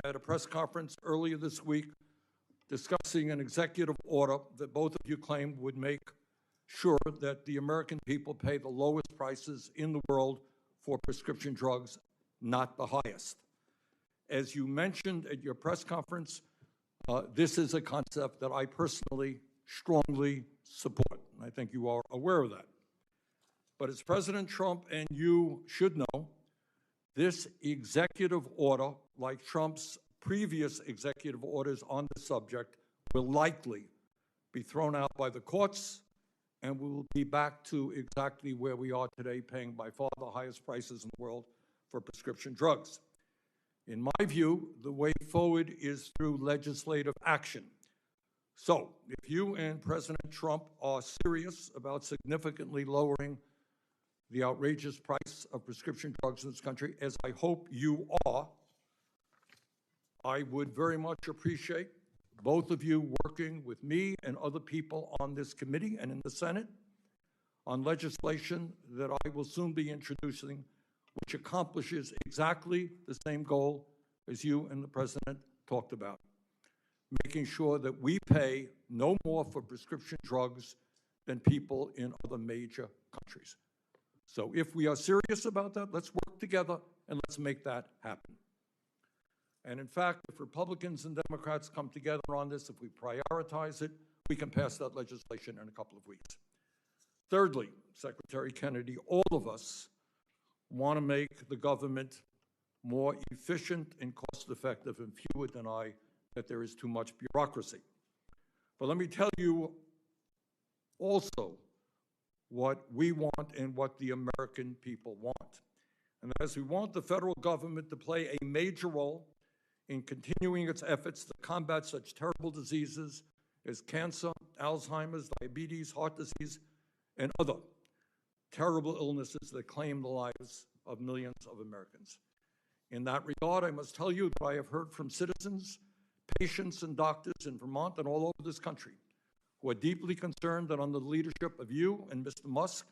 had a press conference earlier this week discussing an executive order that both of you claimed would make sure that the American people pay the lowest prices in the world for prescription drugs, not the highest. As you mentioned at your press conference, this is a concept that I personally strongly support. I think you are aware of that. But as President Trump and you should know, this executive order, like Trump's previous executive orders on the subject, will likely be thrown out by the courts, and we will be back to exactly where we are today, paying by far the highest prices in the world for prescription drugs. In my view, the way forward is through legislative action. So, if you and President Trump are serious about significantly lowering the outrageous price of prescription drugs in this country, as I hope you are, I would very much appreciate both of you working with me and other people on this committee and in the Senate on legislation that I will soon be introducing, which accomplishes exactly the same goal as you and the President talked about, making sure that we pay no more for prescription drugs than people in other major countries. So if we are serious about that, let's work together and let's make that happen. And in fact, if Republicans and Democrats come together on this, if we prioritize it, we can pass that legislation in a couple of weeks. Thirdly, Secretary Kennedy, all of us want to make the government more efficient and cost-effective, and few would deny that there is too much bureaucracy. But let me tell you also what we want and what the American people want. And that is, we want the federal government to play a major role in continuing its efforts to combat such terrible diseases as cancer, Alzheimer's, diabetes, heart disease, and other terrible illnesses that claim the lives of millions of Americans. In that regard, I must tell you that I have heard from citizens, patients, and doctors in Vermont and all over this country who are deeply concerned that under the leadership of you and Mr. Musk,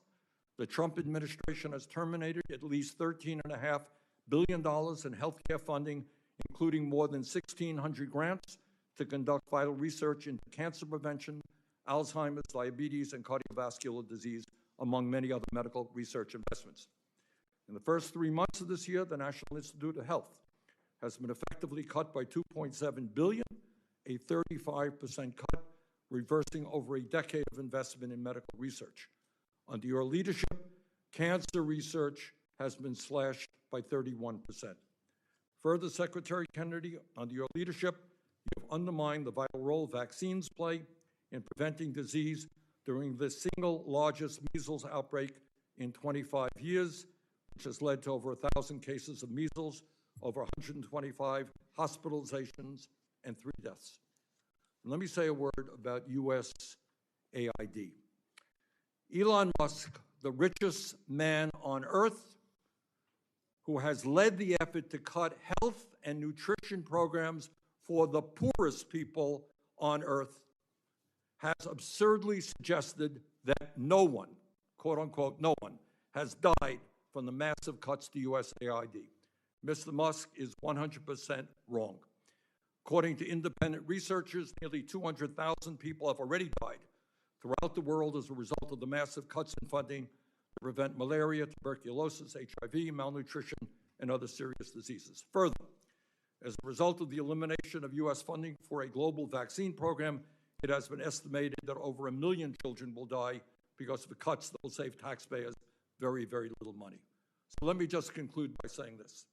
the Trump administration has terminated at least $13.5 billion in health care funding, including more than 1,600 grants to conduct vital research into cancer prevention, Alzheimer's, diabetes, and cardiovascular disease, among many other medical research investments. In the first 3 months of this year, the National Institute of Health has been effectively cut by $2.7 billion, a 35% cut, reversing over a decade of investment in medical research. Under your leadership, cancer research has been slashed by 31%. Further, Secretary Kennedy, under your leadership, you have undermined the vital role vaccines play in preventing disease during the single largest measles outbreak in 25 years, which has led to over 1,000 cases of measles, over 125 hospitalizations, and 3 deaths. And let me say a word about USAID. Elon Musk, the richest man on earth, who has led the effort to cut health and nutrition programs for the poorest people on earth, has absurdly suggested that no one, quote unquote, no one, has died from the massive cuts to USAID. Mr. Musk is 100% wrong. According to independent researchers, nearly 200,000 people have already died throughout the world as a result of the massive cuts in funding to prevent malaria, tuberculosis, HIV, malnutrition, and other serious diseases. Further, as a result of the elimination of U.S. funding for a global vaccine program, it has been estimated that over 1 million children will die because of the cuts that will save taxpayers very, very little money. So let me just conclude by saying this.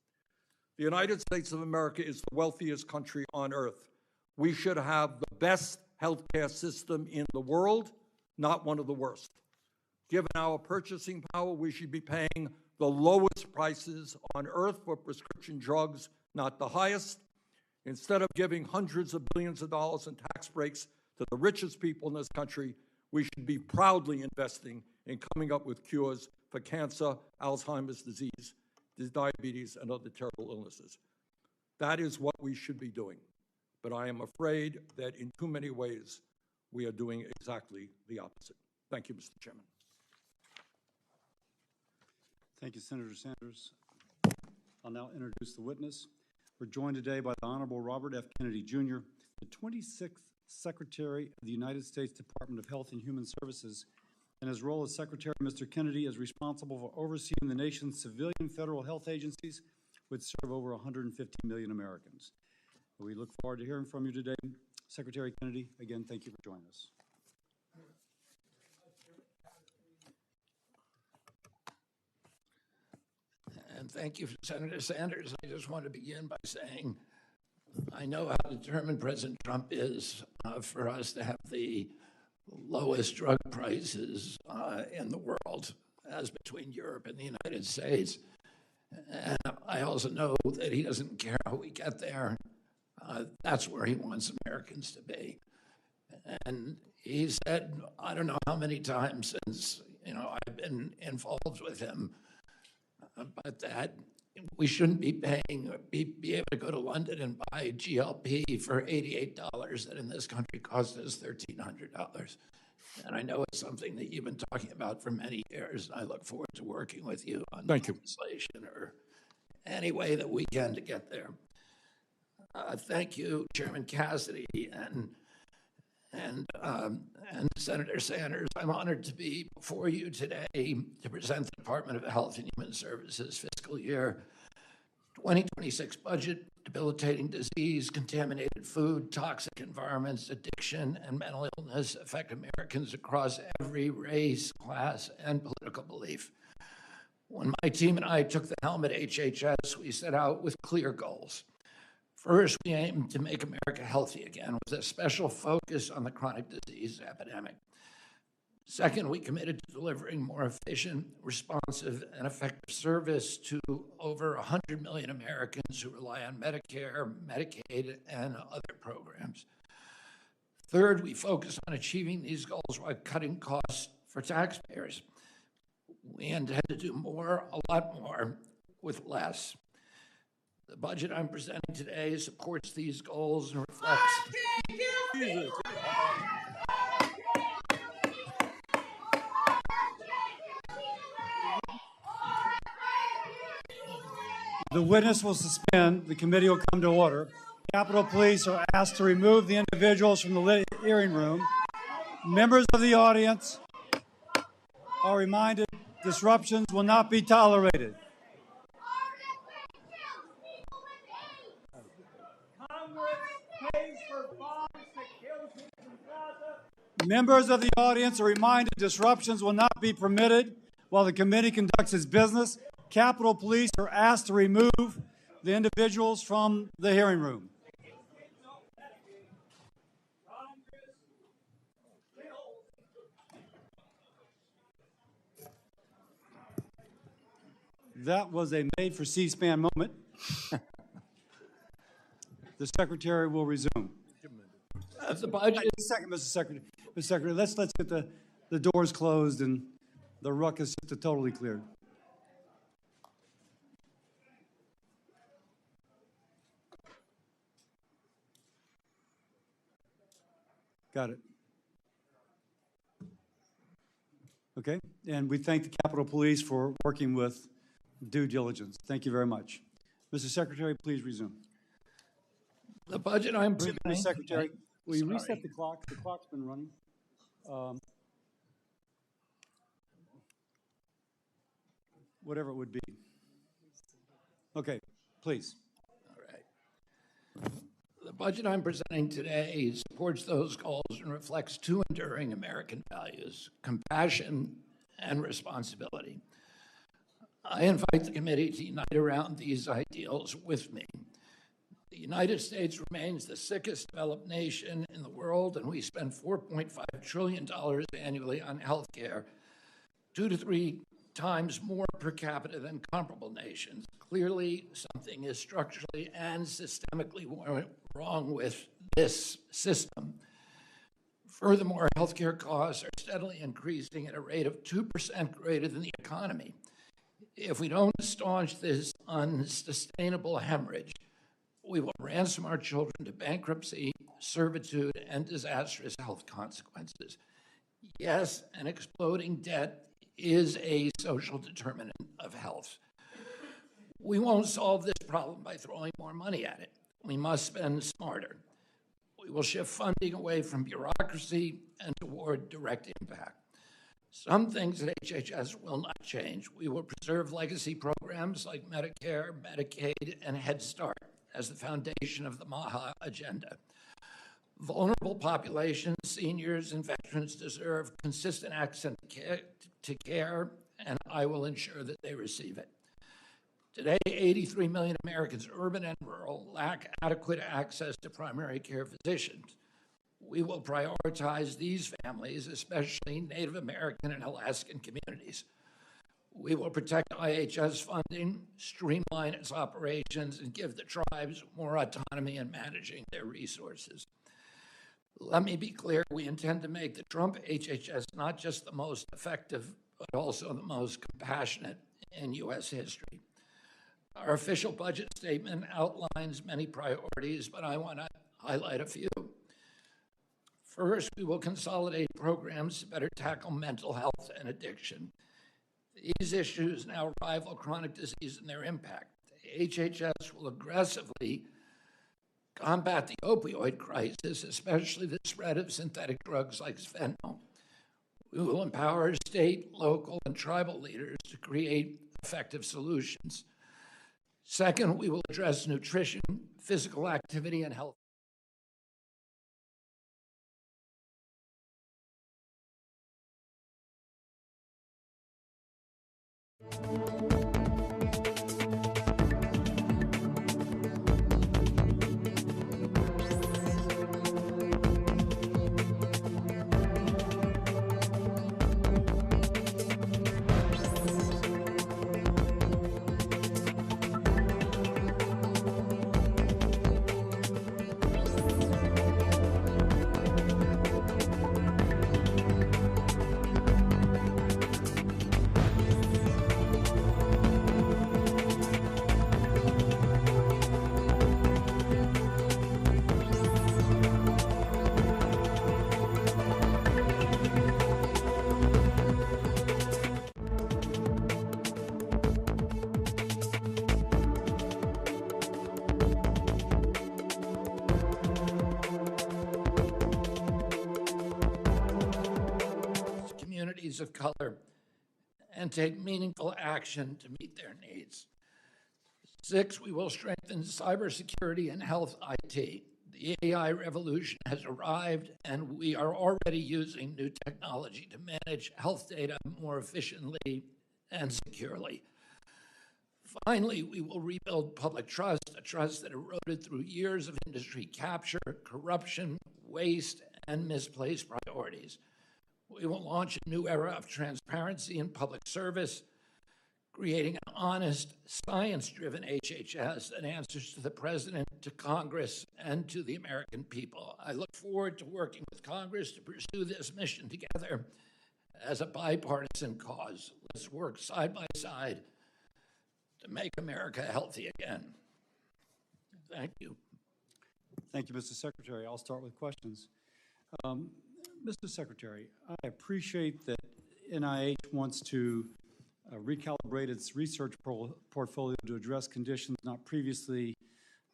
The United States of America is the wealthiest country on earth. We should have the best healthcare system in the world, not one of the worst. Given our purchasing power, we should be paying the lowest prices on earth for prescription drugs, not the highest. Instead of giving hundreds of billions of dollars in tax breaks to the richest people in this country, we should be proudly investing in coming up with cures for cancer, Alzheimer's disease, diabetes, and other terrible illnesses. That is what we should be doing. But I am afraid that in too many ways, we are doing exactly the opposite. Thank you, Mr. Chairman. Thank you, Senator Sanders. I'll now introduce the witness. We're joined today by the Honorable Robert F. Kennedy, Jr., the 26th Secretary of the United States Department of Health and Human Services. In his role as Secretary, Mr. Kennedy is responsible for overseeing the nation's civilian federal health agencies, which serve over 150 million Americans. We look forward to hearing from you today. Secretary Kennedy, again, thank you for joining us. And thank you, Senator Sanders. I just want to begin by saying I know how determined President Trump is for us to have the lowest drug prices in the world, as between Europe and the United States. And I also know that he doesn't care how we get there. That's where he wants Americans to be. And he said, I don't know how many times since I've been involved with him, but that we shouldn't be be able to go to London and buy GLP for $88 that in this country cost us $1,300. And I know it's something that you've been talking about for many years, and I look forward to working with you on legislation or any way that we can to get there. Thank you, Chairman Cassidy and Senator Sanders. I'm honored to be before you today to present the Department of Health and Human Services Fiscal Year 2026 budget. Debilitating disease, contaminated food, toxic environments, addiction, and mental illness affect Americans across every race, class, and political belief. When my team and I took the helm at HHS, we set out with clear goals. First, we aimed to make America healthy again with a special focus on the chronic disease epidemic. Second, we committed to delivering more efficient, responsive, and effective service to over 100 million Americans who rely on Medicare, Medicaid, and other programs. Third, we focused on achieving these goals while cutting costs for taxpayers. We intend to do more, a lot more, with less. The budget I'm presenting today supports these goals and reflects. The witness will suspend. The committee will come to order. Capitol Police are asked to remove the individuals from the hearing room. Members of the audience are reminded disruptions will not be tolerated. Members of the audience are reminded disruptions will not be permitted while the committee conducts its business. Capitol Police are asked to remove the individuals from the hearing room. That was a made for C-SPAN moment. The Secretary will resume. The budget. Second, Mr. Secretary. Mr. Secretary, let's get the doors closed and the ruckus totally cleared. Got it. Okay, and we thank the Capitol Police for working with due diligence. Thank you very much. Mr. Secretary, please resume. The budget I'm presenting. Mr. Secretary, will you reset the clock? The clock's been running. Whatever it would be. Okay, please. All right. The budget I'm presenting today supports those goals and reflects two enduring American values: compassion and responsibility. I invite the committee to unite around these ideals with me. The United States remains the sickest developed nation in the world, and we spend $4.5 trillion annually on health care, 2 to 3 times more per capita than comparable nations. Clearly, something is structurally and systemically wrong with this system. Furthermore, healthcare costs are steadily increasing at a rate of 2% greater than the economy. If we don't staunch this unsustainable hemorrhage, we will ransom our children to bankruptcy, servitude, and disastrous health consequences. Yes, an exploding debt is a social determinant of health. We won't solve this problem by throwing more money at it. We must spend smarter. We will shift funding away from bureaucracy and toward direct impact. Some things at HHS will not change. We will preserve legacy programs like Medicare, Medicaid, and Head Start as the foundation of the MAHA agenda. Vulnerable populations, seniors, and veterans deserve consistent access to care, and I will ensure that they receive it. Today, 83 million Americans, urban and rural, lack adequate access to primary care physicians. We will prioritize these families, especially Native American and Alaskan communities. We will protect IHS funding, streamline its operations, and give the tribes more autonomy in managing their resources. Let me be clear, we intend to make the Trump HHS not just the most effective, but also the most compassionate in U.S. history. Our official budget statement outlines many priorities, but I want to highlight a few. First, we will consolidate programs to better tackle mental health and addiction. These issues now rival chronic disease in their impact. HHS will aggressively combat the opioid crisis, especially the spread of synthetic drugs like fentanyl. We will empower state, local, and tribal leaders to create effective solutions. Second, we will address nutrition, physical activity, and health. Communities of color and take meaningful action to meet their needs. Six, we will strengthen cybersecurity and health IT. The AI revolution has arrived, and we are already using new technology to manage health data more efficiently and securely. Finally, we will rebuild public trust, a trust that eroded through years of industry capture, corruption, waste, and misplaced priorities. We will launch a new era of transparency in public service, creating an honest, science-driven HHS that answers to the President, to Congress, and to the American people. I look forward to working with Congress to pursue this mission together as a bipartisan cause. Let's work side by side to make America healthy again. Thank you. Thank you, Mr. Secretary. I'll start with questions. Mr. Secretary, I appreciate that NIH wants to recalibrate its research portfolio to address conditions not previously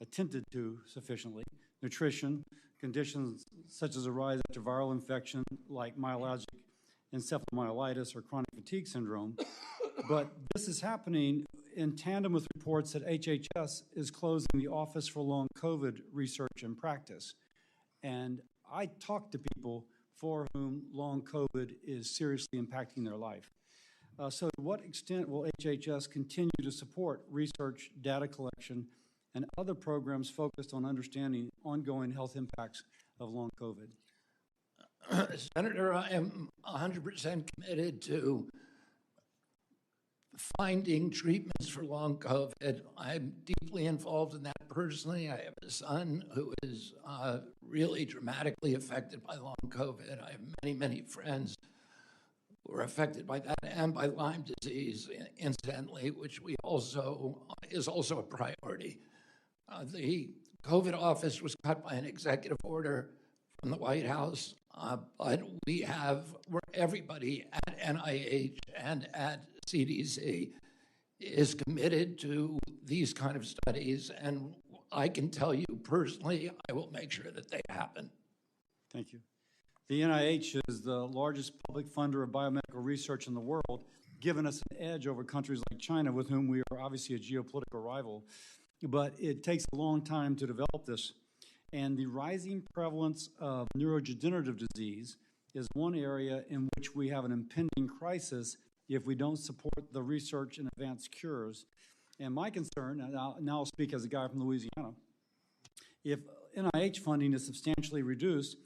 attended to sufficiently. Nutrition, conditions such as a rise after viral infection like myalgic encephalomyelitis or chronic fatigue syndrome. But this is happening in tandem with reports that HHS is closing the Office for Long COVID Research and Practice. And I talk to people for whom long COVID is seriously impacting their life. So to what extent will HHS continue to support research, data collection, and other programs focused on understanding ongoing health impacts of long COVID? Senator, I am 100% committed to finding treatments for long COVID. I'm deeply involved in that personally. I have a son who is really dramatically affected by long COVID. I have many, many friends who are affected by that and by Lyme disease, incidentally, which is also a priority. The COVID office was cut by an executive order from the White House, but everybody at NIH and at CDC is committed to these kind of studies, and I can tell you personally, I will make sure that they happen. Thank you. The NIH is the largest public funder of biomedical research in the world, giving us an edge over countries like China, with whom we are obviously a geopolitical rival. But it takes a long time to develop this. And the rising prevalence of neurodegenerative disease is one area in which we have an impending crisis if we don't support the research and advanced cures. And my concern, and now I'll speak as a guy from Louisiana, if NIH funding is substantially reduced,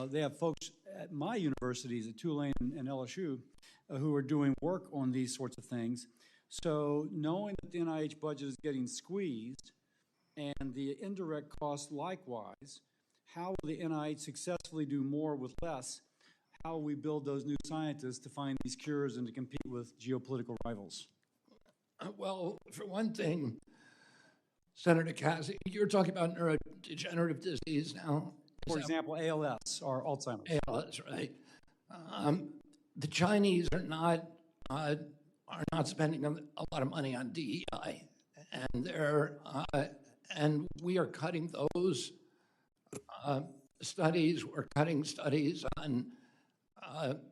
they have folks at my universities at Tulane and LSU who are doing work on these sorts of things. So knowing that the NIH budget is getting squeezed and the indirect costs likewise, how will the NIH successfully do more with less? How will we build those new scientists to find these cures and to compete with geopolitical rivals? Well, for one thing, Senator Cassie, you're talking about neurodegenerative disease now. For example, ALS or Alzheimer's. ALS, right? The Chinese are not spending a lot of money on DEI, and we are cutting those studies. We're cutting studies on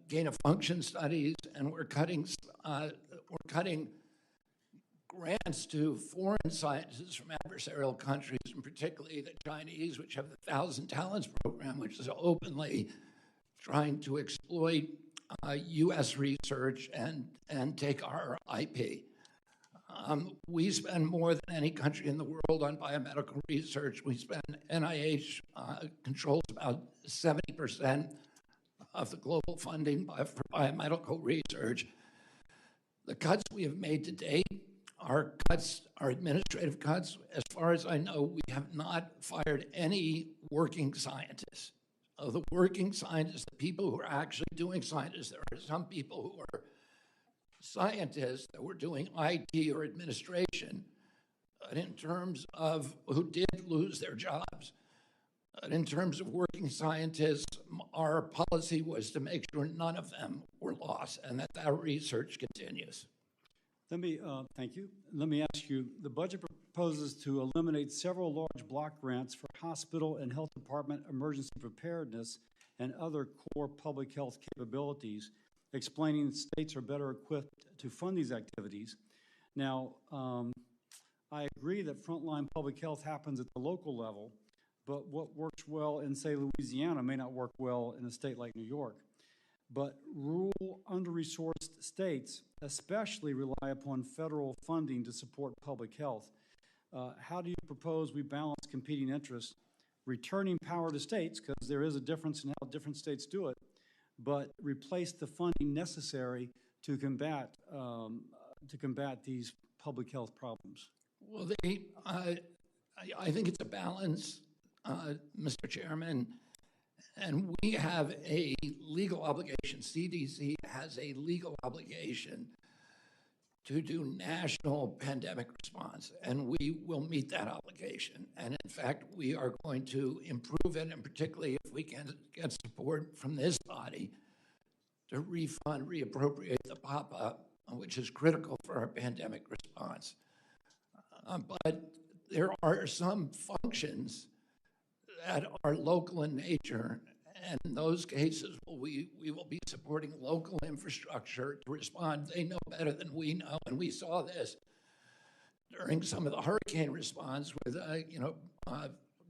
gain of function studies, and we're cutting grants to foreign scientists from adversarial countries, and particularly the Chinese, which have the 1,000 Talents program, which is openly trying to exploit U.S. research and take our IP. We spend more than any country in the world on biomedical research. We spend, NIH controls about 70% of the global funding for biomedical research. The cuts we have made to date are administrative cuts. As far as I know, we have not fired any working scientists. Of the working scientists, the people who are actually doing scientists, there are some people who are scientists that were doing IT or administration, but in terms of who did lose their jobs. But in terms of working scientists, our policy was to make sure none of them were lost and that research continues. Thank you. Let me ask you, the budget proposes to eliminate several large block grants for hospital and health department emergency preparedness and other core public health capabilities, explaining that states are better equipped to fund these activities. Now, I agree that frontline public health happens at the local level, but what works well in, say, Louisiana may not work well in a state like New York. But rural, under-resourced states especially rely upon federal funding to support public health. How do you propose we balance competing interests, returning power to states, because there is a difference in how different states do it, but replace the funding necessary to combat these public health problems? Well, I think it's a balance, Mr. Chairman. And we have a legal obligation. CDC has a legal obligation to do national pandemic response, and we will meet that obligation. And in fact, we are going to improve it, and particularly if we can get support from this body to reappropriate the pop-up, which is critical for our pandemic response. But there are some functions that are local in nature, and in those cases, we will be supporting local infrastructure to respond. They know better than we know, and we saw this during some of the hurricane response with,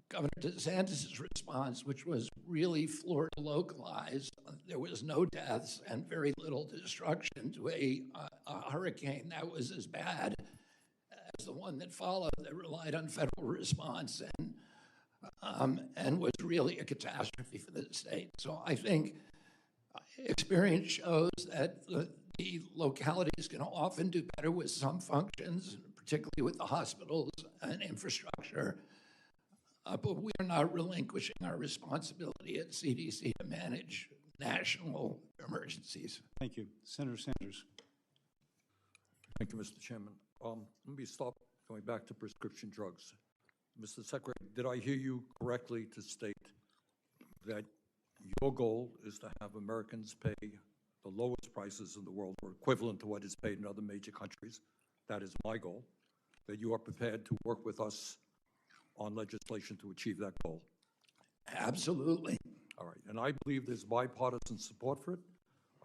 Governor DeSantis' response, which was really Florida localized. There was no deaths and very little destruction to a hurricane that was as bad as the one that followed that relied on federal response and was really a catastrophe for the state. So I think experience shows that the localities can often do better with some functions, particularly with the hospitals and infrastructure. But we are not relinquishing our responsibility at CDC to manage national emergencies. Thank you. Senator Sanders. Thank you, Mr. Chairman. Let me stop going back to prescription drugs. Mr. Secretary, did I hear you correctly to state that your goal is to have Americans pay the lowest prices in the world, or equivalent to what is paid in other major countries? that is my goal, that you are prepared to work with us on legislation to achieve that goal. Absolutely. All right, and I believe there's bipartisan support for it.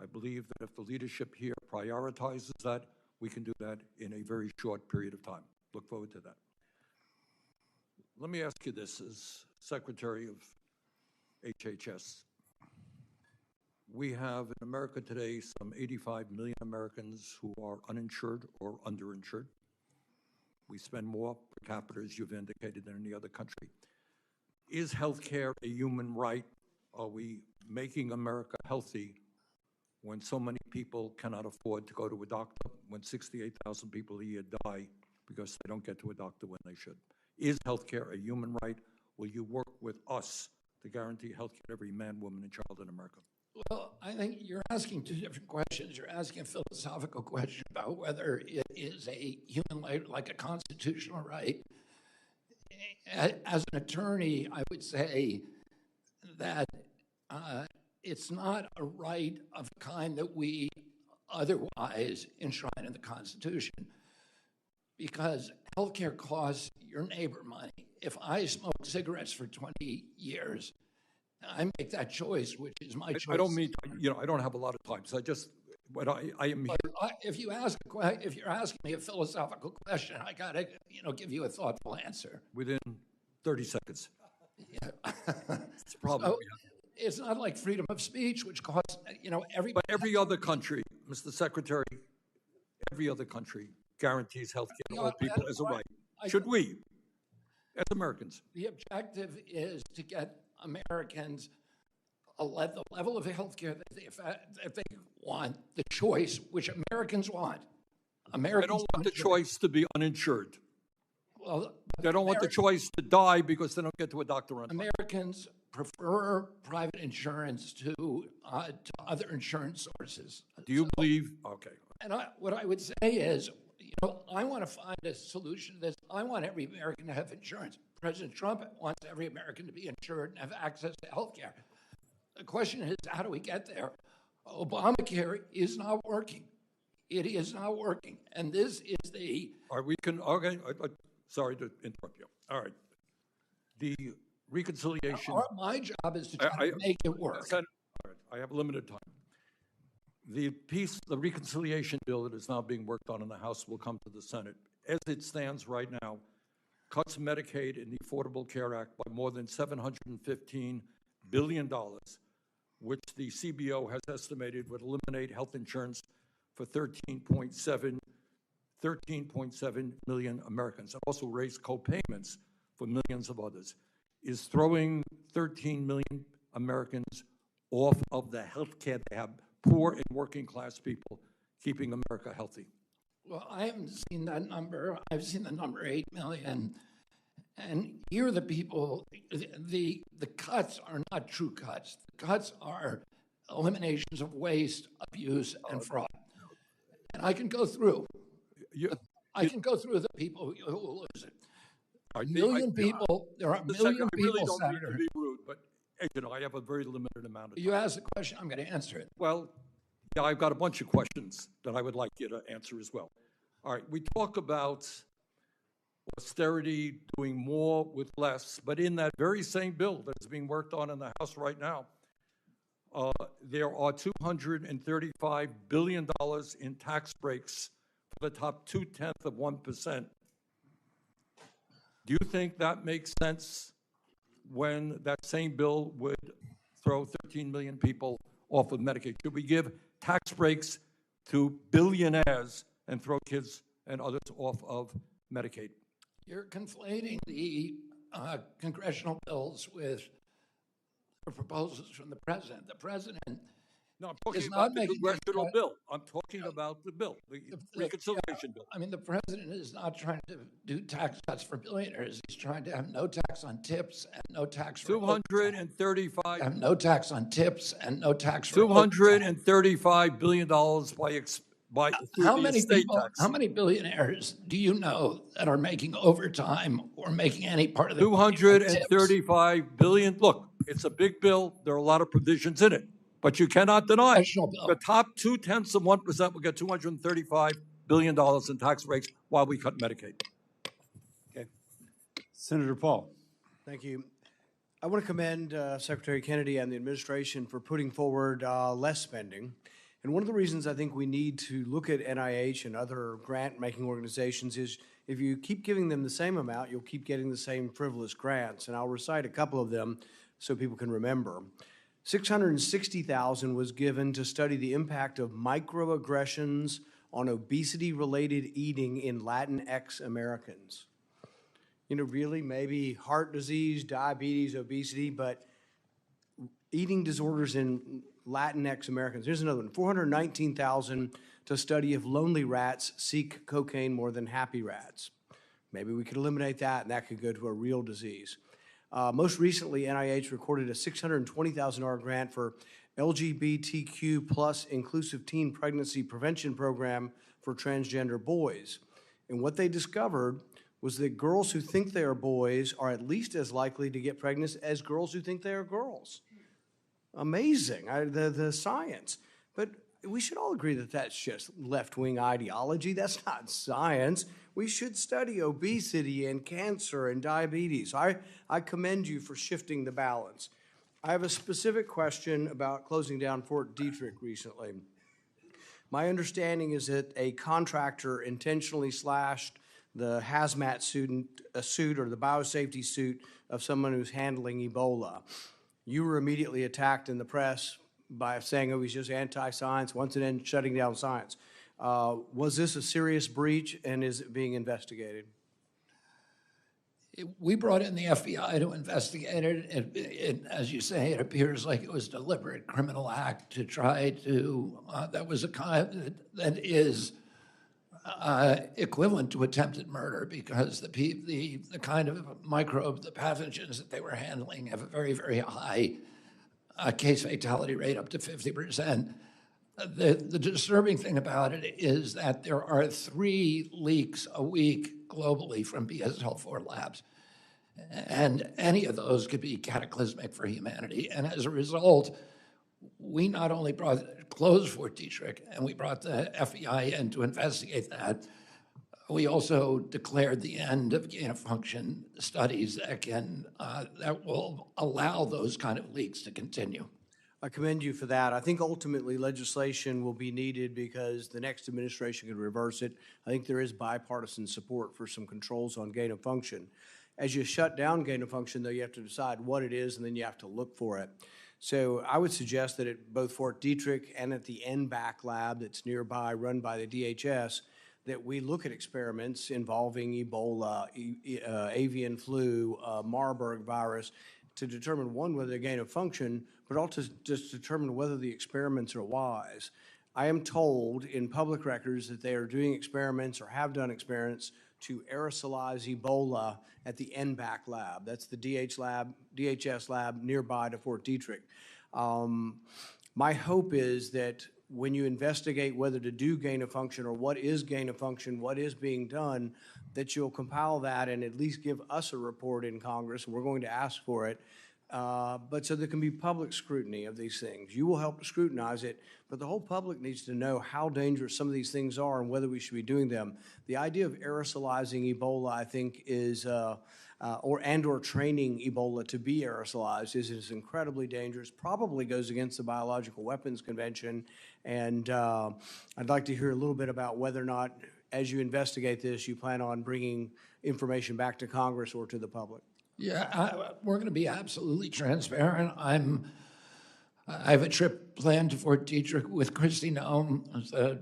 I believe that if the leadership here prioritizes that, we can do that in a very short period of time. Look forward to that. Let me ask you this, as Secretary of HHS. We have in America today some 85 million Americans who are uninsured or underinsured. We spend more per capita, as you've indicated, than any other country. Is healthcare a human right? Are we making America healthy when so many people cannot afford to go to a doctor, when 68,000 people a year die because they don't get to a doctor when they should? Is healthcare a human right? Will you work with us to guarantee healthcare to every man, woman, and child in America? Well, I think you're asking two different questions. You're asking a philosophical question about whether it is a human right, like a constitutional right. As an attorney, I would say that it's not a right of a kind that we otherwise enshrine in the Constitution, because healthcare costs your neighbor money. If I smoke cigarettes for 20 years, I make that choice, which is my choice. I don't mean, I don't have a lot of time, so but I am here. If you're asking me a philosophical question, I gotta, give you a thoughtful answer. Within 30 seconds. Yeah. It's a problem. So, it's not like freedom of speech, which costs, everybody. But every other country, Mr. Secretary, every other country guarantees health care to all people as a right. Should we, as Americans? The objective is to get Americans the level of health care that they want, the choice which Americans want. Americans they don't want the choice to be uninsured. Well, they don't want the choice to die because they don't get to a doctor on time. Americans prefer private insurance to other insurance sources. Do you believe? Okay. And what I would say is, I want to find a solution to this. I want every American to have insurance. President Trump wants every American to be insured and have access to health care. The question is, how do we get there? Obamacare is not working. It is not working. And this is the... Sorry to interrupt you. All right. The reconciliation... My job is to try to make it work. All right. I have limited time. The reconciliation bill that is now being worked on in the House will come to the Senate. As it stands right now, cuts Medicaid and the Affordable Care Act by more than $715 billion, which the CBO has estimated would eliminate health insurance for 13.7 million Americans, and also raise co-payments for millions of others, is throwing 13 million Americans off of the health care they have, poor and working class people, keeping America healthy. Well, I haven't seen that number. I've seen the number 8 million. And here the people, the cuts are not true cuts. The cuts are eliminations of waste, abuse, and fraud. And I can go through. I can go through the people who will lose it. There are a million people, I really don't mean to be rude, but I have a very limited amount of time. You asked a question, I'm going to answer it. Well, yeah, I've got a bunch of questions that I would like you to answer as well. All right, we talk about austerity, doing more with less, but in that very same bill that is being worked on in the House right now, there are $235 billion in tax breaks for the top 0.2%. Do you think that makes sense when that same bill would throw 13 million people off of Medicaid? Should we give tax breaks to billionaires and throw kids and others off of Medicaid? You're conflating the congressional bills with the proposals from the president. The president No, I'm talking about the congressional bill. I'm talking about the bill, the reconciliation bill. I mean, the president is not trying to do tax cuts for billionaires. He's trying to have no tax on tips and no tax for $235 have no tax on tips and no tax for $235 billion by how many billionaires do you know that are making overtime or making any part of the $235 billion. Look, it's a big bill. There are a lot of provisions in it. But you cannot deny the top 0.2% will get $235 billion in tax breaks while we cut Medicaid. Okay. Senator Paul. Thank you. I want to commend Secretary Kennedy and the administration for putting forward less spending. And one of the reasons I think we need to look at NIH and other grant-making organizations is if you keep giving them the same amount, you'll keep getting the same frivolous grants. And I'll recite a couple of them so people can remember. $660,000 was given to study the impact of microaggressions on obesity-related eating in Latinx Americans. You know, really, maybe heart disease, diabetes, obesity, but eating disorders in Latinx Americans. Here's another one, $419,000 to study if lonely rats seek cocaine more than happy rats. Maybe we could eliminate that, and that could go to a real disease. Most recently, NIH recorded a $620,000 grant for LGBTQ plus inclusive teen pregnancy prevention program for transgender boys. And what they discovered was that girls who think they are boys are at least as likely to get pregnant as girls who think they are girls. Amazing, the science. But we should all agree that that's just left-wing ideology. That's not science. We should study obesity and cancer and diabetes. I commend you for shifting the balance. I have a specific question about closing down Fort Detrick recently. My understanding is that a contractor intentionally slashed the hazmat suit or the biosafety suit of someone who's handling Ebola. You were immediately attacked in the press by saying it was just anti-science, once and then shutting down science. Was this a serious breach, and is it being investigated? We brought in the FBI to investigate it. As you say, it appears like it was a deliberate criminal act to try to, that was a kind that is equivalent to attempted murder because the kind of microbe, the pathogens that they were handling have a very, very high case fatality rate, up to 50%. The disturbing thing about it is that there are 3 leaks a week globally from BSL-4 labs. And any of those could be cataclysmic for humanity. And as a result, we not only closed Fort Detrick, and we brought the FBI in to investigate that, we also declared the end of gain-of-function studies that will allow those kind of leaks to continue. I commend you for that. I think ultimately legislation will be needed because the next administration could reverse it. I think there is bipartisan support for some controls on gain of function. As you shut down gain of function, though, you have to decide what it is, and then you have to look for it. So I would suggest that at both Fort Detrick and at the NBAC lab that's nearby, run by the DHS, that we look at experiments involving Ebola, avian flu, Marburg virus, to determine, one, whether they gain of function, but also just determine whether the experiments are wise. I am told in public records that they are doing experiments or have done experiments to aerosolize Ebola at the NBAC lab. That's the DHS lab nearby to Fort Detrick. My hope is that when you investigate whether to do gain of function or what is gain of function, what is being done, that you'll compile that and at least give us a report in Congress, and we're going to ask for it, but so there can be public scrutiny of these things. You will help to scrutinize it, but the whole public needs to know how dangerous some of these things are and whether we should be doing them. The idea of aerosolizing Ebola, I think, is or training Ebola to be aerosolized is incredibly dangerous, probably goes against the Biological Weapons Convention, and I'd like to hear a little bit about whether or not, as you investigate this, you plan on bringing information back to Congress or to the public. Yeah, we're going to be absolutely transparent. I have a trip planned to Fort Detrick with Kristi Noem, who's the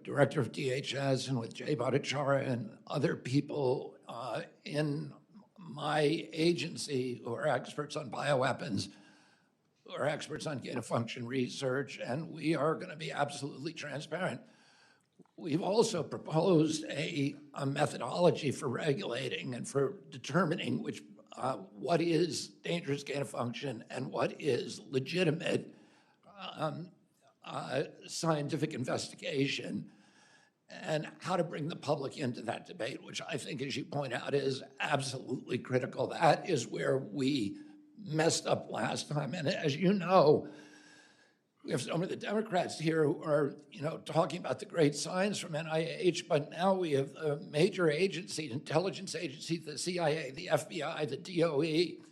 director of DHS, and with Jay Bhattacharya and other people in my agency who are experts on bioweapons, who are experts on gain-of-function research, and we are going to be absolutely transparent. We've also proposed a methodology for regulating and for determining what is dangerous gain-of-function and what is legitimate scientific investigation, and how to bring the public into that debate, which I think, as you point out, is absolutely critical. That is where we messed up last time. And as you know, We have some of the Democrats here who are, talking about the great science from NIH, but now we have major agencies, intelligence agencies, the CIA, the FBI, the DOE,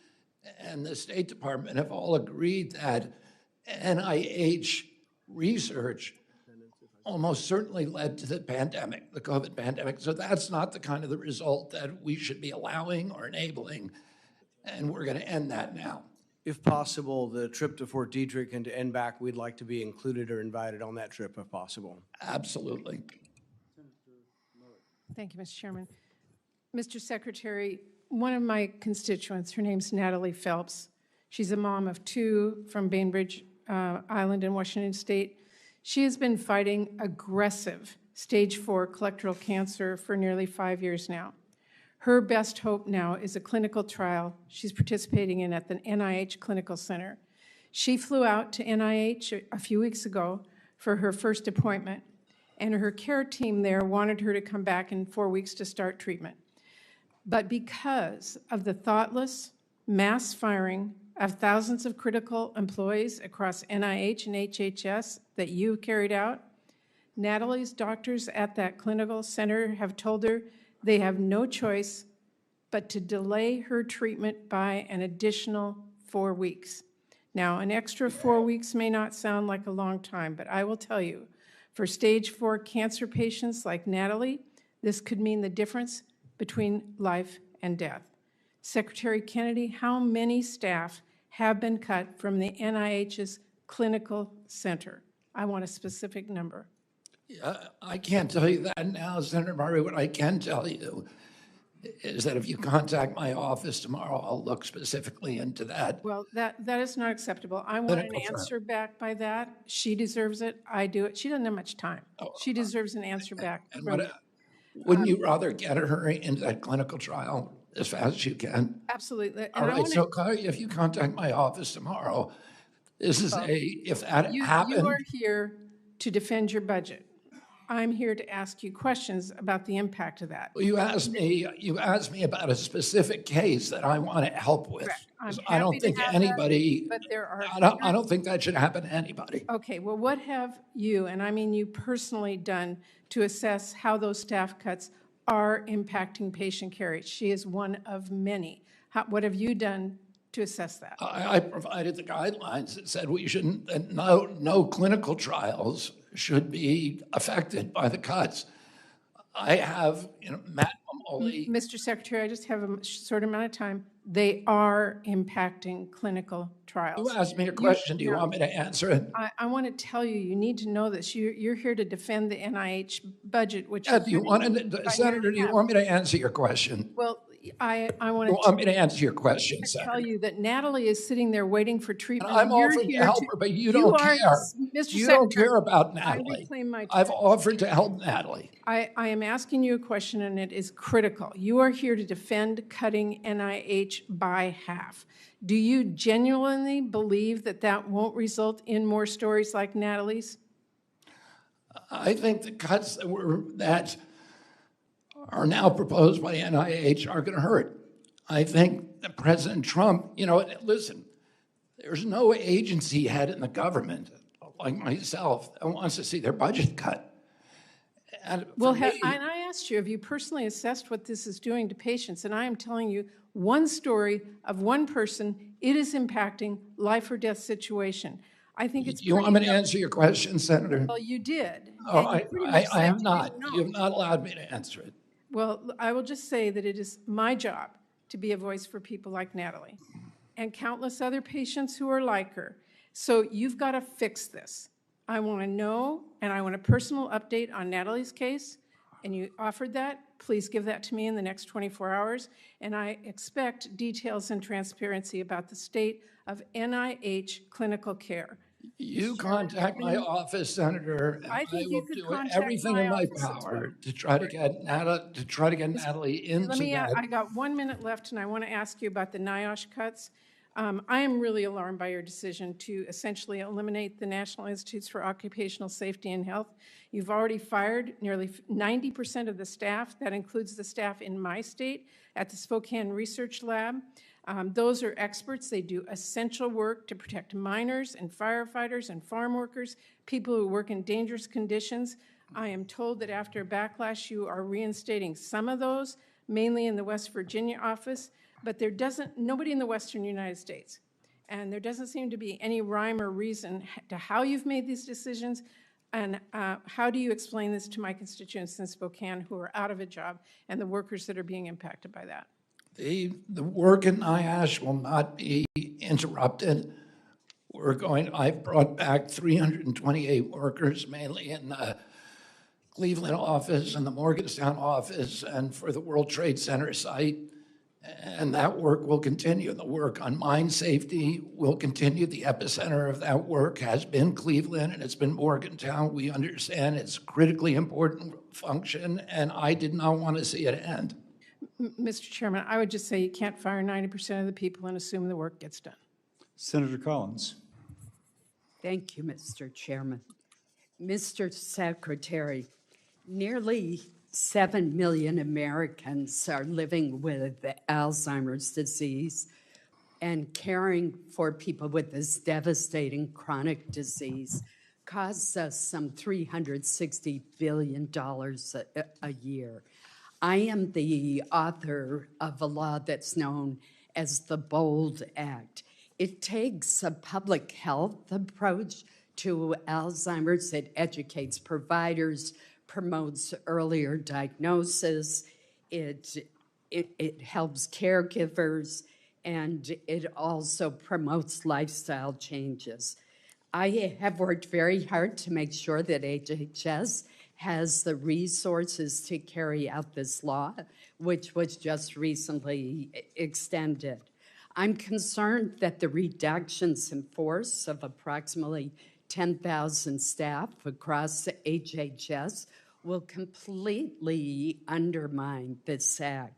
and the State Department have all agreed that NIH research almost certainly led to the pandemic, the COVID pandemic. So that's not the kind of the result that we should be allowing or enabling, and we're going to end that now. If possible, the trip to Fort Detrick and to NBAC, we'd like to be included or invited on that trip if possible. Absolutely. Thank you, Mr. Chairman. Mr. Secretary, one of my constituents, her name's Natalie Phelps. She's a mom of two from Bainbridge Island in Washington State. She has been fighting aggressive stage 4 colorectal cancer for nearly 5 years now. Her best hope now is a clinical trial she's participating in at the NIH Clinical Center. She flew out to NIH a few weeks ago for her first appointment, and her care team there wanted her to come back in 4 weeks to start treatment. But because of the thoughtless mass firing of thousands of critical employees across NIH and HHS that you carried out, Natalie's doctors at that clinical center have told her they have no choice but to delay her treatment by an additional 4 weeks. Now, an extra 4 weeks may not sound like a long time, but I will tell you, for stage 4 cancer patients like Natalie, this could mean the difference between life and death. Secretary Kennedy, how many staff have been cut from the NIH's clinical center? I want a specific number. I can't tell you that now, Senator Murray. What I can tell you is that if you contact my office tomorrow, I'll look specifically into that. Well, that is not acceptable. I want an answer back by that. She deserves it. I do it. She doesn't have much time. She deserves an answer back. And wouldn't you rather get her into that clinical trial as fast as you can? Absolutely. All right, so if you contact my office tomorrow, this is if that happened. You are here to defend your budget. I'm here to ask you questions about the impact of that. Well, you asked me about a specific case that I want to help with. I don't think anybody, but there are. I don't think that should happen to anybody. Okay, well, what have you, and I mean you personally, done to assess how those staff cuts are impacting patient care? She is one of many. What have you done to assess that? I provided the guidelines that said we shouldn't, that no clinical trials should be affected by the cuts. I have, Matt Mamoli. Mr. Secretary, I just have a short amount of time. They are impacting clinical trials. You asked me a question. Do you want me to answer it? I want to tell you, you need to know this. You're here to defend the NIH budget, which Senator, do you want me to answer your question? Well, I want You want me to answer your question, Senator? tell you that Natalie is sitting there waiting for treatment. And I'm offering to help her, but you don't care. You don't care about Natalie. I reclaim my time. I've offered to help Natalie. I am asking you a question, and it is critical. You are here to defend cutting NIH by half. Do you genuinely believe that that won't result in more stories like Natalie's? I think the cuts that are now proposed by NIH are going to hurt. I think that President Trump, listen, there's no agency head in the government like myself that wants to see their budget cut. And I asked you, have you personally assessed what this is doing to patients? And I am telling you one story of one person, it is impacting life or death situation. I think it's. You want me to answer your question, Senator? Well, you did. Oh, I have not. You have not allowed me to answer it. Well, I will just say that it is my job to be a voice for people like Natalie and countless other patients who are like her. So you've got to fix this. I want to know, and I want a personal update on Natalie's case, and you offered that. Please give that to me in the next 24 hours, and I expect details and transparency about the state of NIH clinical care. You contact my office, Senator, and I will do everything in my power to try to get Natalie into that. I got 1 minute left, and I want to ask you about the NIOSH cuts. I am really alarmed by your decision to essentially eliminate the National Institutes for Occupational Safety and Health. You've already fired nearly 90% of the staff. That includes the staff in my state at the Spokane Research Lab. Those are experts. They do essential work to protect miners and firefighters and farm workers, people who work in dangerous conditions. I am told that after a backlash, you are reinstating some of those, mainly in the West Virginia office, but nobody in the Western United States. And there doesn't seem to be any rhyme or reason to how you've made these decisions. And how do you explain this to my constituents in Spokane who are out of a job and the workers that are being impacted by that? The work in NIASH will not be interrupted. I've brought back 328 workers, mainly in the Cleveland office and the Morgantown office and for the World Trade Center site. And that work will continue. The work on mine safety will continue. The epicenter of that work has been Cleveland and it's been Morgantown. We understand it's a critically important function, and I did not want to see it end. Mr. Chairman, I would just say you can't fire 90% of the people and assume the work gets done. Senator Collins. Thank you, Mr. Chairman. Mr. Secretary, nearly 7 million Americans are living with Alzheimer's disease, and caring for people with this devastating chronic disease costs us some $360 billion a year. I am the author of a law that's known as the BOLD Act. It takes a public health approach to Alzheimer's. It educates providers, promotes earlier diagnosis, it helps caregivers, and it also promotes lifestyle changes. I have worked very hard to make sure that HHS has the resources to carry out this law, which was just recently extended. I'm concerned that the reductions in force of approximately 10,000 staff across HHS will completely undermine this act.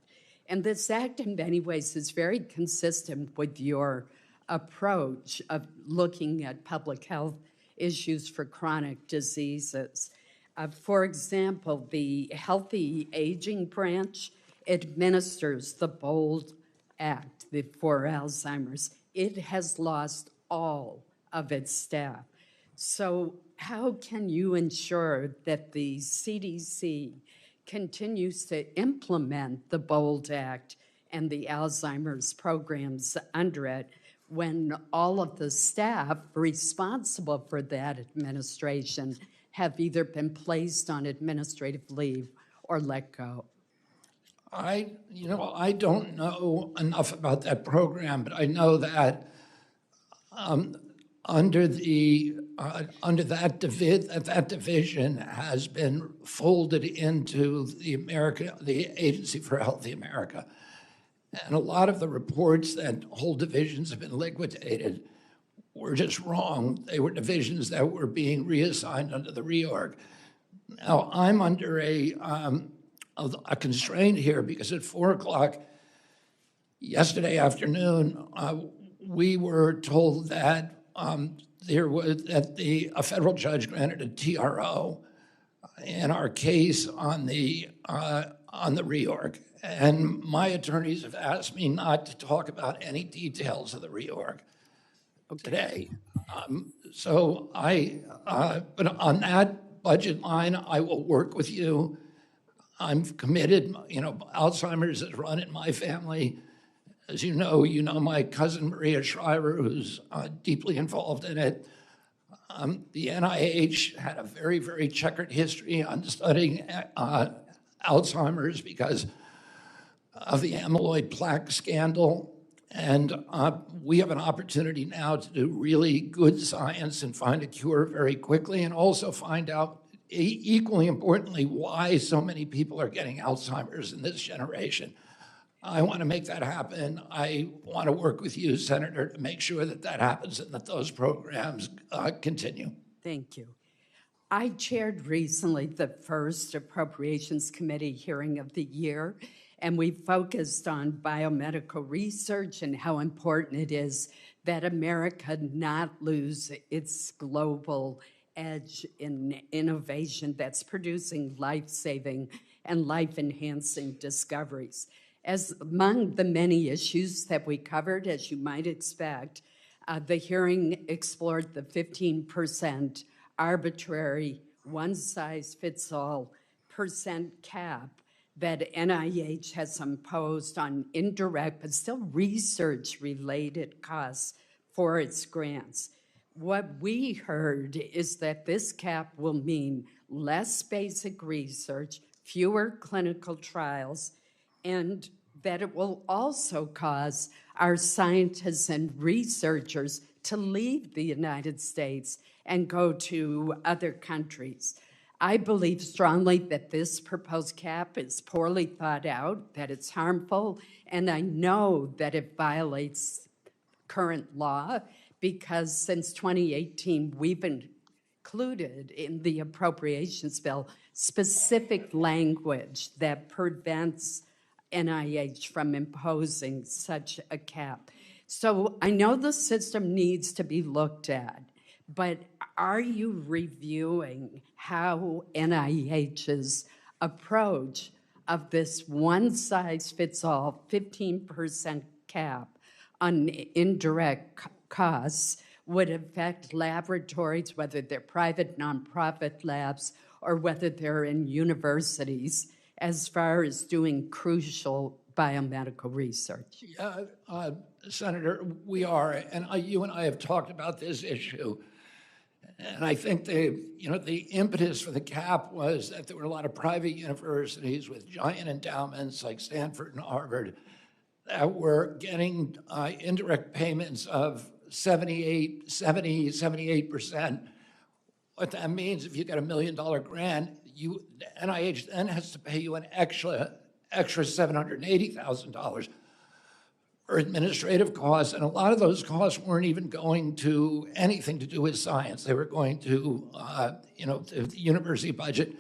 And this act, in many ways, is very consistent with your approach of looking at public health issues for chronic diseases. For example, the Healthy Aging Branch administers the BOLD Act for Alzheimer's. It has lost all of its staff. So how can you ensure that the CDC continues to implement the BOLD Act and the Alzheimer's programs under it when all of the staff responsible for that administration have either been placed on administrative leave or let go? I don't know enough about that program, but I know that under that division has been folded into the Agency for Healthy America. And a lot of the reports that whole divisions have been liquidated were just wrong. They were divisions that were being reassigned under the reorg. Now, I'm under a constraint here because at 4 o'clock yesterday afternoon, we were told that a federal judge granted a TRO in our case on the reorg. And my attorneys have asked me not to talk about any details of the reorg today. But on that budget line, I will work with you. I'm committed. Alzheimer's is run in my family. As you know my cousin Maria Shriver, who's deeply involved in it. The NIH had a very, very checkered history on studying Alzheimer's because of the amyloid plaque scandal. And we have an opportunity now to do really good science and find a cure very quickly, and also find out, equally importantly, why so many people are getting Alzheimer's in this generation. I want to make that happen. I want to work with you, Senator, to make sure that that happens and that those programs continue. Thank you. I chaired recently the first Appropriations Committee hearing of the year, and we focused on biomedical research and how important it is that America not lose its global edge in innovation that's producing life-saving and life-enhancing discoveries. As among the many issues that we covered, as you might expect, the hearing explored the 15% arbitrary one-size-fits-all percent cap that NIH has imposed on indirect but still research-related costs for its grants. What we heard is that this cap will mean less basic research, fewer clinical trials, and that it will also cause our scientists and researchers to leave the United States and go to other countries. I believe strongly that this proposed cap is poorly thought out, that it's harmful, and I know that it violates current law because since 2018, we've included in the appropriations bill specific language that prevents NIH from imposing such a cap. So I know the system needs to be looked at, but are you reviewing how NIH's approach of this one-size-fits-all 15% cap on indirect costs would affect laboratories, whether they're private nonprofit labs or whether they're in universities, as far as doing crucial biomedical research? Yeah, Senator, we are, and you and I have talked about this issue. And I think the impetus for the cap was that there were a lot of private universities with giant endowments like Stanford and Harvard that were getting indirect payments of 78%. What that means, if you get $1 million grant, NIH then has to pay you an extra $780,000 for administrative costs, and a lot of those costs weren't even going to anything to do with science. They were going to, the university budget.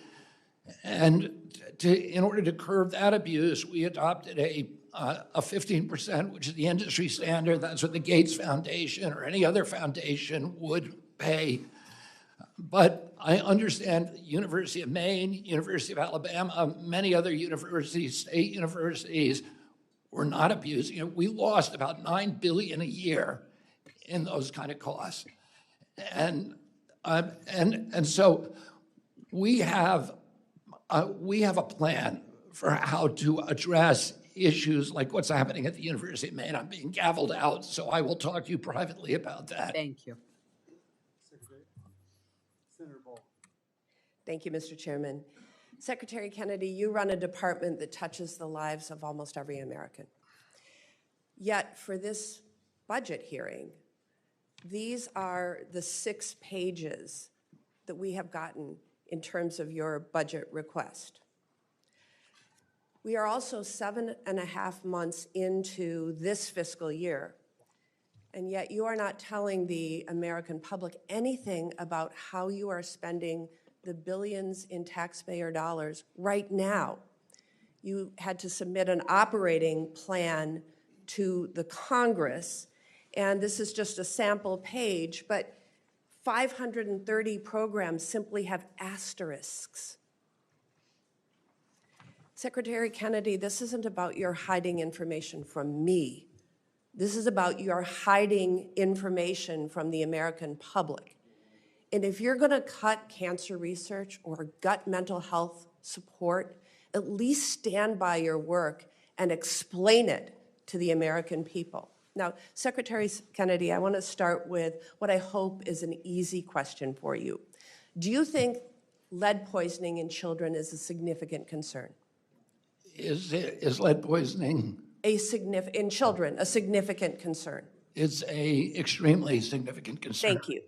And in order to curb that abuse, we adopted a 15%, which is the industry standard. That's what the Gates Foundation or any other foundation would pay. But I understand the University of Maine, University of Alabama, many other universities, state universities, were not abusing it. We lost about $9 billion a year in those kind of costs. And so we have a plan for how to address issues like what's happening at the University of Maine. I'm being gavelled out, so I will talk to you privately about that. Thank you. Senator Ball. Thank you, Mr. Chairman. Secretary Kennedy, you run a department that touches the lives of almost every American. Yet for this budget hearing, these are the 6 pages that we have gotten in terms of your budget request. We are also 7.5 months into this fiscal year, and yet you are not telling the American public anything about how you are spending the billions in taxpayer dollars right now. You had to submit an operating plan to the Congress, and this is just a sample page, but 530 programs simply have asterisks. Secretary Kennedy, this isn't about your hiding information from me. This is about your hiding information from the American public. And if you're going to cut cancer research or gut mental health support, at least stand by your work and explain it to the American people. Now, Secretary Kennedy, I want to start with what I hope is an easy question for you. Do you think lead poisoning in children is a significant concern? Is lead poisoning? In children, a significant concern? It's a extremely significant concern. Thank you.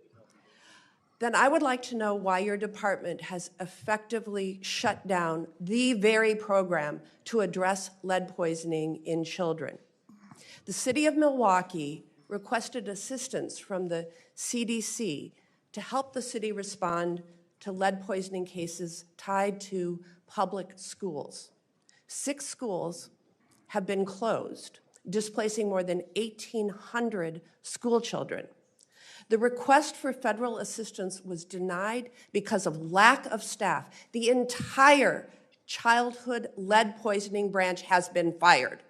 Then I would like to know why your department has effectively shut down the very program to address lead poisoning in children. The city of Milwaukee requested assistance from the CDC to help the city respond to lead poisoning cases tied to public schools. 6 schools have been closed, displacing more than 1,800 school children. The request for federal assistance was denied because of lack of staff. The entire childhood lead poisoning branch has been fired.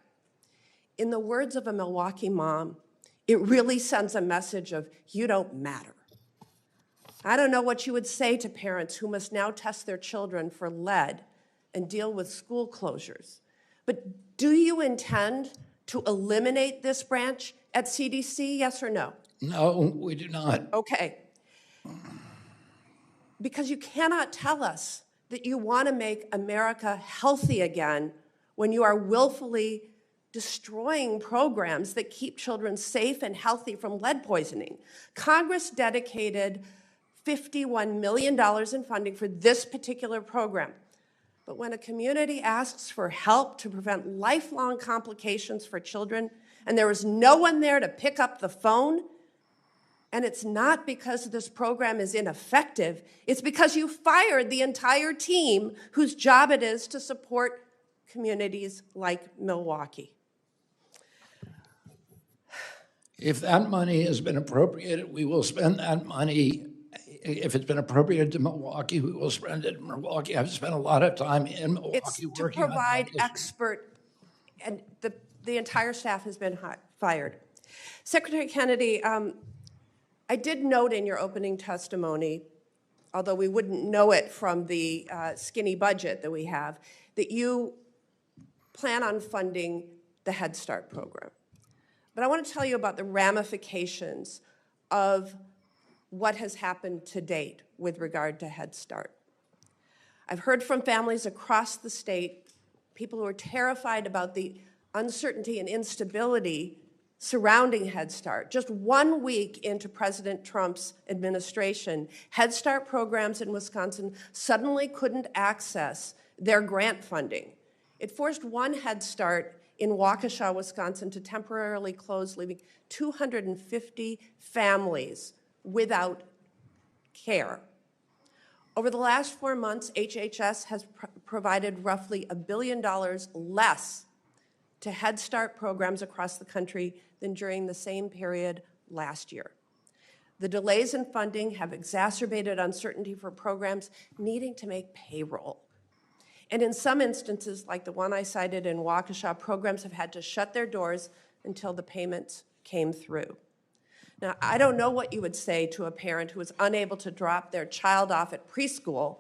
in the words of a Milwaukee mom, it really sends a message of, you don't matter. I don't know what you would say to parents who must now test their children for lead and deal with school closures. But do you intend to eliminate this branch at CDC, yes or no? No, we do not. Okay. Because you cannot tell us that you want to make America healthy again when you are willfully destroying programs that keep children safe and healthy from lead poisoning. Congress dedicated $51 million in funding for this particular program. But when a community asks for help to prevent lifelong complications for children, and there is no one there to pick up the phone, and it's not because this program is ineffective, it's because you fired the entire team whose job it is to support communities like Milwaukee. If that money has been appropriated, we will spend that money. If it's been appropriated to Milwaukee, we will spend it in Milwaukee. I've spent a lot of time in Milwaukee It's to working on provide that issue. expert, and the entire staff has been fired. Secretary Kennedy, I did note in your opening testimony, although we wouldn't know it from the skinny budget that we have, that you plan on funding the Head Start program. But I want to tell you about the ramifications of what has happened to date with regard to Head Start. I've heard from families across the state, people who are terrified about the uncertainty and instability surrounding Head Start. Just 1 week into President Trump's administration, Head Start programs in Wisconsin suddenly couldn't access their grant funding. It forced one Head Start in Waukesha, Wisconsin, to temporarily close, leaving 250 families without care. Over the last 4 months, HHS has provided roughly $1 billion less to Head Start programs across the country than during the same period last year. The delays in funding have exacerbated uncertainty for programs needing to make payroll. And in some instances, like the one I cited in Waukesha, programs have had to shut their doors until the payments came through. Now, I don't know what you would say to a parent who is unable to drop their child off at preschool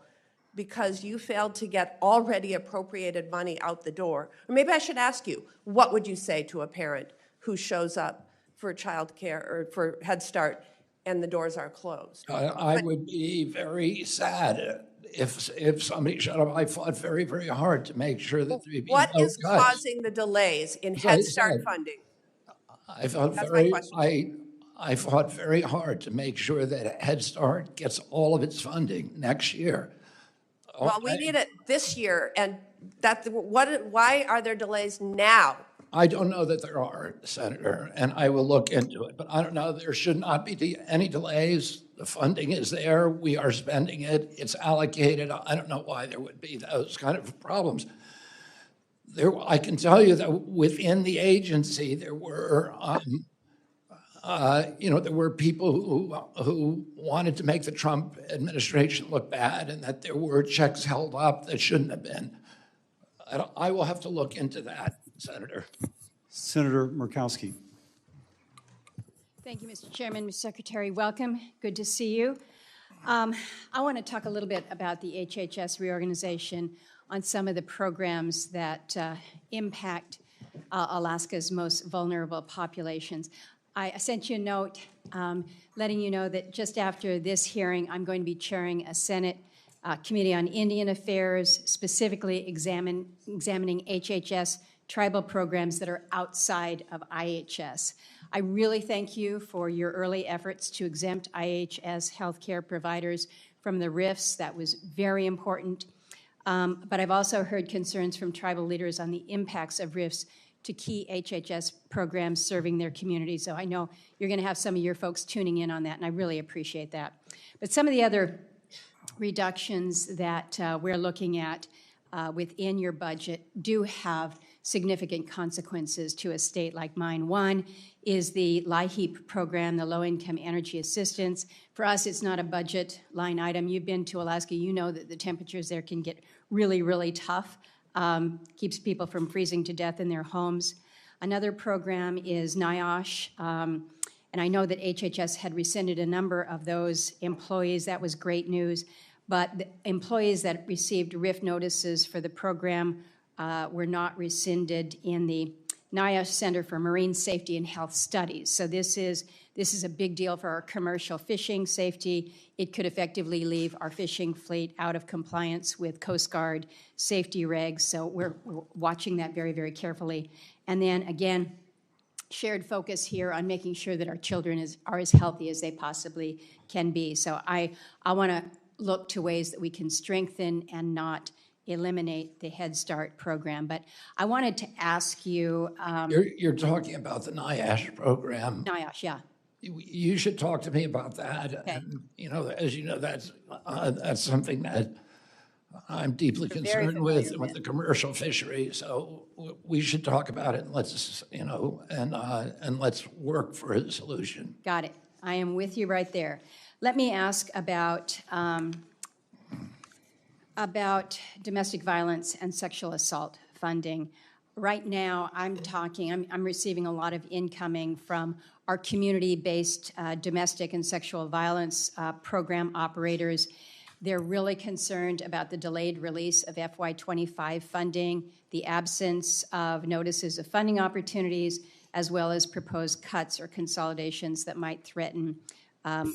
because you failed to get already appropriated money out the door. Or maybe I should ask you, what would you say to a parent who shows up for child care or for Head Start and the doors are closed? I would be very sad if somebody shut up. I fought very, very hard to make sure that there be What no is cuts. causing the delays in As Head I Start said, funding? I fought very hard to make sure that Head Start gets all of its funding next year. Well, we need it this year, and why are there delays now? I don't know that there are, Senator, and I will look into it, but I don't know. There should not be any delays. The funding is there. We are spending it. It's allocated. I don't know why there would be those kind of problems. I can tell you that within the agency, there were, there were people who wanted to make the Trump administration look bad, and that there were checks held up that shouldn't have been. I will have to look into that, Senator. Senator Murkowski. Thank you, Mr. Chairman. Mr. Secretary, welcome. Good to see you. I want to talk a little bit about the HHS reorganization on some of the programs that impact Alaska's most vulnerable populations. I sent you a note letting you know that just after this hearing, I'm going to be chairing a Senate Committee on Indian Affairs, specifically examining HHS tribal programs that are outside of IHS. I really thank you for your early efforts to exempt IHS healthcare providers from the RIFs. That was very important. But I've also heard concerns from tribal leaders on the impacts of RIFs to key HHS programs serving their communities. So I know you're going to have some of your folks tuning in on that, and I really appreciate that. But some of the other reductions that we're looking at within your budget do have significant consequences to a state like mine. One is the LIHEAP program, the Low-Income Energy Assistance. For us, it's not a budget line item. You've been to Alaska, you know that the temperatures there can get really, really tough. Keeps people from freezing to death in their homes. Another program is NIOSH, and I know that HHS had rescinded a number of those employees. That was great news. But the employees that received RIF notices for the program were not rescinded in the NIOSH Center for Marine Safety and Health Studies. So this is a big deal for our commercial fishing safety. It could effectively leave our fishing fleet out of compliance with Coast Guard safety regs. So we're watching that very, very carefully. And then again, shared focus here on making sure that our children are as healthy as they possibly can be. So I want to look to ways that we can strengthen and not eliminate the Head Start program. But I wanted to ask you. You're talking about the NIOSH program. NIOSH, yeah. You should talk to me about that. Okay. And, as you know, that's something that I'm deeply You're very concerned with familiar with. the commercial fishery. So we should talk about it. And let's, and let's work for a solution. Got it. I am with you right there. Let me ask about domestic violence and sexual assault funding. Right now, I'm receiving a lot of incoming from our community-based domestic and sexual violence program operators. They're really concerned about the delayed release of FY25 funding, the absence of notices of funding opportunities, as well as proposed cuts or consolidations that might threaten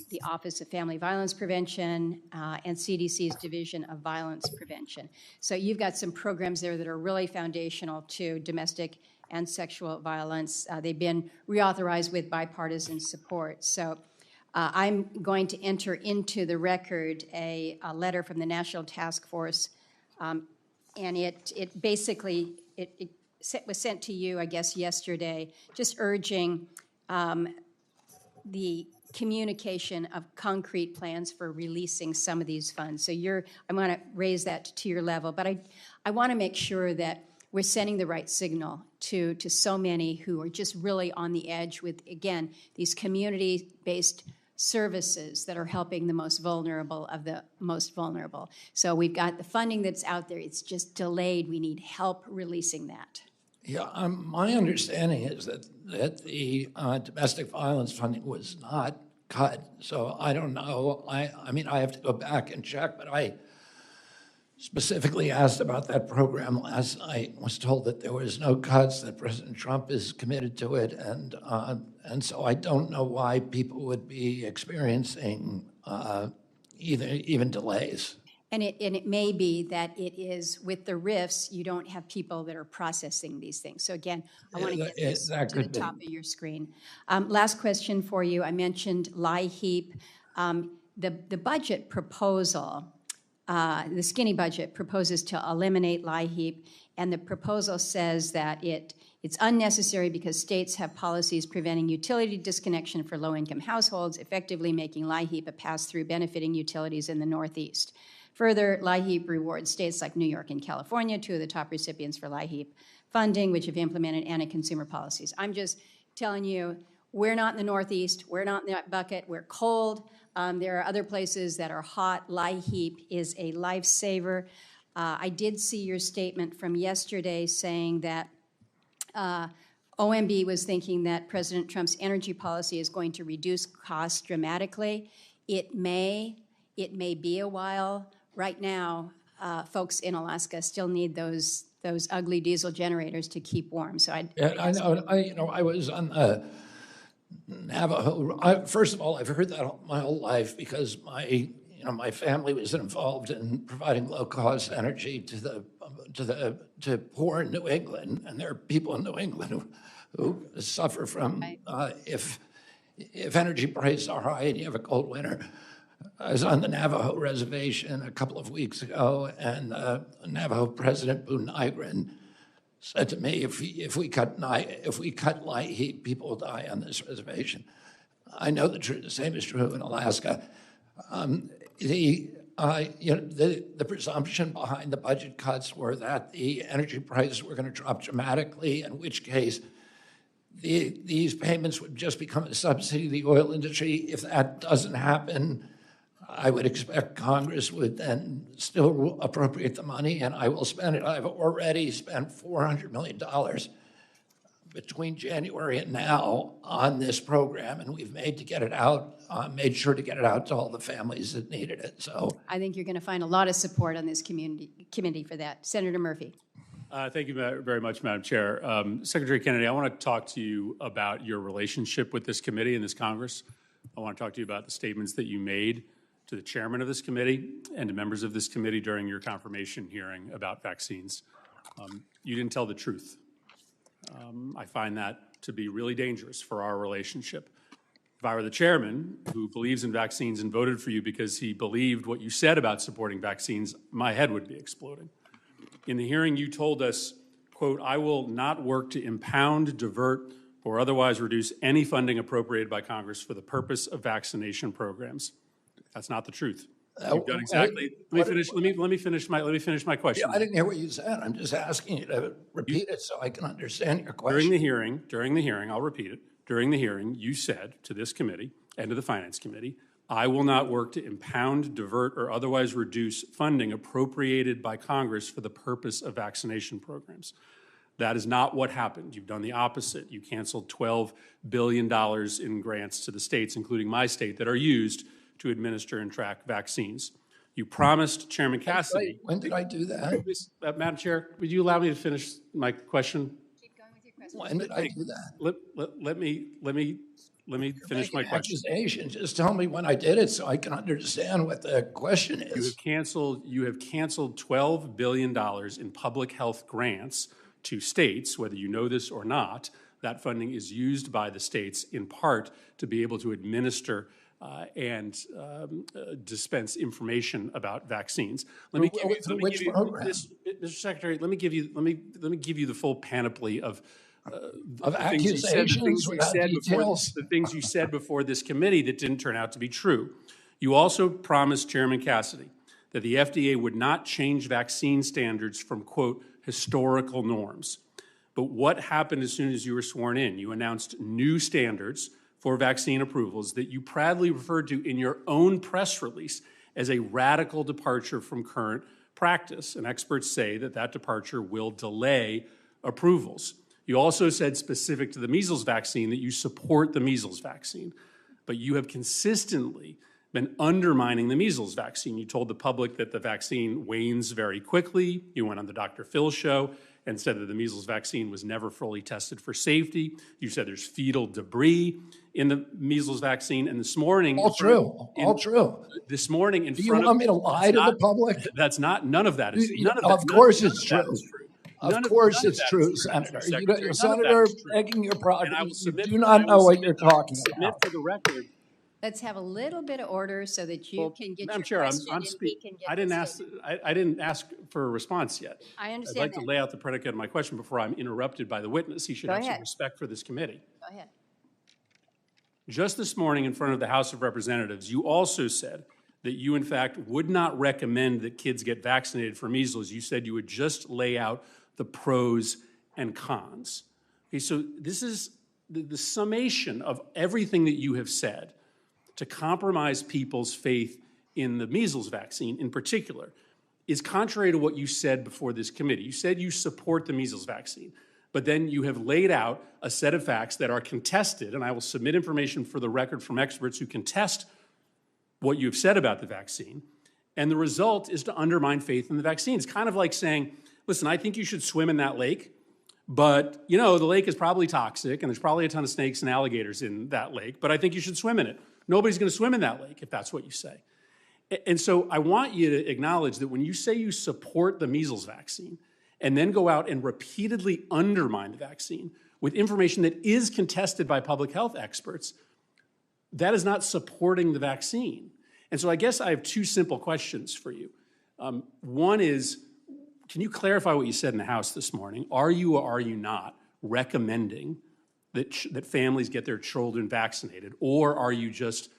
the Office of Family Violence Prevention and CDC's Division of Violence Prevention. So you've got some programs there that are really foundational to domestic and sexual violence. They've been reauthorized with bipartisan support. So I'm going to enter into the record a letter from the National Task Force, and it basically was sent to you, I guess, yesterday, just urging the communication of concrete plans for releasing some of these funds. So I want to raise that to your level, but I want to make sure that we're sending the right signal to so many who are just really on the edge with, again, these community-based services that are helping the most vulnerable of the most vulnerable. So we've got the funding that's out there. It's just delayed. We need help releasing that. Yeah, my understanding is that the domestic violence funding was not cut. So I don't know. I mean, I have to go back and check, but I specifically asked about that program last night. Was told that there was no cuts, that President Trump is committed to it, and so I don't know why people would be experiencing even delays. And it may be that it is with the RIFs, you don't have people that are processing these things. So again, I want to get this to the top of your screen. Last question for you. I mentioned LIHEAP. The budget proposal, the skinny budget proposes to eliminate LIHEAP, and the proposal says that it's unnecessary because states have policies preventing utility disconnection for low-income households, effectively making LIHEAP a pass-through benefiting utilities in the Northeast. Further, LIHEAP rewards states like New York and California, two of the top recipients for LIHEAP funding, which have implemented anti-consumer policies. I'm just telling you, we're not in the Northeast. We're not in that bucket. We're cold. There are other places that are hot. LIHEAP is a lifesaver. I did see your statement from yesterday saying that OMB was thinking that President Trump's energy policy is going to reduce costs dramatically. It may be a while. Right now, folks in Alaska still need those ugly diesel generators to keep warm. So I know. I was on the Navajo. First of all, I've heard that my whole life because my family was involved in providing low-cost energy to poor New England, and there are people in New England who suffer from if energy prices are high and you have a cold winter. I was on the Navajo reservation a couple of weeks ago, and Navajo President Boone Nygren said to me, if we cut LIHEAP, people will die on this reservation. I know the same is true in Alaska. The presumption behind the budget cuts were that the energy prices were going to drop dramatically, in which case these payments would just become a subsidy to the oil industry. If that doesn't happen, I would expect Congress would then still appropriate the money, and I will spend it. I've already spent $400 million between January and now on this program, and we've made to get it out, made sure to get it out to all the families that needed it. So I think you're going to find a lot of support on this committee for that. Senator Murphy. Thank you very much, Madam Chair. Secretary Kennedy, I want to talk to you about your relationship with this committee and this Congress. I want to talk to you about the statements that you made to the chairman of this committee and to members of this committee during your confirmation hearing about vaccines. You didn't tell the truth. I find that to be really dangerous for our relationship. If I were the chairman who believes in vaccines and voted for you because he believed what you said about supporting vaccines, my head would be exploding. In the hearing, you told us, quote, "I will not work to impound, divert, or otherwise reduce any funding appropriated by Congress for the purpose of vaccination programs." That's not the truth. You've done exactly. Let me finish my question. yeah, I didn't hear what you said. I'm just asking you to repeat it so I can understand your question. During the hearing, I'll repeat it. During the hearing, you said to this committee and to the Finance Committee, "I will not work to impound, divert, or otherwise reduce funding appropriated by Congress for the purpose of vaccination programs." That is not what happened. You've done the opposite. You canceled $12 billion in grants to the states, including my state, that are used to administer and track vaccines. You promised Chairman Cassidy. When did I do that? Madam Chair, would you allow me to finish my question? Keep going with your question. When did I do that? Let me finish my question. Accusation. Just tell me when I did it so I can understand what the question is. You have canceled $12 billion in public health grants to states, whether you know this or not. That funding is used by the states in part to be able to administer and dispense information about vaccines. Mr. Secretary, let me give you the full panoply of accusations without details. the things you said before this committee that didn't turn out to be true. You also promised Chairman Cassidy that the FDA would not change vaccine standards from, quote, historical norms. But what happened as soon as you were sworn in? You announced new standards for vaccine approvals that you proudly referred to in your own press release as a radical departure from current practice. And experts say that that departure will delay approvals. You also said, specific to the measles vaccine, that you support the measles vaccine. But you have consistently been undermining the measles vaccine. You told the public that the vaccine wanes very quickly. You went on the Dr. Phil show and said that the measles vaccine was never fully tested for safety. You said there's fetal debris in the measles vaccine. And this morning— All true. This morning in Do front you want me to lie to the public? That's not— none of that is— Of course it's true. Of course it's true, Senator. Senator, begging your progress, you do not know what you're talking about. For the record— Let's have a little bit of order so that you can get Madam your Chair, question I'm and we speaking. can get I didn't ask for a response yet. I I'd understand like that. to lay out the predicate of my question before I'm interrupted by the witness. He should Go have some ahead. respect for this committee. Go ahead. Just this morning in front of the House of Representatives, you also said that you, in fact, would not recommend that kids get vaccinated for measles. You said you would just lay out the pros and cons. Okay, so this is the summation of everything that you have said to compromise people's faith in the measles vaccine in particular is contrary to what you said before this committee. You said you support the measles vaccine, but then you have laid out a set of facts that are contested, and I will submit information for the record from experts who contest what you've said about the vaccine, and the result is to undermine faith in the vaccine. It's kind of like saying, listen, I think you should swim in that lake, but, you know, the lake is probably toxic, and there's probably a ton of snakes and alligators in that lake, but I think you should swim in it. Nobody's going to swim in that lake if that's what you say. And so I want you to acknowledge that when you say you support the measles vaccine and then go out and repeatedly undermine the vaccine with information that is contested by public health experts, that is not supporting the vaccine. And so I guess I have two simple questions for you. One is, can you clarify what you said in the House this morning? Are you or are you not recommending that families get their children vaccinated, or are you just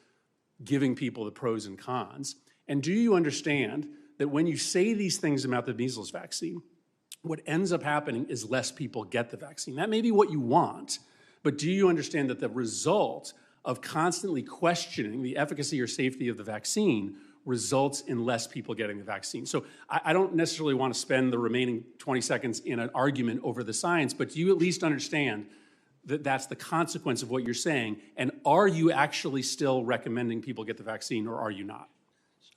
giving people the pros and cons? And do you understand that when you say these things about the measles vaccine, what ends up happening is less people get the vaccine? That may be what you want, but do you understand that the result of constantly questioning the efficacy or safety of the vaccine results in less people getting the vaccine? So I don't necessarily want to spend the remaining 20 seconds in an argument over the science, but do you at least understand that that's the consequence of what you're saying? And are you actually still recommending people get the vaccine, or are you not?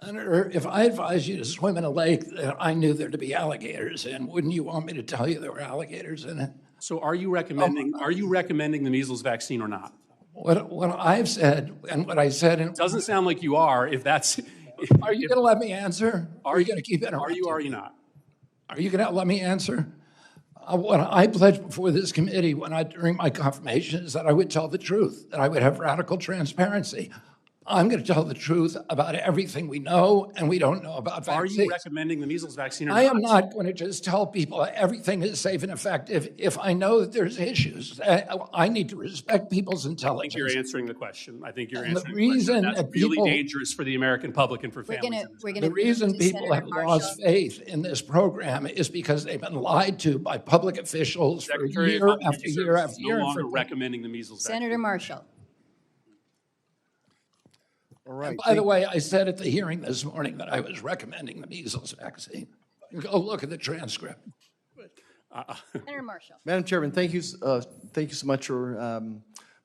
Senator, if I advised you to swim in a lake that I knew there to be alligators in, wouldn't you want me to tell you there were alligators in it? So are you recommending the measles vaccine or not? What I've said and what I said in. Doesn't sound like you are. If that's, Are you going to let me answer? Are you going to keep interrupting? Are you? Are you not? Are you going to let me answer? What I pledged before this committee during my confirmation is that I would tell the truth, that I would have radical transparency. I'm going to tell the truth about everything we know and we don't know about vaccines. Are you recommending the measles vaccine or not? I am not going to just tell people everything is safe and effective if I know that there's issues. I need to respect people's intelligence. I think you're answering the question. I think you're And the answering the question. reason That's that really people- dangerous for the American public and for families. The reason people have lost faith in this program is because they've been lied to by public officials for Secretary of year Health and after Human year Services after is year. no longer recommending the measles vaccine. Senator Marshall. All right. By the way, I said at the hearing this morning that I was recommending the measles vaccine. Go look at the transcript. Senator Marshall. Madam Chairman, thank you so much for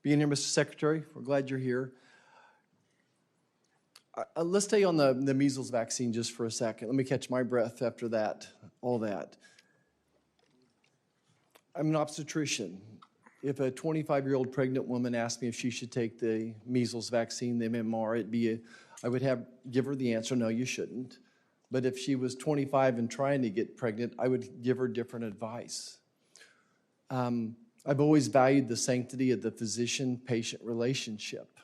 being here, Mr. Secretary. We're glad you're here. Let's stay on the measles vaccine just for a second. Let me catch my breath after that, all that. I'm an obstetrician. If a 25-year-old pregnant woman asked me if she should take the measles vaccine, the MMR, I would give her the answer, no, you shouldn't. But if she was 25 and trying to get pregnant, I would give her different advice. I've always valued the sanctity of the physician-patient relationship.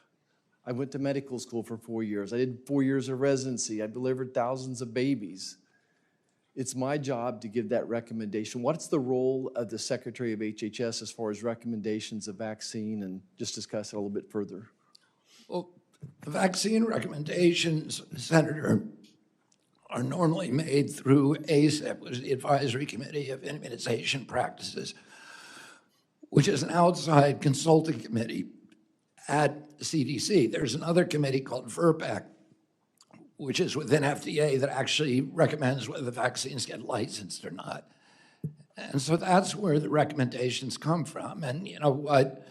I went to medical school for 4 years. I did 4 years of residency. I delivered thousands of babies. It's my job to give that recommendation. What's the role of the Secretary of HHS as far as recommendations of vaccine, and just discuss it a little bit further? Well, the vaccine recommendations, Senator, are normally made through ACIP, which is the Advisory Committee of Immunization Practices, which is an outside consulting committee at CDC. There's another committee called VRBPAC, which is within FDA, that actually recommends whether the vaccines get licensed or not. And so that's where the recommendations come from. And you know what?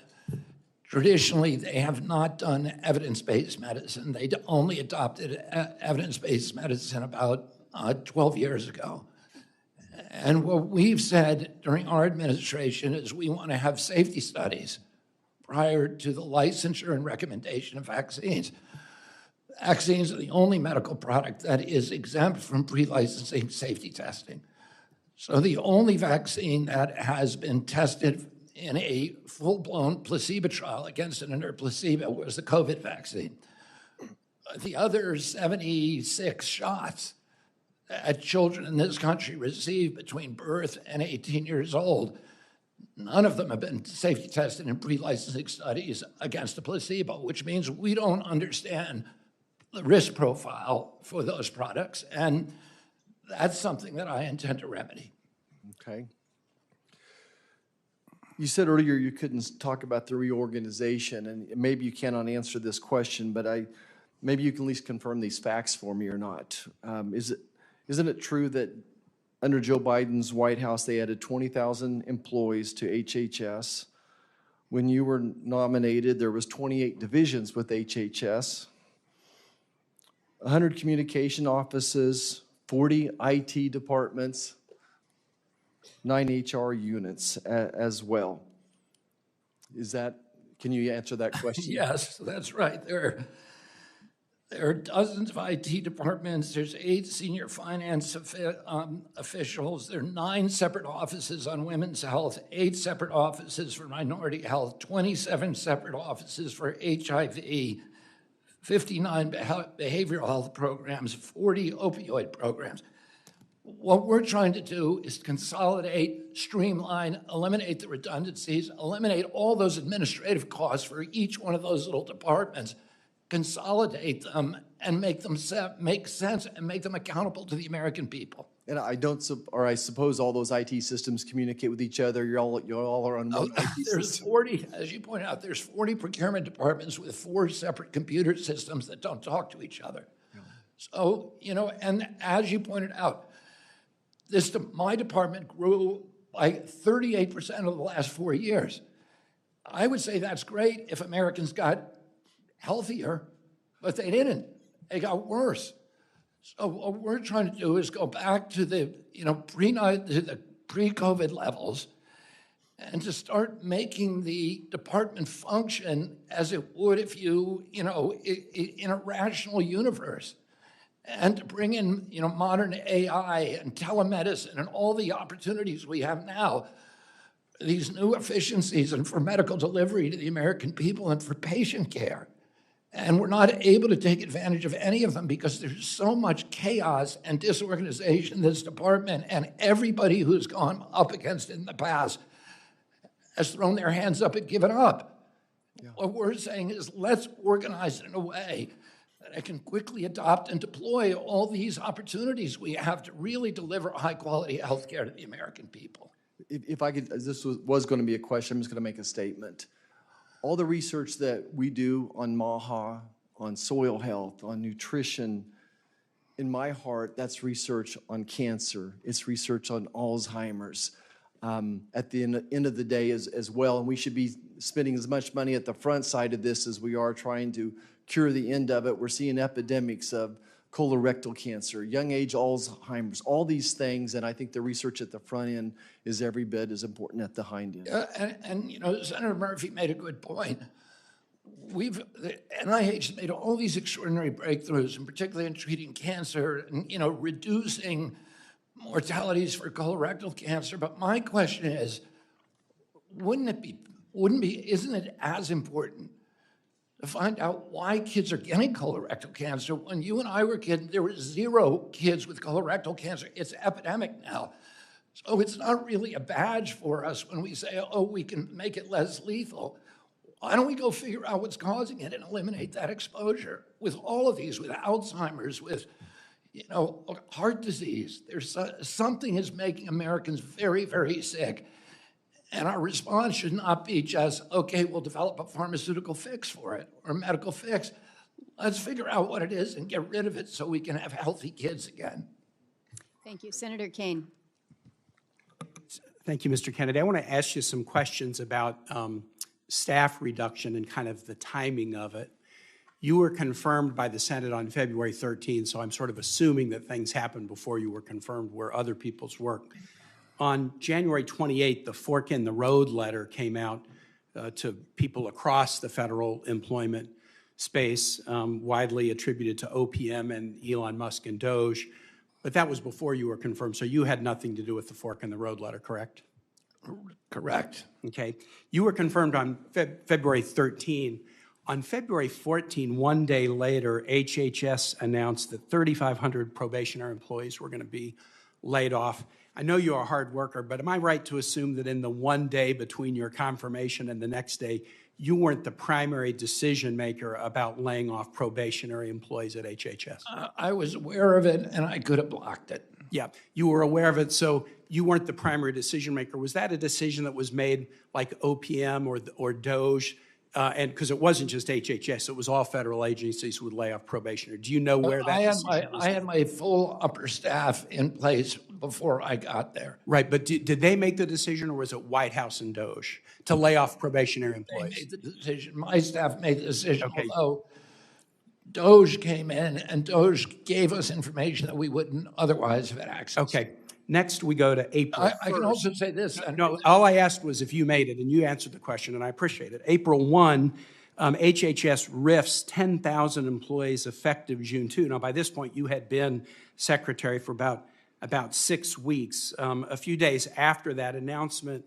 Traditionally, they have not done evidence-based medicine. They only adopted evidence-based medicine about 12 years ago. And what we've said during our administration is we want to have safety studies prior to the licensure and recommendation of vaccines. Vaccines are the only medical product that is exempt from pre-licensing safety testing. So the only vaccine that has been tested in a full-blown placebo trial against an inert placebo was the COVID vaccine. The other 76 shots that children in this country receive between birth and 18 years old, none of them have been safety tested in pre-licensing studies against a placebo, which means we don't understand the risk profile for those products, and that's something that I intend to remedy. Okay. You said earlier you couldn't talk about the reorganization, and maybe you cannot answer this question, but maybe you can at least confirm these facts for me or not. Isn't it true that under Joe Biden's White House, they added 20,000 employees to HHS? When you were nominated, there was 28 divisions with HHS, 100 communication offices, 40 IT departments, 9 HR units as well. Can you answer that question? Yes, that's right. There are dozens of IT departments. There's 8 senior finance officials. There are 9 separate offices on women's health, 8 separate offices for minority health, 27 separate offices for HIV, 59 behavioral health programs, 40 opioid programs. What we're trying to do is consolidate, streamline, eliminate the redundancies, eliminate all those administrative costs for each one of those little departments, consolidate them, and make them make sense and make them accountable to the American people. And I suppose all those IT systems communicate with each other. You all are on one IT There's system. 40, as you pointed out, there's 40 procurement departments with 4 separate computer systems that don't talk to each other. Yeah. So, and as you pointed out, my department grew by 38% over the last 4 years. I would say that's great if Americans got healthier, but they didn't. They got worse. So what we're trying to do is go back to the, pre-COVID levels and to start making the department function as it would if in a rational universe. And to bring in, modern AI and telemedicine and all the opportunities we have now, these new efficiencies and for medical delivery to the American people and for patient care. And we're not able to take advantage of any of them because there's so much chaos and disorganization in this department, and everybody who's gone up against it in the past has thrown their hands up and given up. Yeah. What we're saying is let's organize it in a way that I can quickly adopt and deploy all these opportunities we have to really deliver high-quality health care to the American people. If I could, this was going to be a question, I'm just going to make a statement. All the research that we do on MAHA, on soil health, on nutrition, in my heart, that's research on cancer. It's research on Alzheimer's. At the end of the day as well, and we should be spending as much money at the front side of this as we are trying to cure the end of it. We're seeing epidemics of colorectal cancer, young age Alzheimer's, all these things, and I think the research at the front end is every bit as important at the hind end. And Senator Murphy made a good point. The NIH made all these extraordinary breakthroughs, and particularly in treating cancer and, reducing mortalities for colorectal cancer. But my question is, isn't it as important to find out why kids are getting colorectal cancer? When you and I were kids, there were 0 kids with colorectal cancer. It's epidemic now. So it's not really a badge for us when we say, oh, we can make it less lethal. Why don't we go figure out what's causing it and eliminate that exposure with all of these, with Alzheimer's, with heart disease? There's something is making Americans very, very sick. And our response should not be just, okay, we'll develop a pharmaceutical fix for it or a medical fix. Let's figure out what it is and get rid of it so we can have healthy kids again. Thank you. Senator Kane. Thank you, Mr. Kennedy. I want to ask you some questions about staff reduction and kind of the timing of it. You were confirmed by the Senate on February 13th, so I'm sort of assuming that things happened before you were confirmed were other people's work. On January 28th, the fork in the road letter came out to people across the federal employment space, widely attributed to OPM and Elon Musk and Doge, but that was before you were confirmed, so you had nothing to do with the fork in the road letter, correct? Correct. Okay. You were confirmed on February 13. On February 14, one day later, HHS announced that 3,500 probationary employees were going to be laid off. I know you're a hard worker, but am I right to assume that in the one day between your confirmation and the next day, you weren't the primary decision maker about laying off probationary employees at HHS? I was aware of it, and I could have blocked it. Yeah, you were aware of it, so you weren't the primary decision maker. Was that a decision that was made like OPM or Doge? And because it wasn't just HHS, it was all federal agencies who would lay off probationary. Do you know where that decision was? I had my full upper staff in place before I got there. Right, but did they make the decision, or was it White House and Doge to lay off probationary employees? They made the decision. My staff made the decision, okay. Although Doge came in and Doge gave us information that we wouldn't otherwise have had access. Okay. Next, we go to April 1st. I can also say this. No, all I asked was if you made it, and you answered the question, and I appreciate it. April 1, HHS RIFs 10,000 employees effective June 2. Now, by this point, you had been secretary for about 6 weeks. A few days after that announcement,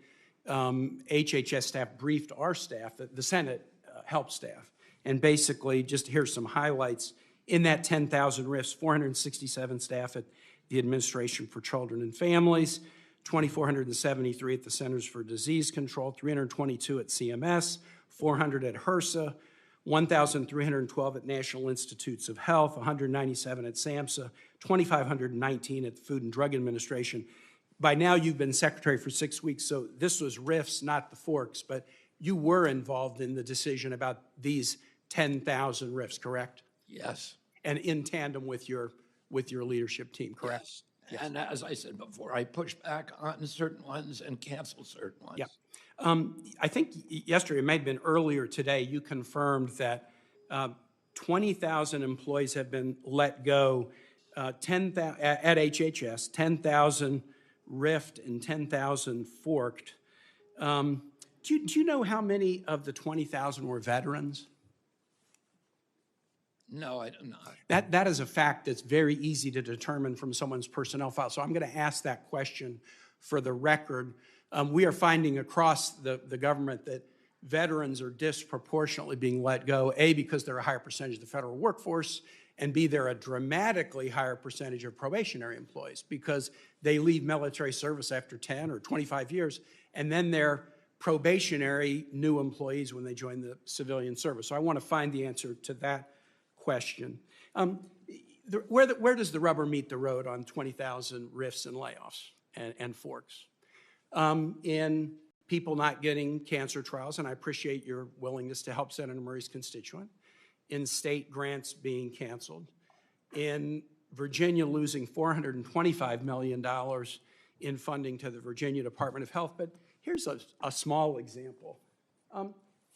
HHS staff briefed our staff, the Senate help staff, and basically, just here's some highlights. In that 10,000 RIFs, 467 staff at the Administration for Children and Families, 2,473 at the Centers for Disease Control, 322 at CMS, 400 at HRSA, 1,312 at National Institutes of Health, 197 at SAMHSA, 2,519 at the Food and Drug Administration. By now, you've been secretary for 6 weeks, so this was RIFs, not the forks, but you were involved in the decision about these 10,000 RIFs, correct? Yes. And in tandem with your leadership team, correct? Yes. And as I said before, I pushed back on certain ones and canceled certain ones. Yeah. I think yesterday, it may have been earlier today, you confirmed that 20,000 employees have been let go, at HHS, 10,000 RIFT and 10,000 forked. Do you know how many of the 20,000 were veterans? No, I do not. That is a fact that's very easy to determine from someone's personnel file. So I'm going to ask that question for the record. We are finding across the government that veterans are disproportionately being let go, A, because they're a higher percentage of the federal workforce, and B, they're a dramatically higher percentage of probationary employees because they leave military service after 10 or 25 years, and then they're probationary new employees when they join the civilian service. So I want to find the answer to that question. Where does the rubber meet the road on 20,000 RIFs and layoffs and forks? In people not getting cancer trials, and I appreciate your willingness to help Senator Murray's constituent, in state grants being canceled, in Virginia losing $425 million in funding to the Virginia Department of Health. But here's a small example.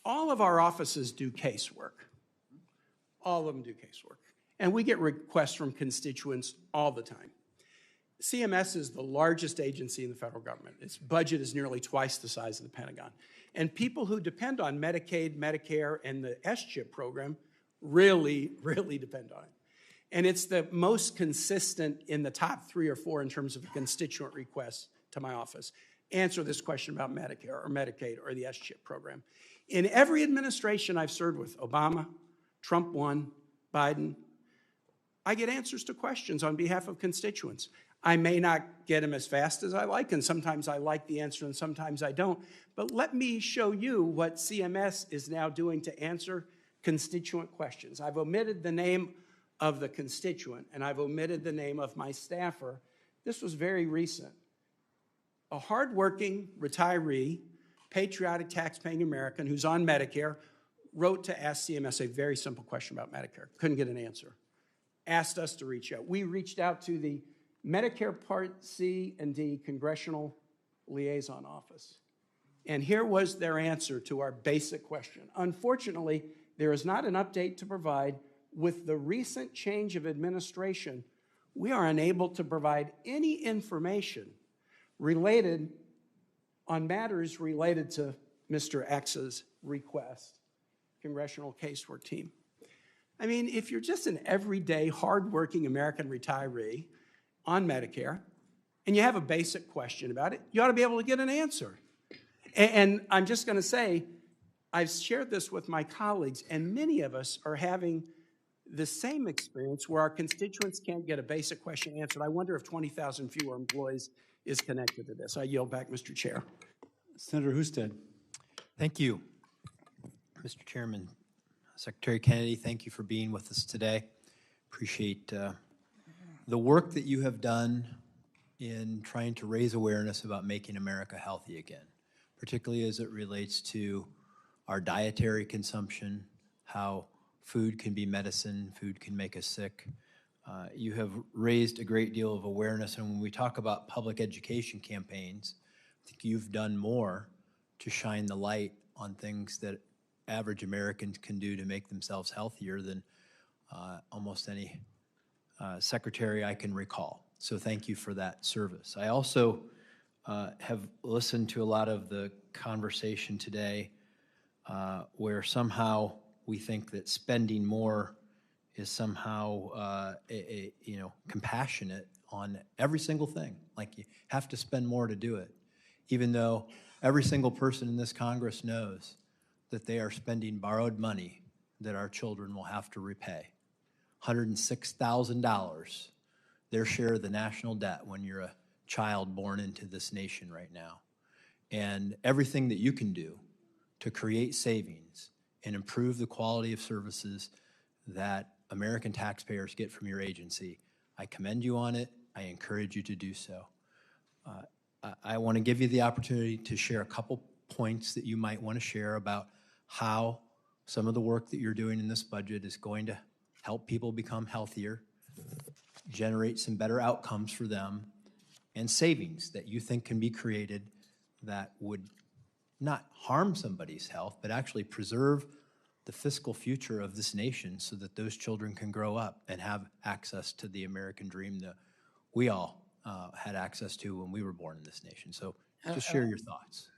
All of our offices do casework. All of them do casework. And we get requests from constituents all the time. CMS is the largest agency in the federal government. Its budget is nearly twice the size of the Pentagon. And people who depend on Medicaid, Medicare, and the SCHIP program really, really depend on it. And it's the most consistent in the top 3 or 4 in terms of constituent requests to my office. Answer this question about Medicare or Medicaid or the SCHIP program. In every administration I've served with, Obama, Trump 1, Biden, I get answers to questions on behalf of constituents. I may not get them as fast as I like, and sometimes I like the answer and sometimes I don't. But let me show you what CMS is now doing to answer constituent questions. I've omitted the name of the constituent, and I've omitted the name of my staffer. This was very recent. A hardworking retiree, patriotic tax-paying American who's on Medicare wrote to ask CMS a very simple question about Medicare. Couldn't get an answer. Asked us to reach out. We reached out to the Medicare Part C and D Congressional Liaison Office. And here was their answer to our basic question. Unfortunately, there is not an update to provide. With the recent change of administration, we are unable to provide any information related on matters related to Mr. X's request. Congressional casework team. I mean, if you're just an everyday, hardworking American retiree on Medicare, and you have a basic question about it, you ought to be able to get an answer. And I'm just going to say, I've shared this with my colleagues, and many of us are having the same experience where our constituents can't get a basic question answered. I wonder if 20,000 fewer employees is connected to this. I yield back, Mr. Chair. Senator Husted. Thank you, Mr. Chairman. Secretary Kennedy, thank you for being with us today. Appreciate the work that you have done in trying to raise awareness about making America healthy again, particularly as it relates to our dietary consumption, how food can be medicine, food can make us sick. You have raised a great deal of awareness, and when we talk about public education campaigns, I think you've done more to shine the light on things that average Americans can do to make themselves healthier than almost any secretary I can recall. So thank you for that service. I also have listened to a lot of the conversation today where somehow we think that spending more is somehow compassionate on every single thing. Like you have to spend more to do it, even though every single person in this Congress knows that they are spending borrowed money that our children will have to repay. $106,000, their share of the national debt when you're a child born into this nation right now. And everything that you can do to create savings and improve the quality of services that American taxpayers get from your agency, I commend you on it. I encourage you to do so. I want to give you the opportunity to share a couple points that you might want to share about how some of the work that you're doing in this budget is going to help people become healthier, generate some better outcomes for them, and savings that you think can be created that would not harm somebody's health, but actually preserve the fiscal future of this nation so that those children can grow up and have access to the American dream that we all had access to when we were born in this nation. So just share your thoughts.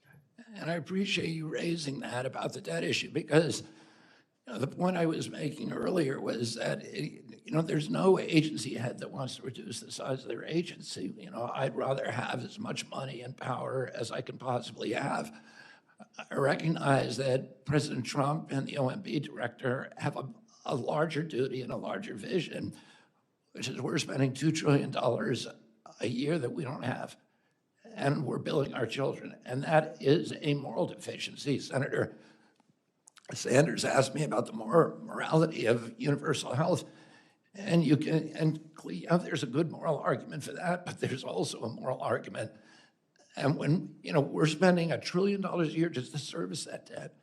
And I appreciate you raising that about the debt issue, because the point I was making earlier was that there's no agency head that wants to reduce the size of their agency. I'd rather have as much money and power as I can possibly have. I recognize that President Trump and the OMB director have a larger duty and a larger vision, which is we're spending $2 trillion a year that we don't have, and we're billing our children. And that is a moral deficiency. Senator Sanders asked me about the morality of universal health, and there's a good moral argument for that, but there's also a moral argument. And when we're spending $1 trillion a year just to service that debt,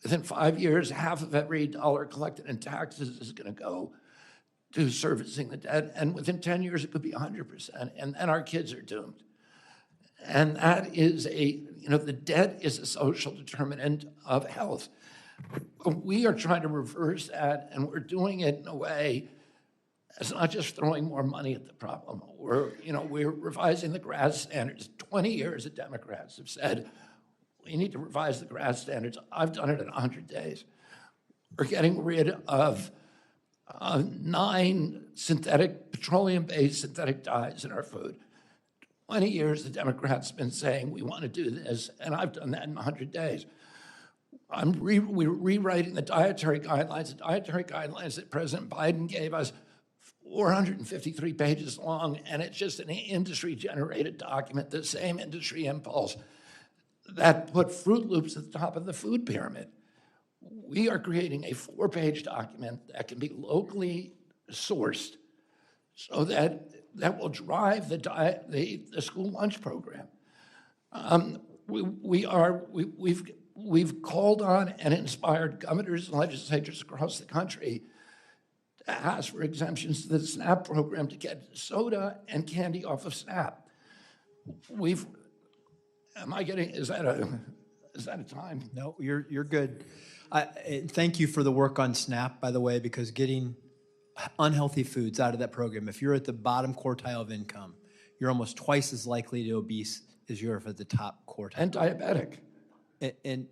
within 5 years, half of every dollar collected in taxes is going to go to servicing the debt, and within 10 years it could be 100%, and then our kids are doomed. And that is the debt is a social determinant of health. We are trying to reverse that, and we're doing it in a way that's not just throwing more money at the problem. We're revising the GRAS standards. 20 years the Democrats have said, we need to revise the GRAS standards. I've done it in 100 days. We're getting rid of 9 petroleum-based synthetic dyes in our food. 20 years the Democrats have been saying, we want to do this, and I've done that in 100 days. We're rewriting the dietary guidelines that President Biden gave us, 453 pages long, and it's just an industry-generated document, the same industry impulse that put Fruit Loops at the top of the food pyramid. We are creating a 4-page document that can be locally sourced so that will drive the school lunch program. We've called on and inspired governors and legislatures across the country to ask for exemptions to the SNAP program to get soda and candy off of SNAP. Is that a time? No, you're good. Thank you for the work on SNAP, by the way, because getting unhealthy foods out of that program, if you're at the bottom quartile of income, you're almost twice as likely to be obese as you're at the top quartile. And diabetic. And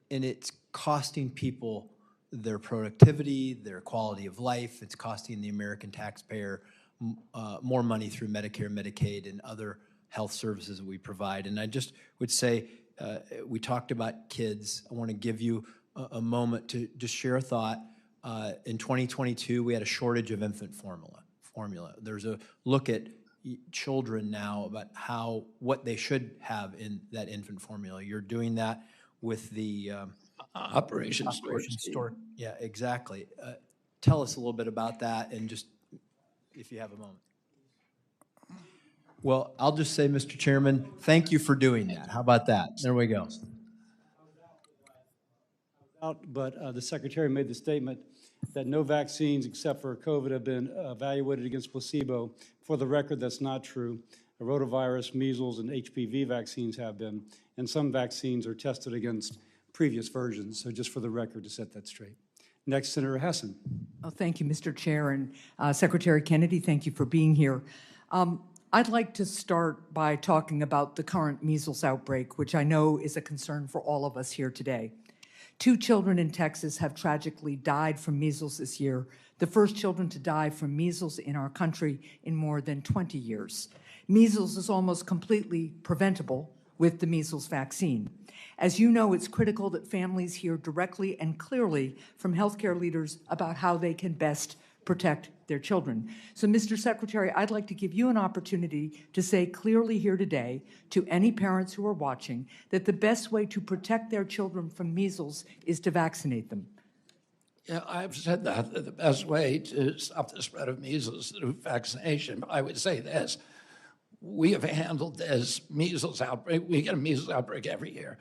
it's costing people their productivity, their quality of life. It's costing the American taxpayer more money through Medicare, Medicaid, and other health services that we provide. And I just would say, we talked about kids. I want to give you a moment to just share a thought. In 2022, we had a shortage of infant formula. There's a look at children now about what they should have in that infant formula. You're doing that with the Operation Store. Yeah, exactly. Tell us a little bit about that, and just if you have a moment. Well, I'll just say, Mr. Chairman, thank you for doing that. How about that? There we go. But the Secretary made the statement that no vaccines except for COVID have been evaluated against placebo. For the record, that's not true. Rotavirus, measles, and HPV vaccines have been, and some vaccines are tested against previous versions. So just for the record, to set that straight. Next, Senator Hessen. Oh, thank you, Mr. Chair, and Secretary Kennedy, thank you for being here. I'd like to start by talking about the current measles outbreak, which I know is a concern for all of us here today. 2 children in Texas have tragically died from measles this year, the first children to die from measles in our country in more than 20 years. Measles is almost completely preventable with the measles vaccine. As you know, it's critical that families hear directly and clearly from healthcare leaders about how they can best protect their children. So, Mr. Secretary, I'd like to give you an opportunity to say clearly here today to any parents who are watching that the best way to protect their children from measles is to vaccinate them. Yeah, I've said that the best way to stop the spread of measles is through vaccination. But I would say this. We have handled this measles outbreak. We get a measles outbreak every year.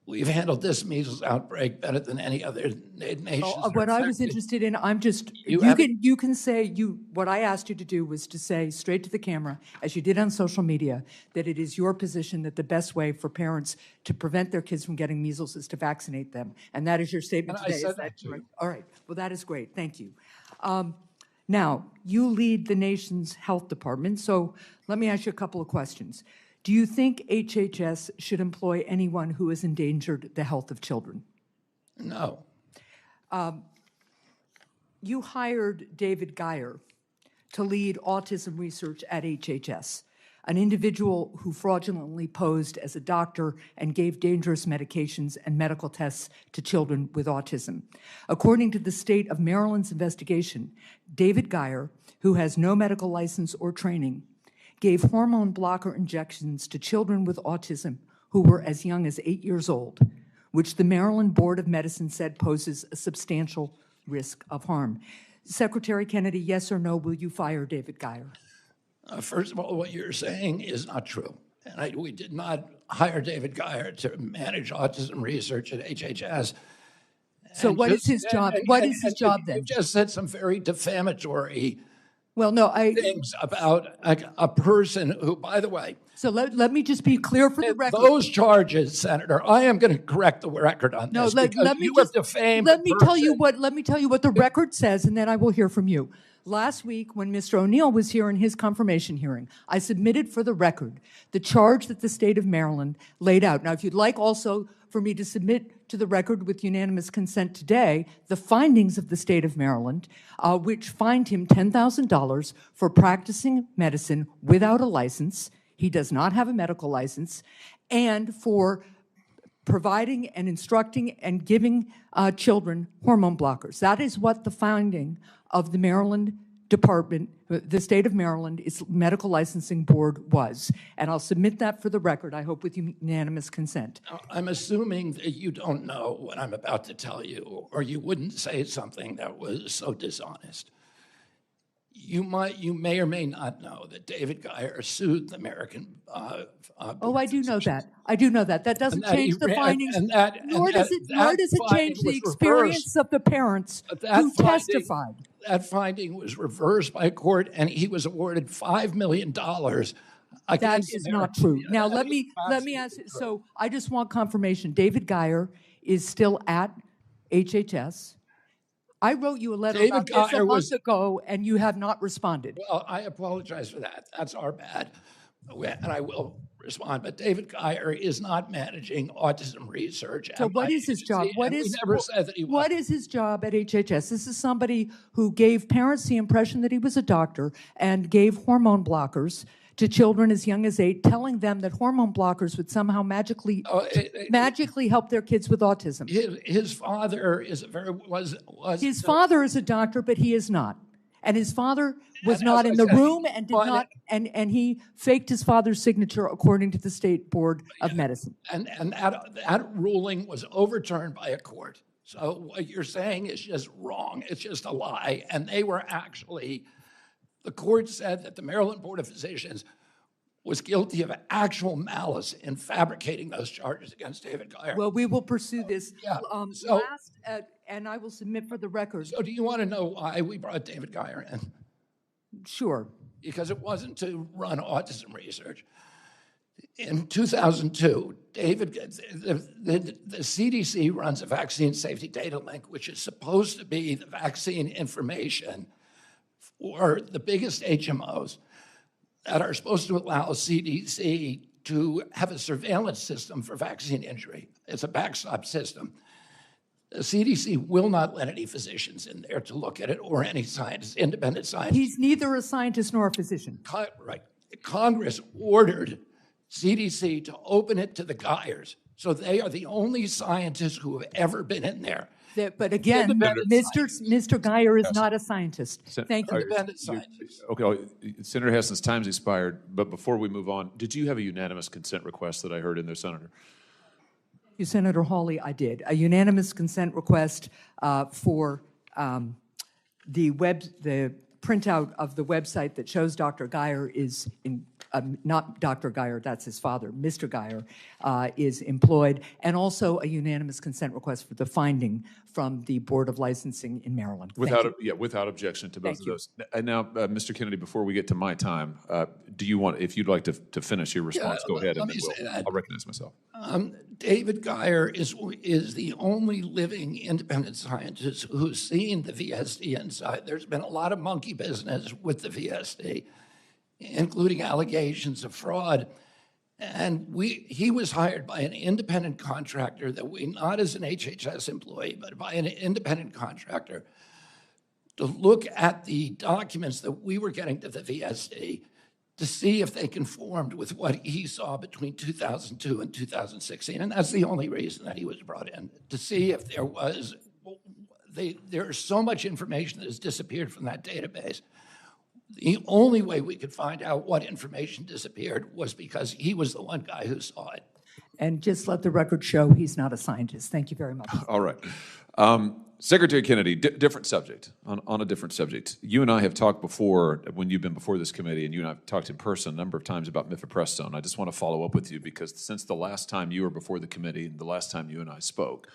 we've handled this measles outbreak better than any other nations. What I was interested in, you can say, what I asked you to do was to say straight to the camera, as you did on social media, that it is your position that the best way for parents to prevent their kids from getting measles is to vaccinate them. And that is your statement And I today. said Is that that too. correct? All right. Well, that is great. Thank you. Now, you lead the nation's health department, so let me ask you a couple of questions. Do you think HHS should employ anyone who has endangered the health of children? No. You hired David Geyer to lead autism research at HHS, an individual who fraudulently posed as a doctor and gave dangerous medications and medical tests to children with autism. According to the state of Maryland's investigation, David Geyer, who has no medical license or training, gave hormone blocker injections to children with autism who were as young as 8 years old, which the Maryland Board of Medicine said poses a substantial risk of harm. Secretary Kennedy, yes or no, will you fire David Geyer? First of all, what you're saying is not true. And we did not hire David Geyer to manage autism research at HHS. So what is his job? What is his job then? You just said some very defamatory things about a person who, by the way. So let me just be clear for the record. Those charges, Senator, I am going to correct the record on this because you have defamed Let me tell you what the record says, and then I will hear from you. Last week, when Mr. O'Neill was here in his confirmation hearing, I submitted for the record the charge that the state of Maryland laid out. Now, if you'd like also for me to submit to the record with unanimous consent today the findings of the state of Maryland, which fined him $10,000 for practicing medicine without a license. He does not have a medical license, and for providing and instructing and giving children hormone blockers. That is what the finding of the Maryland Department, the state of Maryland, its medical licensing board was. And I'll submit that for the record, I hope with unanimous consent. I'm assuming that you don't know what I'm about to tell you, or you wouldn't say something that was so dishonest. You may or may not know that David Geyer sued the American I do know that. I do know that. That doesn't change the findings, nor does it change the experience of the parents who testified. That finding was reversed by a court, and he was awarded $5 million. That is not true. Now, let me ask, so I just want confirmation. David Geyer is still at HHS. I wrote you a letter about this a month ago, and you have not responded. Well, I apologize for that. That's our bad, and I will respond. But David Geyer is not managing autism research. So what is his job? What is his job at HHS? This is somebody who gave parents the impression that he was a doctor and gave hormone blockers to children as young as 8, telling them that hormone blockers would somehow magically help their kids with autism. His father His father is a doctor, but he is not. And his father was not in the room and did not, and he faked his father's signature according to the State Board of Medicine. And that ruling was overturned by a court. So what you're saying is just wrong. It's just a lie. And they were actually, the court said that the Maryland Board of Physicians was guilty of actual malice in fabricating those charges against David Geyer. Well, we will pursue this. And I will submit for the record. So do you want to know why we brought David Geyer in? Sure. Because it wasn't to run autism research. In 2002, the CDC runs a vaccine safety data link, which is supposed to be the vaccine information for the biggest HMOs that are supposed to allow CDC to have a surveillance system for vaccine injury. It's a backstop system. The CDC will not let any physicians in there to look at it or any scientists, independent scientists. He's neither a scientist nor a physician. Right. Congress ordered CDC to open it to the Geyers. So they are the only scientists who have ever been in there. But again, Mr. Geyer is not a scientist. Thank you. Independent scientists. Okay, Senator Hessen's time's expired, but before we move on, did you have a unanimous consent request that I heard in there, Senator? You, Senator Hawley, I did. A unanimous consent request for the printout of the website that shows Dr. Geyer is not Dr. Geyer, that's his father, Mr. Geyer, is employed, and also a unanimous consent request for the finding from the Board of Licensing in Maryland. Without objection to both Thank of you. those. And now, Mr. Kennedy, before we get to my time, do you want, if you'd like to finish your response, go ahead, and let then me say that. I'll recognize myself. David Geyer is the only living independent scientist who's seen the VSD inside. There's been a lot of monkey business with the VSD, including allegations of fraud. And he was hired by an independent contractor not as an HHS employee, but by an independent contractor to look at the documents that we were getting to the VSD to see if they conformed with what he saw between 2002 and 2016. And that's the only reason that he was brought in, to see if there's so much information that has disappeared from that database. The only way we could find out what information disappeared was because he was the one guy who saw it. And just let the record show he's not a scientist. Thank you very much. All right. Secretary Kennedy, different subject, on a different subject. You and I have talked before, when you've been before this committee, and you and I have talked in person a number of times about mifepristone. I just want to follow up with you because since the last time you were before the committee and the last time you and I spoke,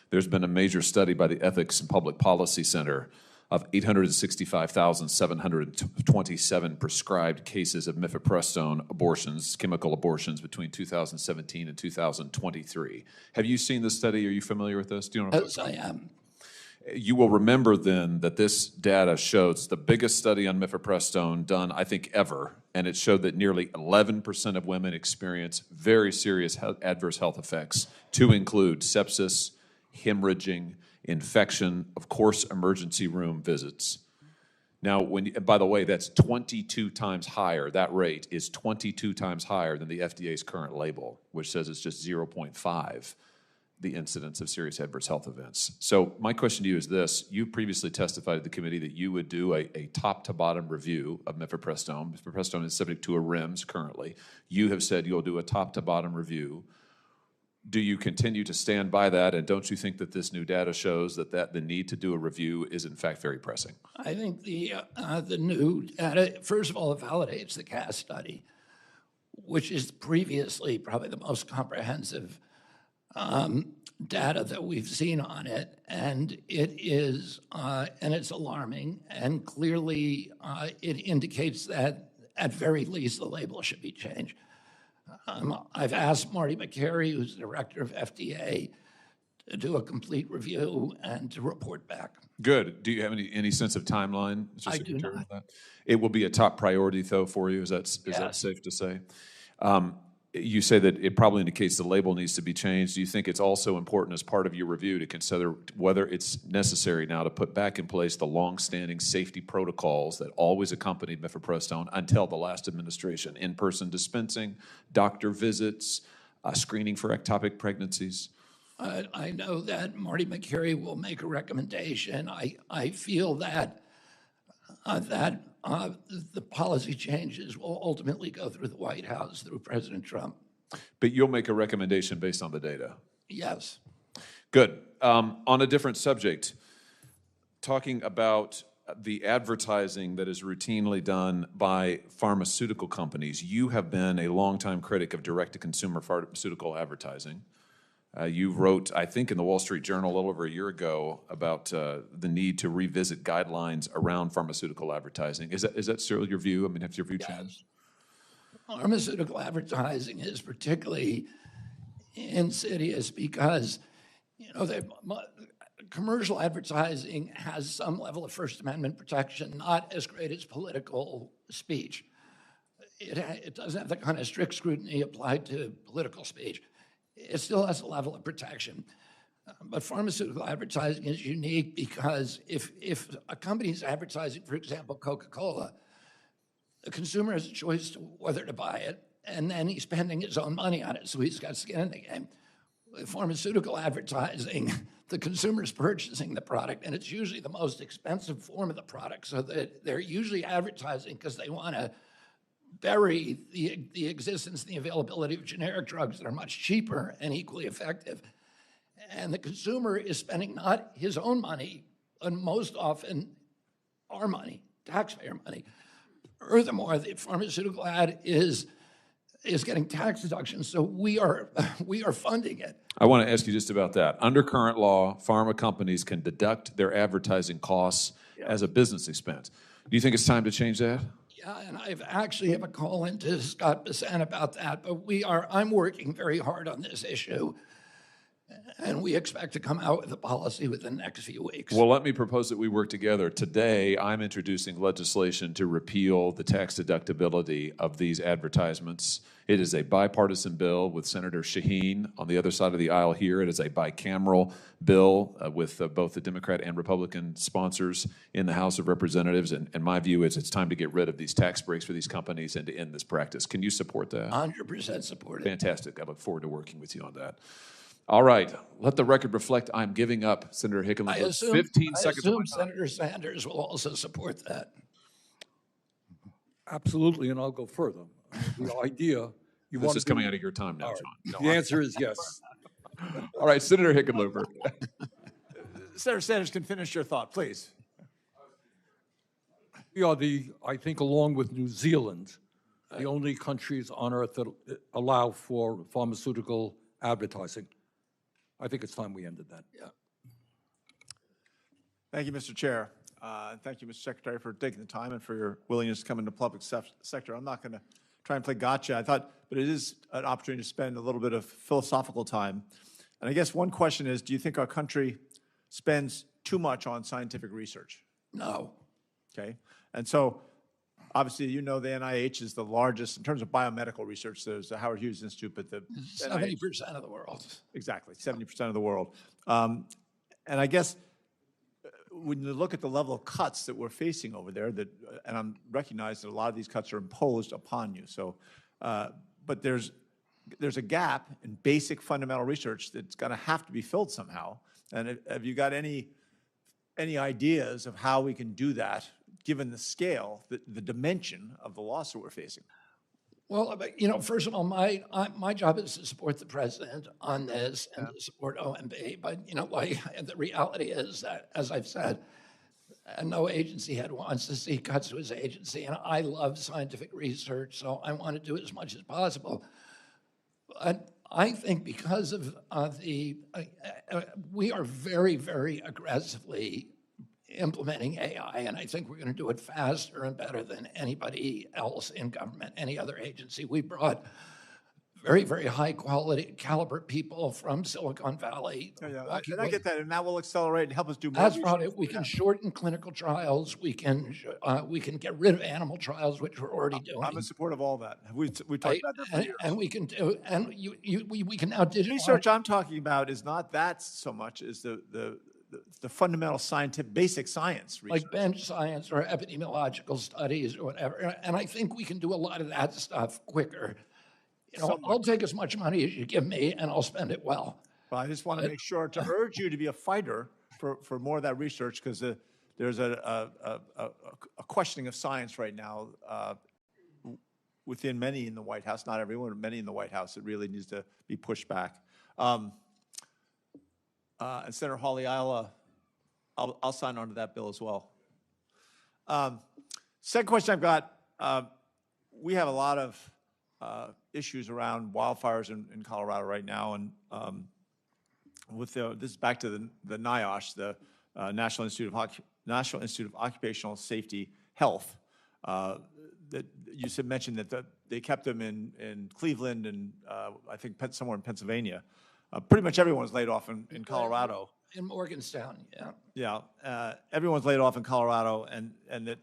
there's been a major study by the Ethics and Public Policy Center of 865,727 prescribed cases of mifepristone abortions, chemical abortions, between 2017 and 2023. Have you seen this study? Are you familiar with this? Do you know what I'm talking about? Yes, I am. You will remember then that this data shows the biggest study on mifepristone done, I think, ever, and it showed that nearly 11% of women experience very serious adverse health effects, to include sepsis, hemorrhaging, infection, of course, emergency room visits. Now, by the way, that's 22 times higher. That rate is 22 times higher than the FDA's current label, which says it's just 0.5, the incidence of serious adverse health events. So my question to you is this. You previously testified at the committee that you would do a top-to-bottom review of mifepristone. Mifepristone is subject to a REMS currently. You have said you'll do a top-to-bottom review. Do you continue to stand by that, and don't you think that this new data shows that the need to do a review is in fact very pressing? I think the new data, first of all, it validates the CAS study, which is previously probably the most comprehensive data that we've seen on it, and it's alarming, and clearly it indicates that at very least the label should be changed. I've asked Marty McCary, who's the director of FDA, to do a complete review and to report back. Good. Do you have any sense of timeline, Mr. I Secretary? do not. It will be a top priority, though, for you. Is that safe to say? You say that it probably indicates the label needs to be changed. Do you think it's also important as part of your review to consider whether it's necessary now to put back in place the long-standing safety protocols that always accompanied mifepristone until the last administration? In-person dispensing, doctor visits, screening for ectopic pregnancies? I know that Marty McCary will make a recommendation. I feel that the policy changes will ultimately go through the White House, through President Trump. But you'll make a recommendation based on the data? Yes. Good. On a different subject, talking about the advertising that is routinely done by pharmaceutical companies, you have been a longtime critic of direct-to-consumer pharmaceutical advertising. You wrote, I think, in the Wall Street Journal a little over a year ago about the need to revisit guidelines around pharmaceutical advertising. Is that still your view? I mean, has your view changed? Pharmaceutical advertising is particularly insidious because, commercial advertising has some level of First Amendment protection, not as great as political speech. It doesn't have the kind of strict scrutiny applied to political speech. It still has a level of protection. But pharmaceutical advertising is unique because if a company is advertising, for example, Coca-Cola, the consumer has a choice to whether to buy it, and then he's spending his own money on it, so he's got skin in the game. With pharmaceutical advertising, the consumer's purchasing the product, and it's usually the most expensive form of the product, so that they're usually advertising because they want to bury the existence and the availability of generic drugs that are much cheaper and equally effective. And the consumer is spending not his own money, and most often our money, taxpayer money, Furthermore, the pharmaceutical ad is getting tax deductions, so we are funding it. I want to ask you just about that. Under current law, pharma companies can deduct their advertising costs as a business expense. Do you think it's time to change that? Yeah, and I've actually have a call into Scott Bassan about that, but I'm working very hard on this issue, and we expect to come out with a policy within the next few weeks. Well, let me propose that we work together. Today, I'm introducing legislation to repeal the tax deductibility of these advertisements. It is a bipartisan bill with Senator Shaheen on the other side of the aisle here. It is a bicameral bill with both the Democrat and Republican sponsors in the House of Representatives. And my view is it's time to get rid of these tax breaks for these companies and to end this practice. Can you support that? 100% support it. Fantastic. I look forward to working with you on that. All right. Let the record reflect I'm giving up Senator Hickenlooper 15 seconds. I assume Senator Sanders will also support that. Absolutely, and I'll go further. The idea you This want is to coming out of your time now, All John. right. No, The answer is yes. All right, Senator Hickenlooper. Senator Sanders can finish your thought, please. We are I think, along with New Zealand, the only countries on earth that allow for pharmaceutical advertising. I think it's time we ended that. Yeah. Thank you, Mr. Chair. And thank you, Mr. Secretary, for taking the time and for your willingness to come into the public sector. I'm not going to try and play gotcha. But it is an opportunity to spend a little bit of philosophical time. And I guess one question is, do you think our country spends too much on scientific research? No. Okay. And so, obviously, you know the NIH is the largest, in terms of biomedical research, there's the Howard Hughes Institute, but the 70% of the world. Exactly, 70% of the world. And I guess when you look at the level of cuts that we're facing over there, and I recognize that a lot of these cuts are imposed upon you. So, but there's a gap in basic fundamental research that's going to have to be filled somehow. And have you got any ideas of how we can do that, given the scale, the dimension of the loss that we're facing? Well, you know, first of all, my job is to support the president on this and to support OMB. But, you know, the reality is that, as I've said, no agency head wants to see cuts to his agency. And I love scientific research, so I want to do as much as possible. But I think because of we are very, very aggressively implementing AI, and I think we're going to do it faster and better than anybody else in government, any other agency. We brought very, very high quality caliber people from Silicon Valley. And I get that, and that will accelerate and help us do more. That's right. We can shorten clinical trials. We can get rid of animal trials, which we're already doing. I'm in support of all that. We talked about that for years. And we can do, and we can now digitalize. Research I'm talking about is not that so much as the fundamental scientific, basic science research. Like bench science or epidemiological studies or whatever. And I think we can do a lot of that stuff quicker. You know, I'll take as much money as you give me and I'll spend it well. But I just want to make sure to urge you to be a fighter for more of that research, because there's a questioning of science right now within many in the White House, not everyone, but many in the White House. It really needs to be pushed back. And Senator Hawley, I'll sign on to that bill as well. Second question I've got, we have a lot of issues around wildfires in Colorado right now, and with this is back to the NIOSH, the National Institute of Occupational Safety Health. That you mentioned that they kept them in Cleveland and I think somewhere in Pennsylvania. Pretty much everyone's laid off in Colorado. In Morgantown, yeah. Yeah, everyone's laid off in Colorado, and that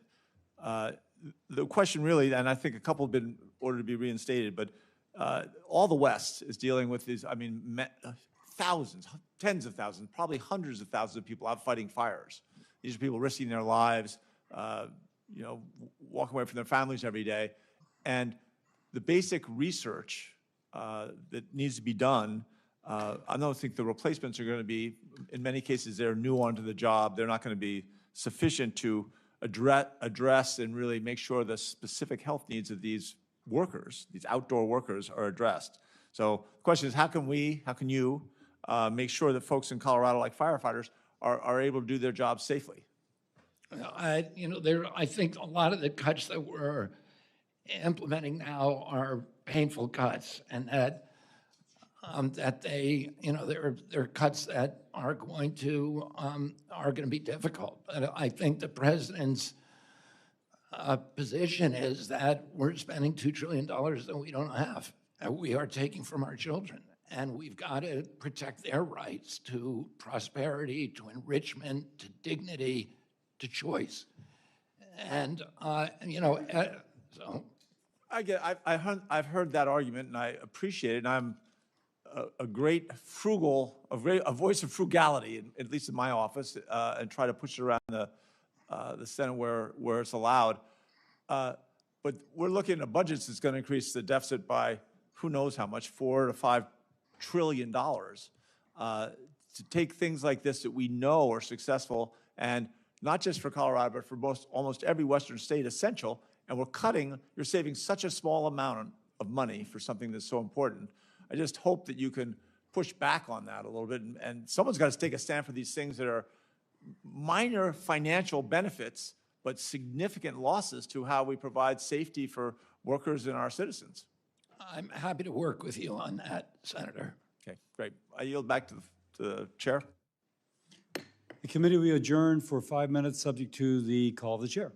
the question really, and I think a couple have been ordered to be reinstated, but all the West is dealing with these, I mean, thousands, tens of thousands, probably hundreds of thousands of people out fighting fires. These are people risking their lives, you know, walking away from their families every day. And the basic research that needs to be done, I don't think the replacements are going to be, in many cases, they're new onto the job. They're not going to be sufficient to address and really make sure the specific health needs of these workers, these outdoor workers, are addressed. So the question is, how can you make sure that folks in Colorado, like firefighters, are able to do their jobs safely? I think a lot of the cuts that we're implementing now are painful cuts, and that they, they're cuts that are going to be difficult. But I think the president's position is that we're spending $2 trillion that we don't have, that we are taking from our children. And we've got to protect their rights to prosperity, to enrichment, to dignity, to choice. And, so. I've heard that argument, and I appreciate it. And I'm a voice of frugality, at least in my office, and try to push it around the Senate where it's allowed. But we're looking at a budget that's going to increase the deficit by who knows how much, $4 to $5 trillion, to take things like this that we know are successful, and not just for Colorado, but for almost every Western state essential, and you're saving such a small amount of money for something that's so important. I just hope that you can push back on that a little bit, and someone's got to take a stand for these things that are minor financial benefits, but significant losses to how we provide safety for workers and our citizens. I'm happy to work with you on that, Senator. Okay, great. I yield back to the chair. The committee will adjourn for 5 minutes, subject to the call of the chair.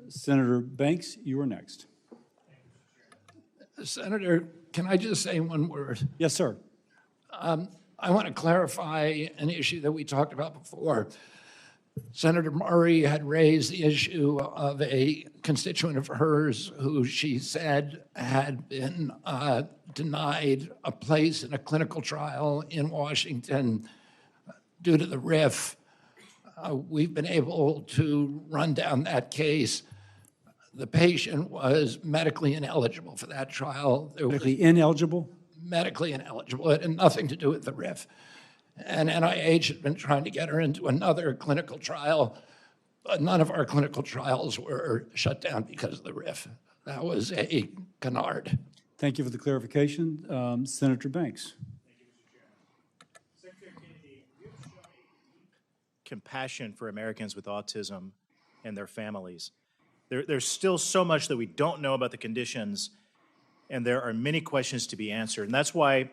Senator Banks, you are next. Senator, can I just say one word? Yes, sir. I want to clarify an issue that we talked about before. Senator Murray had raised the issue of a constituent of hers who she said had been denied a place in a clinical trial in Washington due to the RIF. We've been able to run down that case. The patient was medically ineligible for that trial. Medically ineligible? Medically ineligible. It had nothing to do with the RIF. And NIH had been trying to get her into another clinical trial, but none of our clinical trials were shut down because of the RIF. That was a canard. Thank you for the clarification. Senator Banks. Compassion for Americans with autism and their families. There's still so much that we don't know about the conditions, and there are many questions to be answered. And that's why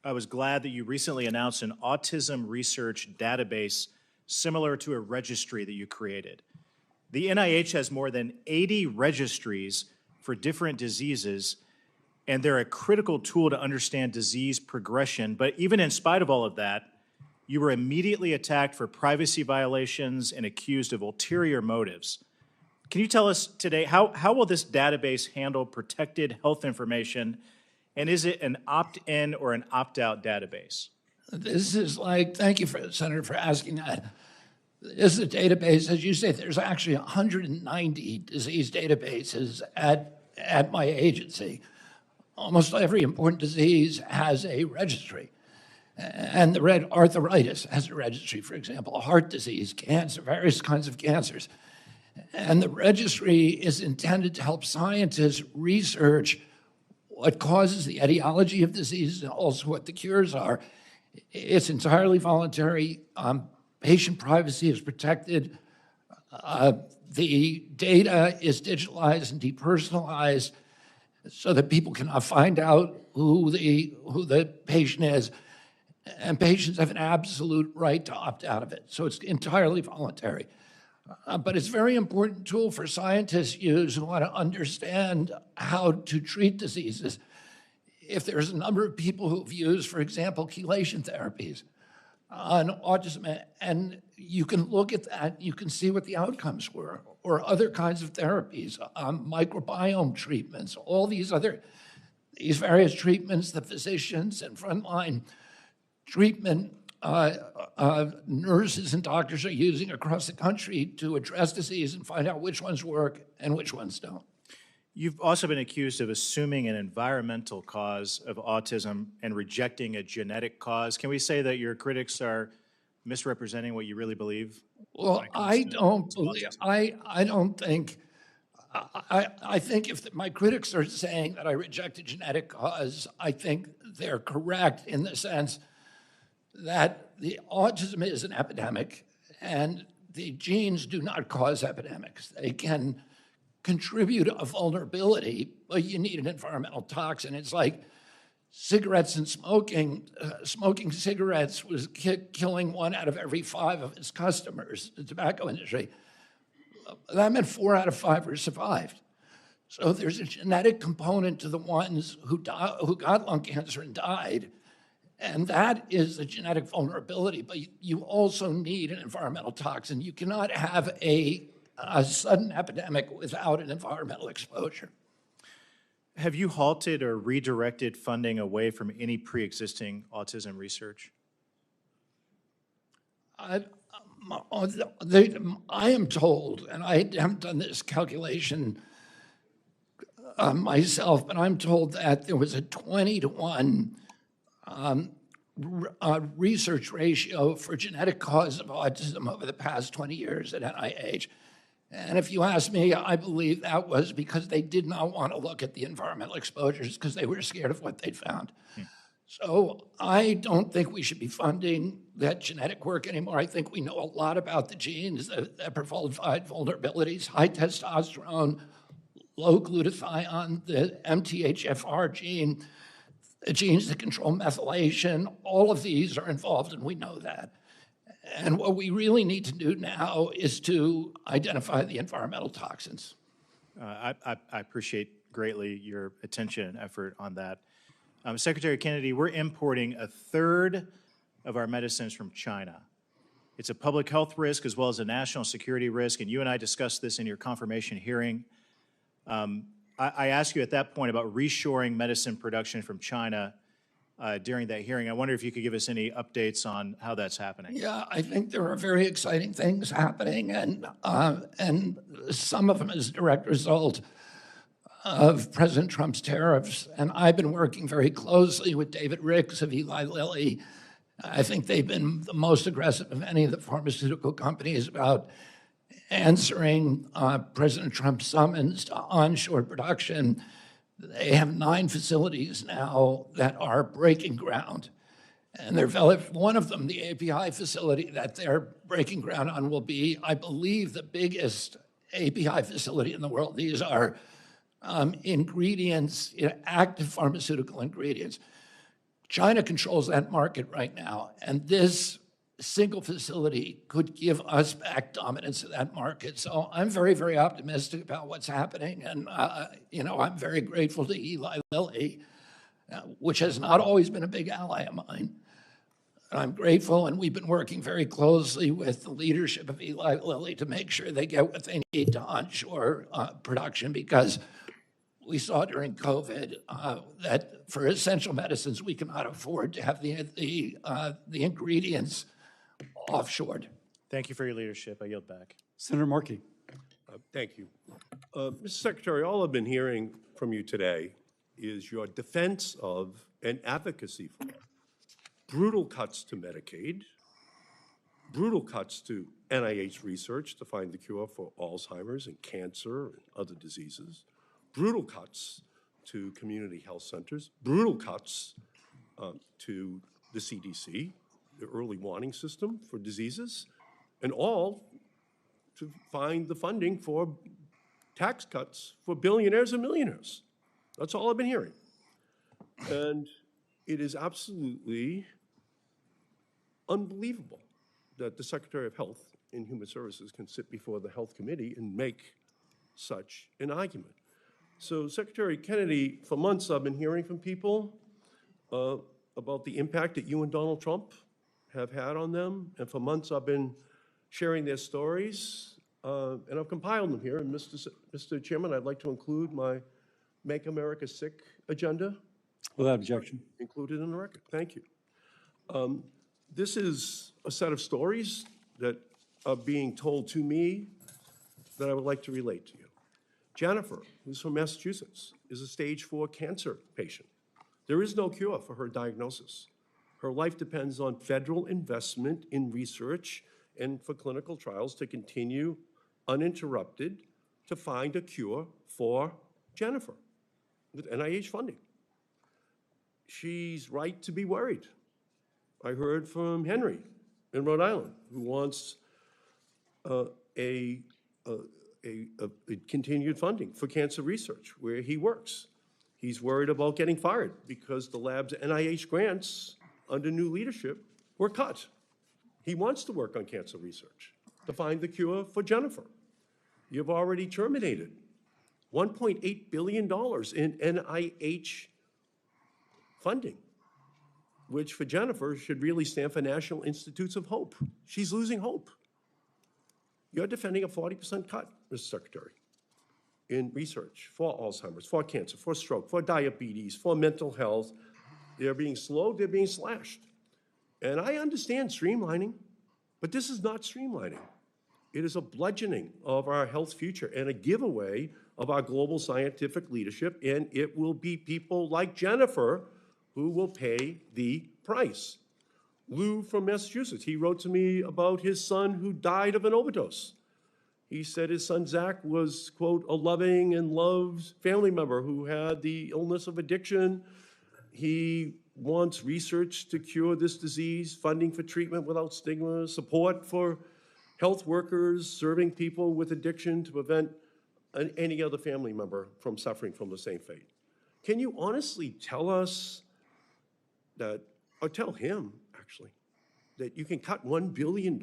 I was glad that you recently announced an autism research database similar to a registry that you created. The NIH has more than 80 registries for different diseases, and they're a critical tool to understand disease progression. But even in spite of all of that, you were immediately attacked for privacy violations and accused of ulterior motives. Can you tell us today, how will this database handle protected health information, and is it an opt-in or an opt-out database? This is like, thank you, Senator, for asking that. This is a database, as you say, there's actually 190 disease databases at my agency. Almost every important disease has a registry. And the red arthritis has a registry, for example, heart disease, cancer, various kinds of cancers. And the registry is intended to help scientists research what causes the etiology of diseases and also what the cures are. It's entirely voluntary. Patient privacy is protected. The data is digitalized and depersonalized so that people cannot find out who the patient is. And patients have an absolute right to opt out of it. So it's entirely voluntary. But it's a very important tool for scientists to use who want to understand how to treat diseases. If there's a number of people who've used, for example, chelation therapies on autism, and you can look at that, you can see what the outcomes were, or other kinds of therapies, microbiome treatments, all these various treatments that physicians and frontline treatment nurses and doctors are using across the country to address disease and find out which ones work and which ones don't. You've also been accused of assuming an environmental cause of autism and rejecting a genetic cause. Can we say that your critics are misrepresenting what you really believe? Well, I don't think, I think if my critics are saying that I reject a genetic cause, I think they're correct in the sense that the autism is an epidemic and the genes do not cause epidemics. They can contribute a vulnerability, but you need an environmental toxin. It's like cigarettes and smoking. Smoking cigarettes was killing 1 out of every 5 of its customers, the tobacco industry. That meant 4 out of 5 were survived. So there's a genetic component to the ones who got lung cancer and died. And that is a genetic vulnerability, but you also need an environmental toxin. You cannot have a sudden epidemic without an environmental exposure. Have you halted or redirected funding away from any pre-existing autism research? I am told, and I haven't done this calculation myself, but I'm told that there was a 20-to-1 research ratio for genetic cause of autism over the past 20 years at NIH. And if you ask me, I believe that was because they did not want to look at the environmental exposures because they were scared of what they'd found. So I don't think we should be funding that genetic work anymore. I think we know a lot about the genes that provide vulnerabilities, high testosterone, low glutathione, the MTHFR gene, the genes that control methylation. All of these are involved, and we know that. And what we really need to do now is to identify the environmental toxins. I appreciate greatly your attention and effort on that. Secretary Kennedy, we're importing a third of our medicines from China. It's a public health risk as well as a national security risk, and you and I discussed this in your confirmation hearing. I asked you at that point about reshoring medicine production from China during that hearing. I wonder if you could give us any updates on how that's happening. Yeah, I think there are very exciting things happening, and some of them is a direct result of President Trump's tariffs. And I've been working very closely with David Ricks of Eli Lilly. I think they've been the most aggressive of any of the pharmaceutical companies about answering President Trump's summons to onshore production. They have 9 facilities now that are breaking ground. And one of them, the API facility that they're breaking ground on, will be, I believe, the biggest API facility in the world. These are ingredients, active pharmaceutical ingredients. China controls that market right now, and this single facility could give us back dominance of that market. So I'm very, very optimistic about what's happening, and I'm very grateful to Eli Lilly, which has not always been a big ally of mine. I'm grateful, and we've been working very closely with the leadership of Eli Lilly to make sure they get what they need to onshore production, because we saw during COVID that for essential medicines, we cannot afford to have the ingredients offshored. Thank you for your leadership. I yield back. Senator Markey. Thank you. Mr. Secretary, all I've been hearing from you today is your defense of and advocacy for brutal cuts to Medicaid, brutal cuts to NIH research to find the cure for Alzheimer's and cancer and other diseases, brutal cuts to community health centers, brutal cuts to the CDC, the early warning system for diseases, and all to find the funding for tax cuts for billionaires and millionaires. That's all I've been hearing. And it is absolutely unbelievable that the Secretary of Health and Human Services can sit before the Health Committee and make such an argument. So, Secretary Kennedy, for months I've been hearing from people about the impact that you and Donald Trump have had on them, and for months I've been sharing their stories, and I've compiled them here. And Mr. Chairman, I'd like to include my Make America Sick agenda. Without objection. Included in the record. Thank you. This is a set of stories that are being told to me that I would like to relate to you. Jennifer, who's from Massachusetts, is a stage 4 cancer patient. There is no cure for her diagnosis. Her life depends on federal investment in research and for clinical trials to continue uninterrupted to find a cure for Jennifer with NIH funding. She's right to be worried. I heard from Henry in Rhode Island, who wants a continued funding for cancer research where he works. He's worried about getting fired because the lab's NIH grants under new leadership were cut. He wants to work on cancer research to find the cure for Jennifer. You've already terminated $1.8 billion in NIH funding, which for Jennifer should really stand for National Institutes of Hope. She's losing hope. You're defending a 40% cut, Mr. Secretary, in research for Alzheimer's, for cancer, for stroke, for diabetes, for mental health. They're being slowed, they're being slashed. And I understand streamlining, but this is not streamlining. It is a bludgeoning of our health future and a giveaway of our global scientific leadership, and it will be people like Jennifer who will pay the price. Lou from Massachusetts, he wrote to me about his son who died of an overdose. He said his son Zach was, quote, a loving and loved family member who had the illness of addiction. He wants research to cure this disease, funding for treatment without stigma, support for health workers serving people with addiction to prevent any other family member from suffering from the same fate. Can you honestly tell us that, or tell him, actually, that you can cut $1 billion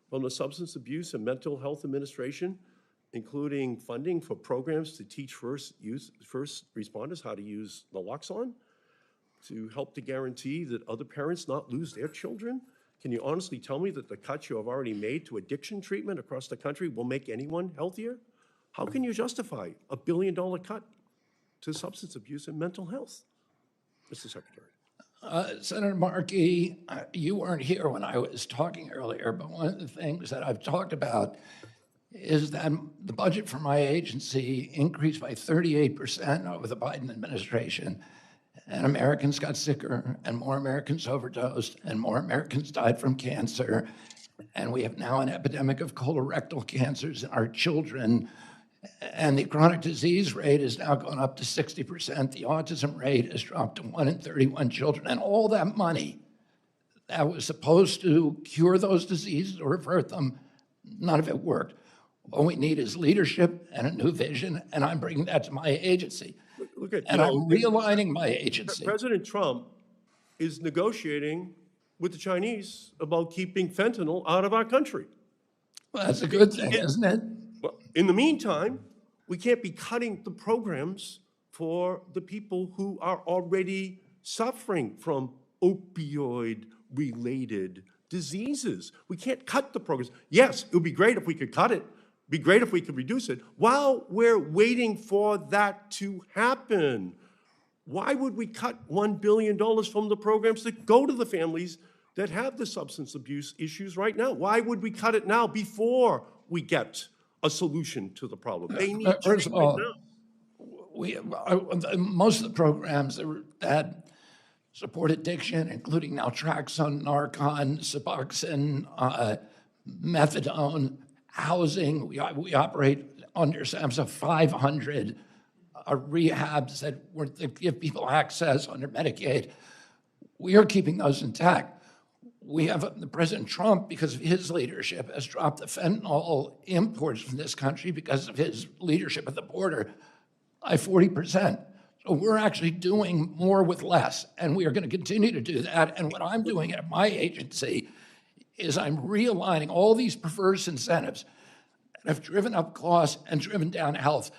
from the Substance Abuse and Mental Health Administration, including funding for programs to teach first responders how to use naloxone, to help to guarantee that other parents not lose their children? Can you honestly tell me that the cuts you have already made to addiction treatment across the country will make anyone healthier? How can you justify a $1 billion cut to substance abuse and mental health, Mr. Secretary? Senator Markey, you weren't here when I was talking earlier, but one of the things that I've talked about is that the budget for my agency increased by 38% over the Biden administration, and Americans got sicker, and more Americans overdosed, and more Americans died from cancer, and we have now an epidemic of colorectal cancers in our children, and the chronic disease rate has now gone up to 60%. The autism rate has dropped to 1 in 31 children, and all that money that was supposed to cure those diseases or avert them, none of it worked. All we need is leadership and a new vision, and I'm bringing that to my agency. Look at, and I'm realigning my agency. President Trump is negotiating with the Chinese about keeping fentanyl out of our country. Well, that's a good thing, isn't it? Well, in the meantime, we can't be cutting the programs for the people who are already suffering from opioid-related diseases. We can't cut the programs. Yes, it would be great if we could cut it. Be great if we could reduce it. While we're waiting for that to happen, why would we cut $1 billion from the programs that go to the families that have the substance abuse issues right now? Why would we cut it now before we get a solution to the problem? They need First of all, now. most of the programs that support addiction, including naltrexone, Narcan, Suboxone, methadone, housing, we operate under SAMHSA 500 rehabs that give people access under Medicaid. We are keeping those intact. We have President Trump, because of his leadership, has dropped the fentanyl imports from this country because of his leadership at the border by 40%. So we're actually doing more with less, and we are going to continue to do that. And what I'm doing at my agency is I'm realigning all these perverse incentives that have driven up costs and driven down health.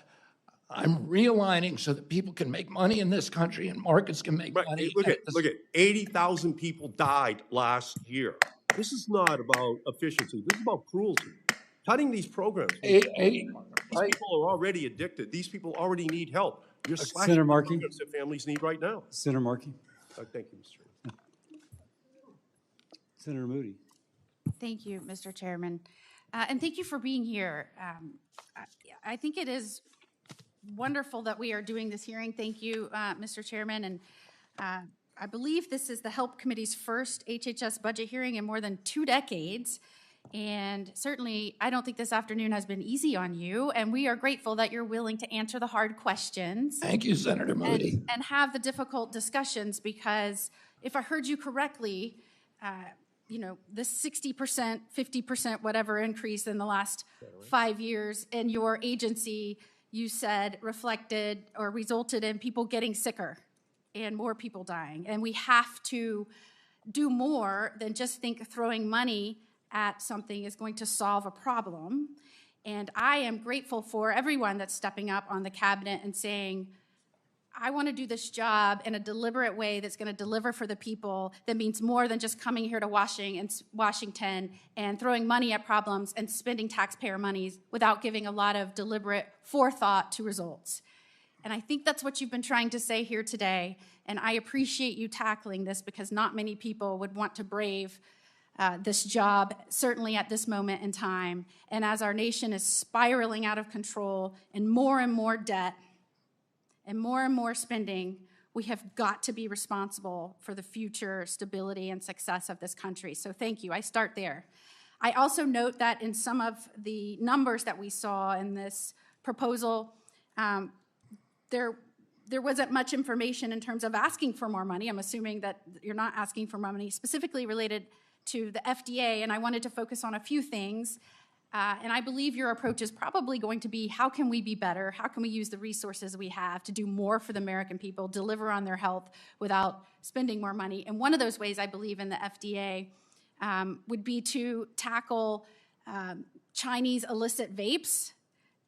I'm realigning so that people can make money in this country and markets can make money. Look at 80,000 people died last year. This is not about efficiency. This is about cruelty. Cutting these programs. These people are already addicted. These people already need help. You're slashing Senator Markey. programs that families need right now. Senator Markey. Thank you, Mr. Chairman. Senator Moody. Thank you, Mr. Chairman. And thank you for being here. I think it is wonderful that we are doing this hearing. Thank you, Mr. Chairman. And I believe this is the HELP Committee's first HHS budget hearing in more than 2 decades. And certainly, I don't think this afternoon has been easy on you. And we are grateful that you're willing to answer the hard questions. Thank you, Senator Moody. And have the difficult discussions, because if I heard you correctly, you know, the 60%, 50%, whatever increase in the last 5 years in your agency, you said reflected or resulted in people getting sicker and more people dying. And we have to do more than just think throwing money at something is going to solve a problem. And I am grateful for everyone that's stepping up on the cabinet and saying, I want to do this job in a deliberate way that's going to deliver for the people, that means more than just coming here to Washington and throwing money at problems and spending taxpayer money without giving a lot of deliberate forethought to results. And I think that's what you've been trying to say here today, and I appreciate you tackling this, because not many people would want to brave this job, certainly at this moment in time. And as our nation is spiraling out of control and more debt, and more spending, we have got to be responsible for the future stability and success of this country. So thank you. I start there. I also note that in some of the numbers that we saw in this proposal, there wasn't much information in terms of asking for more money. I'm assuming that you're not asking for more money specifically related to the FDA, and I wanted to focus on a few things. And I believe your approach is probably going to be, how can we be better? How can we use the resources we have to do more for the American people, deliver on their health without spending more money? And one of those ways I believe in the FDA would be to tackle Chinese illicit vapes.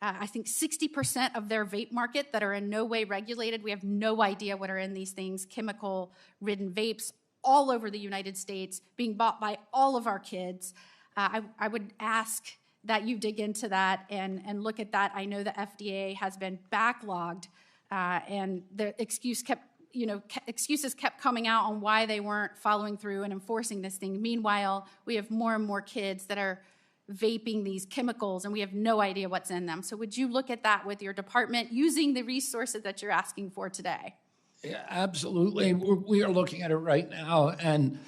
I think 60% of their vape market that are in no way regulated. We have no idea what are in these things, chemical-ridden vapes all over the United States, being bought by all of our kids. I would ask that you dig into that and look at that. I know the FDA has been backlogged, and the excuses kept coming out on why they weren't following through and enforcing this thing. Meanwhile, we have more and more kids that are vaping these chemicals, and we have no idea what's in them. So would you look at that with your department using the resources that you're asking for today? Yeah, absolutely. We are looking at it right now. And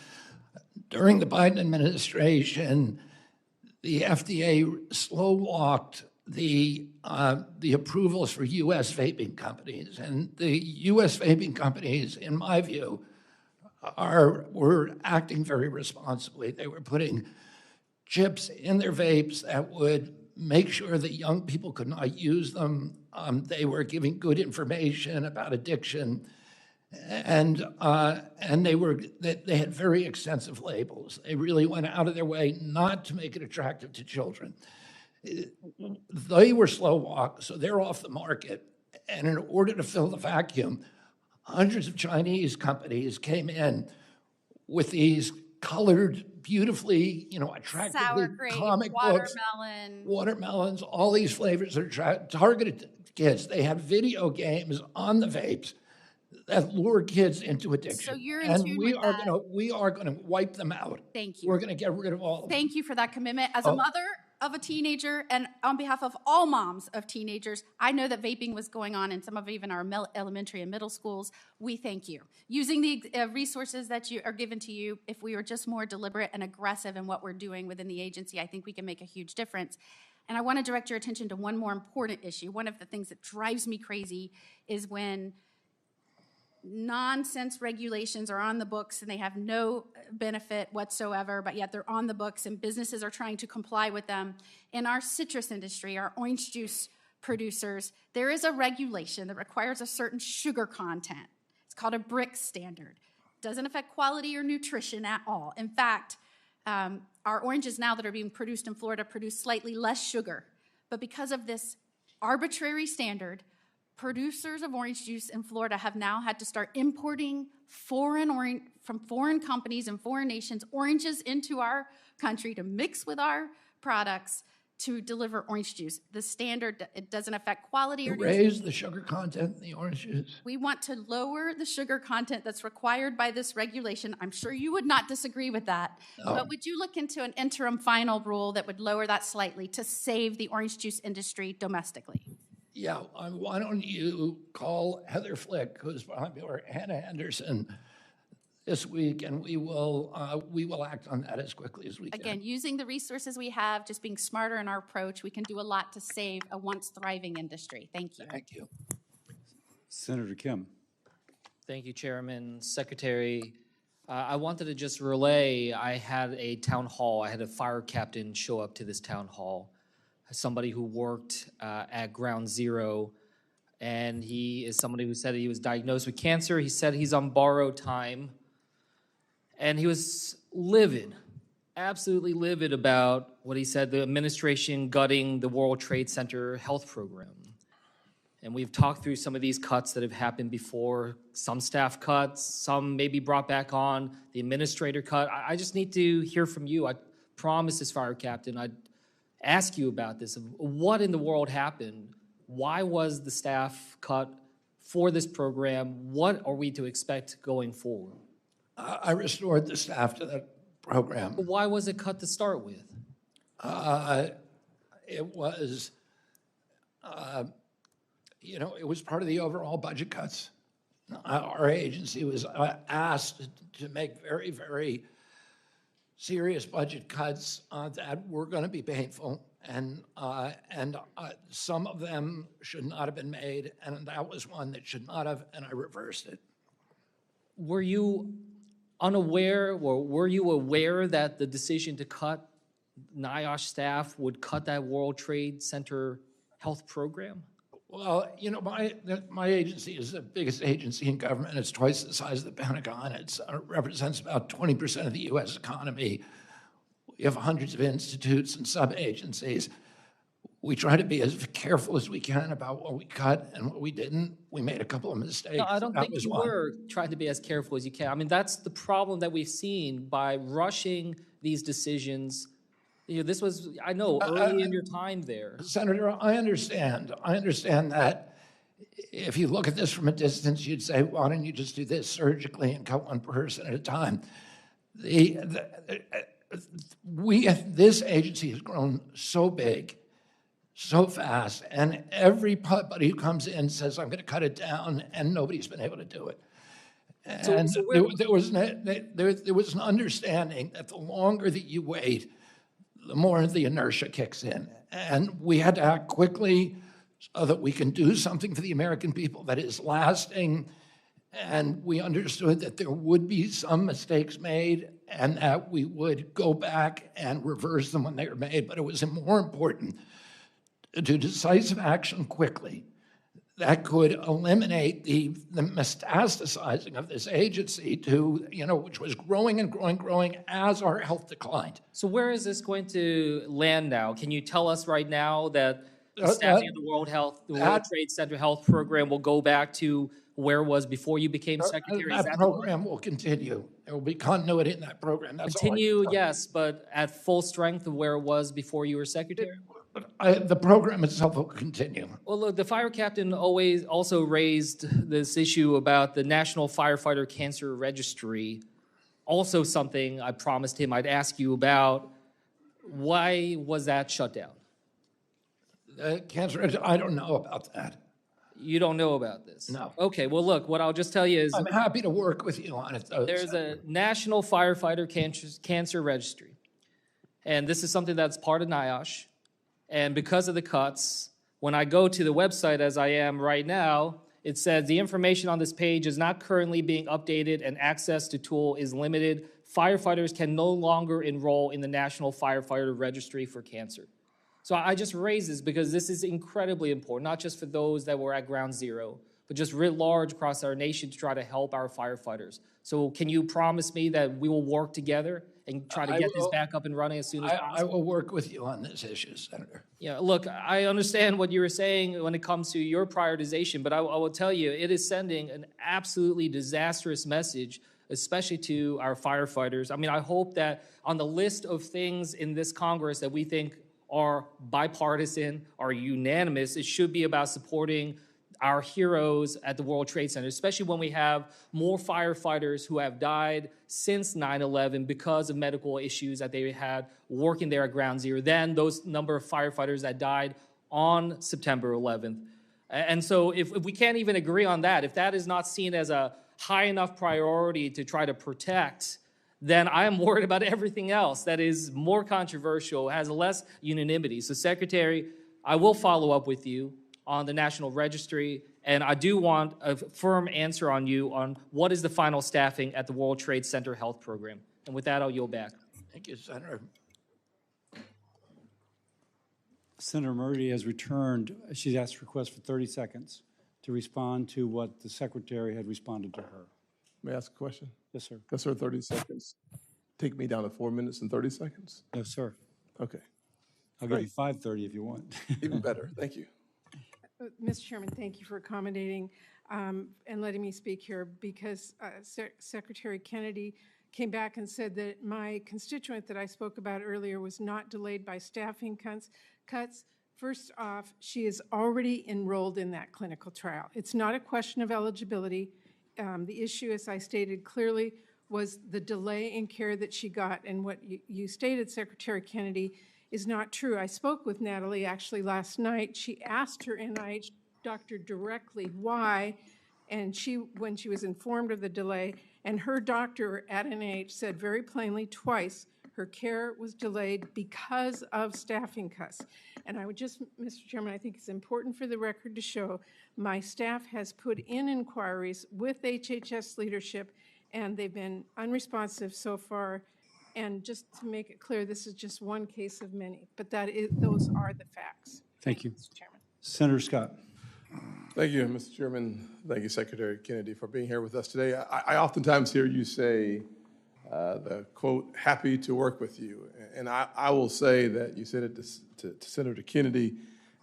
during the Biden administration, the FDA slow-walked the approvals for U.S. vaping companies. And the U.S. vaping companies, in my view, were acting very responsibly. They were putting chips in their vapes that would make sure that young people could not use them. They were giving good information about addiction. And they had very extensive labels. They really went out of their way not to make it attractive to children. They were slow walk, so they're off the market. And in order to fill the vacuum, hundreds of Chinese companies came in with these colored, beautifully, attractively Sour grape, comic books, watermelons, all these flavors are targeted to kids. They have video games on the vapes that lure kids into addiction. So you're in and tune we with are that. going to wipe them out. Thank you. We're going to get rid of all of them. Thank you for that commitment. As a mother of a teenager, and on behalf of all moms of teenagers, I know that vaping was going on in some of even our elementary and middle schools. We thank you. Using the resources that are given to you, if we were just more deliberate and aggressive in what we're doing within the agency, I think we can make a huge difference. And I want to direct your attention to one more important issue. One of the things that drives me crazy is when nonsense regulations are on the books and they have no benefit whatsoever, but yet they're on the books and businesses are trying to comply with them. In our citrus industry, our orange juice producers, there is a regulation that requires a certain sugar content. It's called a BRIC standard. It doesn't affect quality or nutrition at all. In fact, our oranges now that are being produced in Florida produce slightly less sugar. But because of this arbitrary standard, producers of orange juice in Florida have now had to start importing from foreign companies and foreign nations oranges into our country to mix with our products to deliver orange juice. The standard, it doesn't affect quality or raise the sugar content in the orange juice. We want to lower the sugar content that's required by this regulation. I'm sure you would not disagree with that. No. But would you look into an interim final rule that would lower that slightly to save the orange juice industry domestically? Yeah, why don't you call Heather Flick, who's popular, Hannah Anderson, this week, and we will act on that as quickly as we can. Again, using the resources we have, just being smarter in our approach, we can do a lot to save a once thriving industry. Thank you. Thank you. Senator Kim. Thank you, Chairman, Secretary. I wanted to just relay, I had a town hall, I had a fire captain show up to this town hall, somebody who worked at Ground Zero, and he is somebody who said he was diagnosed with cancer. He said he's on borrowed time, and he was livid, absolutely livid about what he said, the administration gutting the World Trade Center health program. And we've talked through some of these cuts that have happened before, some staff cuts, some maybe brought back on, the administrator cut. I just need to hear from you. I promised this fire captain I'd ask you about this. What in the world happened? Why was the staff cut for this program? What are we to expect going forward? I restored the staff to that program. Why was it cut to start with? It was, it was part of the overall budget cuts. Our agency was asked to make very, very serious budget cuts that were going to be painful, and some of them should not have been made, and that was one that should not have, and I reversed it. Were you unaware, or were you aware that the decision to cut NIOSH staff would cut that World Trade Center health program? Well, you know, my agency is the biggest agency in government. It's twice the size of the Pentagon. It represents about 20% of the U.S. economy. We have hundreds of institutes and sub-agencies. We try to be as careful as we can about what we cut and what we didn't. We made a couple of mistakes. No, I don't That think was you one. were trying to be as careful as you can. I mean, that's the problem that we've seen by rushing these decisions. You know, this was, I know, early in your time there. Senator, I understand. I understand that if you look at this from a distance, you'd say, why don't you just do this surgically and cut one person at a time? This agency has grown so big, so fast, and everybody who comes in says, I'm going to cut it down, and nobody's been able to do it. And there was an understanding that the longer that you wait, the more the inertia kicks in. And we had to act quickly so that we can do something for the American people that is lasting. And we understood that there would be some mistakes made and that we would go back and reverse them when they were made. But it was more important to do decisive action quickly that could eliminate the metastasizing of this agency to, you know, which was growing and growing as our health declined. So where is this going to land now? Can you tell us right now that the staffing of the World Trade Center Health Program will go back to where it was before you became secretary? That program will continue. There will be continuity in that program. That's Continue, yes, but at full strength of where it was before you were secretary? The program itself will continue. Well, look, the fire captain also raised this issue about the National Firefighter Cancer Registry, also something I promised him I'd ask you about. Why was that shut down? Cancer Registry, I don't know about that. You don't know about this? No. Okay, well, look, what I'll just tell you is... I'm happy to work with you on it, though. There's a National Firefighter Cancer Registry, and this is something that's part of NIOSH. And because of the cuts, when I go to the website as I am right now, it says the information on this page is not currently being updated and access to tool is limited. Firefighters can no longer enroll in the National Firefighter Registry for Cancer. So I just raise this because this is incredibly important, not just for those that were at ground zero, but just writ large across our nation to try to help our firefighters. So can you promise me that we will work together and try to get this back up and running as soon as possible? I will work with you on this issue, Senator. Yeah, look, I understand what you were saying when it comes to your prioritization, but I will tell you, it is sending an absolutely disastrous message, especially to our firefighters. I mean, I hope that on the list of things in this Congress that we think are bipartisan, are unanimous, it should be about supporting our heroes at the World Trade Center, especially when we have more firefighters who have died since 9/11 because of medical issues that they had working there at Ground Zero than those number of firefighters that died on September 11th. And so if we can't even agree on that, if that is not seen as a high enough priority to try to protect, then I am worried about everything else that is more controversial, has less unanimity. So, Secretary, I will follow up with you on the National Registry, and I do want a firm answer on you on what is the final staffing at the World Trade Center Health Program. And with that, I'll yield back. Thank you, Senator. Senator Murray has returned. She's asked a request for 30 seconds to respond to what the Secretary had responded to her. May I ask a question? Yes, sir. Yes, sir, 30 seconds. Take me down to 4 minutes and 30 seconds? No, sir. Okay. I'll give you 5:30 if you want. Even better. Thank you. Mr. Chairman, thank you for accommodating and letting me speak here because Secretary Kennedy came back and said that my constituent that I spoke about earlier was not delayed by staffing cuts. First off, she is already enrolled in that clinical trial. It's not a question of eligibility. The issue, as I stated clearly, was the delay in care that she got, and what you stated, Secretary Kennedy, is not true. I spoke with Natalie actually last night. She asked her NIH doctor directly why, and when she was informed of the delay, and her doctor at NIH said very plainly twice her care was delayed because of staffing cuts. And I would just, Mr. Chairman, I think it's important for the record to show my staff has put in inquiries with HHS leadership, and they've been unresponsive so far. And just to make it clear, this is just one case of many, but those are the facts. Thank you. Mr. Chairman. Senator Scott. Thank you, Mr. Chairman. Thank you, Secretary Kennedy, for being here with us today. I oftentimes hear you say the quote, happy to work with you. And I will say that you said it to Senator Kennedy,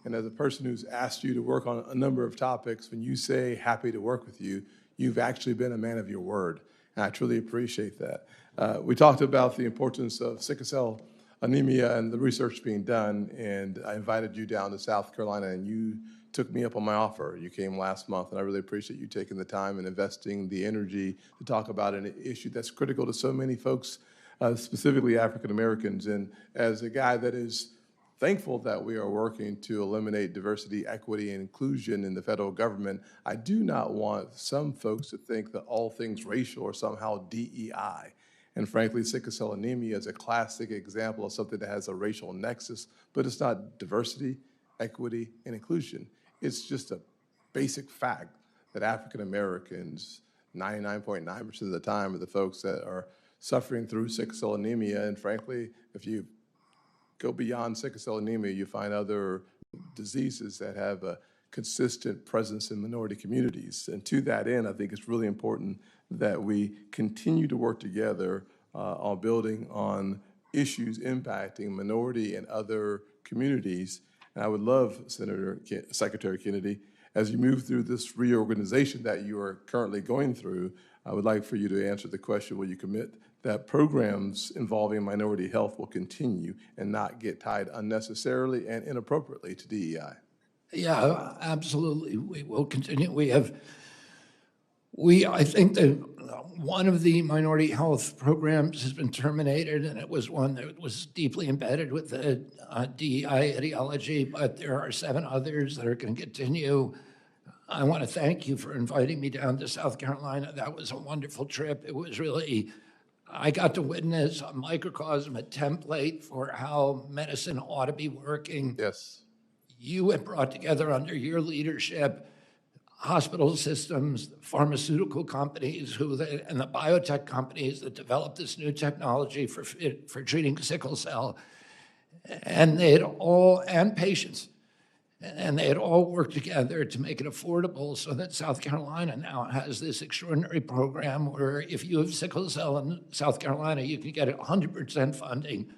and as a person who's asked you to work on a number of topics, when you say happy to work with you, you've actually been a man of your word. And I truly appreciate that. We talked about the importance of sickle cell anemia and the research being done, and I invited you down to South Carolina, and you took me up on my offer. You came last month, and I really appreciate you taking the time and investing the energy to talk about an issue that's critical to so many folks, specifically African Americans. And as a guy that is thankful that we are working to eliminate diversity, equity, and inclusion in the federal government, I do not want some folks to think that all things racial are somehow DEI. And frankly, sickle cell anemia is a classic example of something that has a racial nexus, but it's not diversity, equity, and inclusion. It's just a basic fact that African Americans, 99.9% of the time, are the folks that are suffering through sickle cell anemia. And frankly, if you go beyond sickle cell anemia, you find other diseases that have a consistent presence in minority communities. And to that end, I think it's really important that we continue to work together on building on issues impacting minority and other communities. And I would love, Secretary Kennedy, as you move through this reorganization that you are currently going through, I would like for you to answer the question, will you commit that programs involving minority health will continue and not get tied unnecessarily and inappropriately to DEI? Yeah, absolutely. We will continue. I think that one of the minority health programs has been terminated, and it was one that was deeply embedded with the DEI ideology, but there are 7 others that are going to continue. I want to thank you for inviting me down to South Carolina. That was a wonderful trip. It was really, I got to witness a microcosm, a template for how medicine ought to be working. Yes. You have brought together under your leadership hospital systems, pharmaceutical companies, and the biotech companies that developed this new technology for treating sickle cell, and patients, and they had all worked together to make it affordable so that South Carolina now has this extraordinary program where if you have sickle cell in South Carolina, you can get 100% funding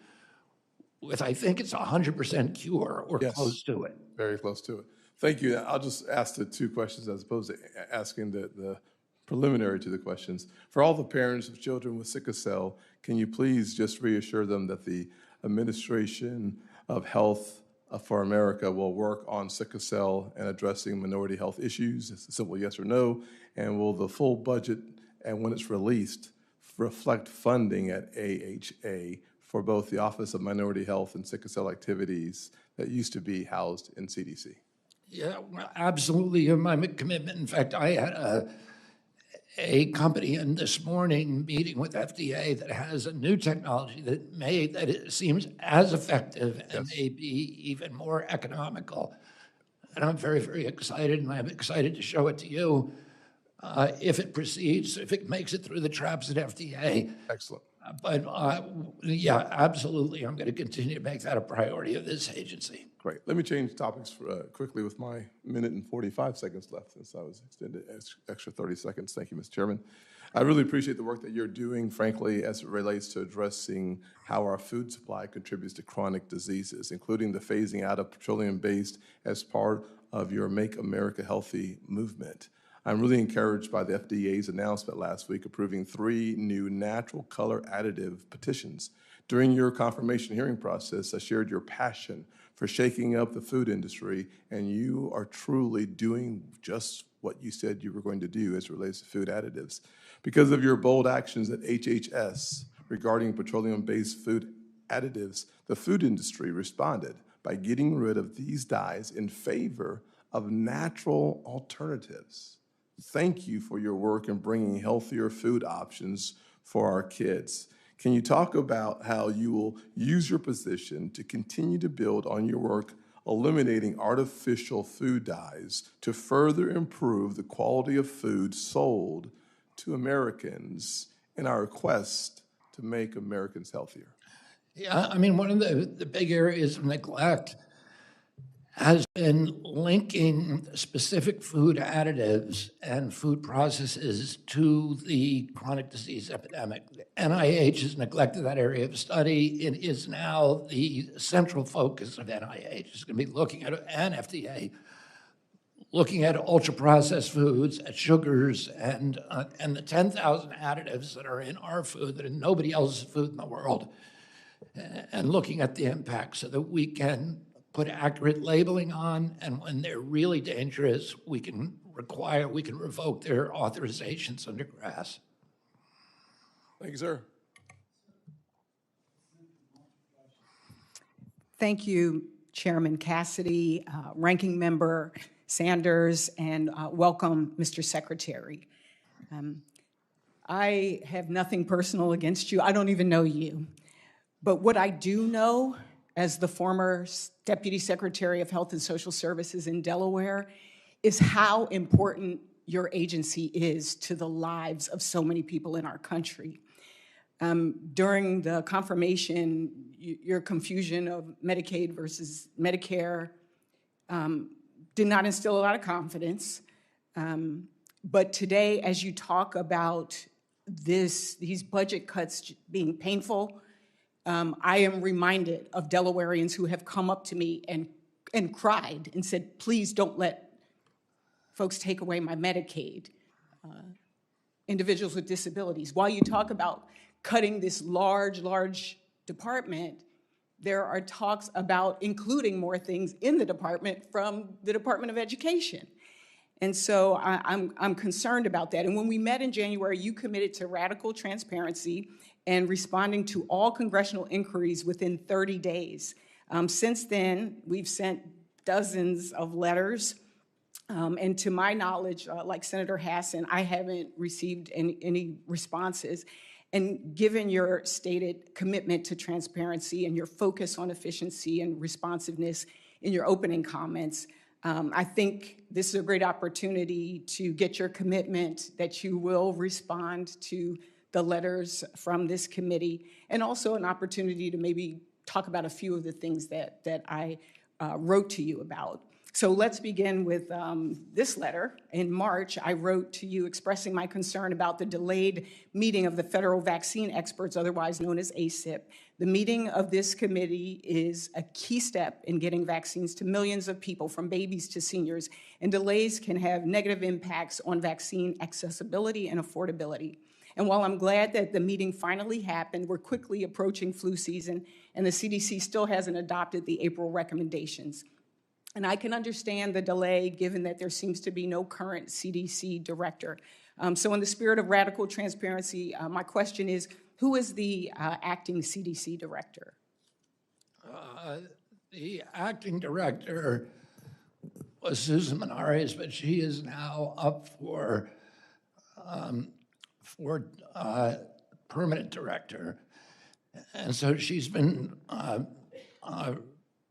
with, I think it's 100% cure or close to it. Very close to it. Thank you. I'll just ask the 2 questions as opposed to asking the preliminary to the questions. For all the parents of children with sickle cell, can you please just reassure them that the Administration of Health for America will work on sickle cell and addressing minority health issues? It's a simple yes or no. And will the full budget, and when it's released, reflect funding at AHA for both the Office of Minority Health and Sickle Cell Activities that used to be housed in CDC? Yeah, absolutely. My commitment. In fact, I had a company in this morning meeting with FDA that has a new technology that it seems as effective and may be even more economical. And I'm very, very excited, and I'm excited to show it to you if it proceeds, if it makes it through the traps at FDA. Excellent. But yeah, absolutely. I'm going to continue to make that a priority of this agency. Great. Let me change topics quickly with my minute and 45 seconds left, since I was extended extra 30 seconds. Thank you, Mr. Chairman. I really appreciate the work that you're doing, frankly, as it relates to addressing how our food supply contributes to chronic diseases, including the phasing out of petroleum-based as part of your Make America Healthy movement. I'm really encouraged by the FDA's announcement last week approving 3 new natural color additive petitions. During your confirmation hearing process, I shared your passion for shaking up the food industry, and you are truly doing just what you said you were going to do as it relates to food additives. Because of your bold actions at HHS regarding petroleum-based food additives, the food industry responded by getting rid of these dyes in favor of natural alternatives. Thank you for your work in bringing healthier food options for our kids. Can you talk about how you will use your position to continue to build on your work eliminating artificial food dyes to further improve the quality of food sold to Americans in our quest to make Americans healthier? Yeah, I mean, one of the big areas of neglect has been linking specific food additives and food processes to the chronic disease epidemic. The NIH has neglected that area of study. It is now the central focus of NIH. It's going to be looking at, and FDA, looking at ultra-processed foods, at sugars, and the 10,000 additives that are in our food that are in nobody else's food in the world, and looking at the impact so that we can put accurate labeling on, and when they're really dangerous, we can revoke their authorizations under GRAS. Thank you, sir. Thank you, Chairman Cassidy, Ranking Member Sanders, and welcome, Mr. Secretary. I have nothing personal against you. I don't even know you. But what I do know, as the former Deputy Secretary of Health and Social Services in Delaware, is how important your agency is to the lives of so many people in our country. During the confirmation, your confusion of Medicaid versus Medicare did not instill a lot of confidence. But today, as you talk about these budget cuts being painful, I am reminded of Delawareans who have come up to me and cried and said, please don't let folks take away my Medicaid, individuals with disabilities. While you talk about cutting this large department, there are talks about including more things in the department from the Department of Education. And so I'm concerned about that. And when we met in January, you committed to radical transparency and responding to all congressional inquiries within 30 days. Since then, we've sent dozens of letters. And to my knowledge, like Senator Hassan, I haven't received any responses. And given your stated commitment to transparency and your focus on efficiency and responsiveness in your opening comments, I think this is a great opportunity to get your commitment that you will respond to the letters from this committee, and also an opportunity to maybe talk about a few of the things that I wrote to you about. So let's begin with this letter. In March, I wrote to you expressing my concern about the delayed meeting of the federal vaccine experts, otherwise known as ACIP. The meeting of this committee is a key step in getting vaccines to millions of people, from babies to seniors, and delays can have negative impacts on vaccine accessibility and affordability. And while I'm glad that the meeting finally happened, we're quickly approaching flu season, and the CDC still hasn't adopted the April recommendations. And I can understand the delay, given that there seems to be no current CDC director. So in the spirit of radical transparency, my question is, who is the acting CDC director? The acting director was Susan Menares, but she is now up for permanent director. And so she's been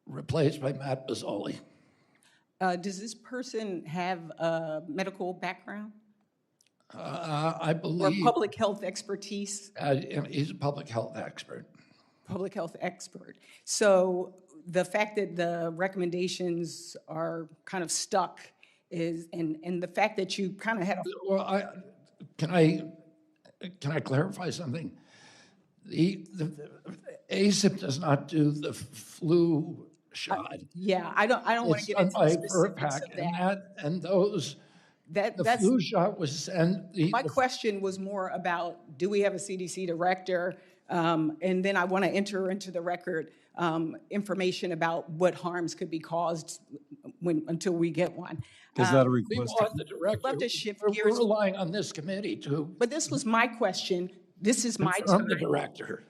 replaced by Matt Bozzoli. Does this person have a medical background? I believe. Or public health expertise? He's a public health expert. Public health expert. So the fact that the recommendations are kind of stuck is, and the fact that you kind of had a... Well, can I clarify something? The ACIP does not do the flu shot. Yeah, I don't want to get into the specifics of that. And those, the flu shot was, and my question was more about, do we have a CDC director? And then I want to enter into the record information about what harms could be caused until we get one. Is that a We request? want the director. Love to shift We're gears. relying on this committee to. But this was my question. This is my confirm the time. director.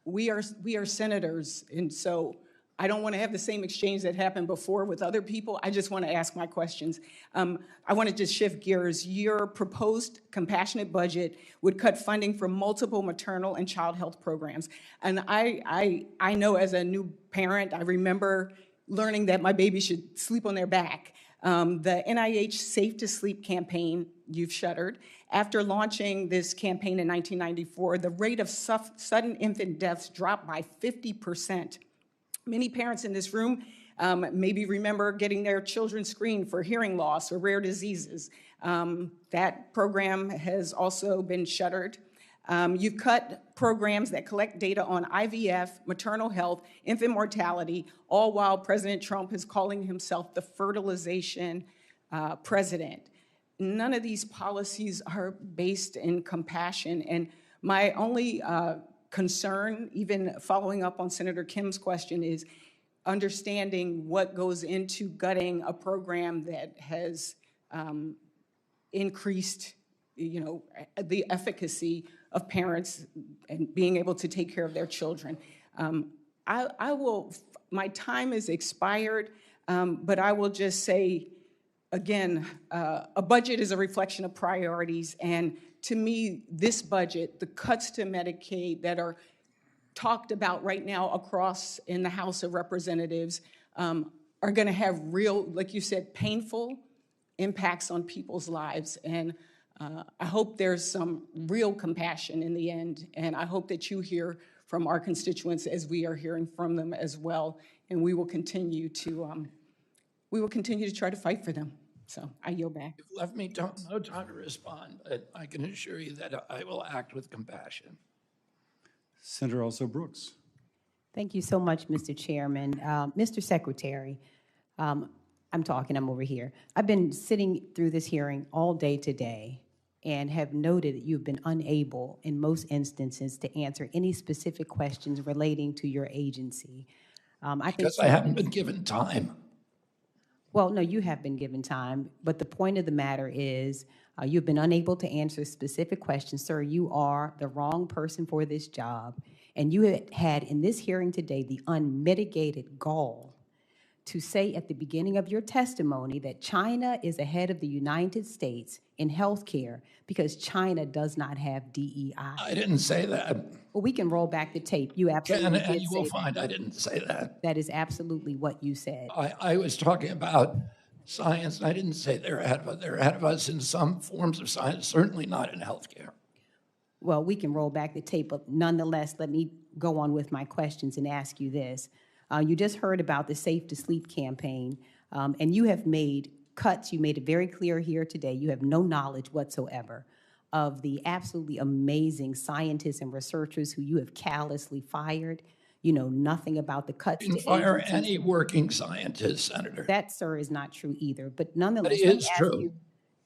We are senators, and so I don't want to have the same exchange that happened before with other people. I just want to ask my questions. I want to just shift gears. Your proposed compassionate budget would cut funding for multiple maternal and child health programs. And I know, as a new parent, I remember learning that my baby should sleep on their back. The NIH Safe to Sleep campaign, you've shuttered. After launching this campaign in 1994, the rate of sudden infant deaths dropped by 50%. Many parents in this room maybe remember getting their children screened for hearing loss or rare diseases. That program has also been shuttered. You've cut programs that collect data on IVF, maternal health, infant mortality, all while President Trump is calling himself the fertilization president. None of these policies are based in compassion. And my only concern, even following up on Senator Kim's question, is understanding what goes into gutting a program that has increased, the efficacy of parents and being able to take care of their children. My time is expired, but I will just say, again, a budget is a reflection of priorities, and to me, this budget, the cuts to Medicaid that are talked about right now across in the House of Representatives are going to have real, like you said, painful impacts on people's lives. And I hope there's some real compassion in the end, and I hope that you hear from our constituents as we are hearing from them as well, and we will continue to try to fight for them. So I yield back. You've left me no time to respond, but I can assure you that I will act with compassion. Senator Also Brooks. Thank you so much, Mr. Chairman. Mr. Secretary, I'm over here. I've been sitting through this hearing all day today and have noted that you've been unable, in most instances, to answer any specific questions relating to your agency. Because I haven't been given time. Well, no, you have been given time, but the point of the matter is you've been unable to answer specific questions. Sir, you are the wrong person for this job, and you had in this hearing today the unmitigated gall to say at the beginning of your testimony that China is ahead of the United States in healthcare because China does not have DEI. I didn't say that. Well, we can roll back the tape. You absolutely did and you will say find that. I didn't say that. That is absolutely what you said. I was talking about science, and I didn't say they're ahead of us. They're ahead of us in some forms of science, certainly not in healthcare. Well, we can roll back the tape, but nonetheless, let me go on with my questions and ask you this. You just heard about the Safe to Sleep campaign, and you have made cuts. You made it very clear here today. You have no knowledge whatsoever of the absolutely amazing scientists and researchers who you have callously fired. You know nothing about the cuts. You can fire any working scientist, Senator. That, sir, is not true either. But nonetheless, But it is true.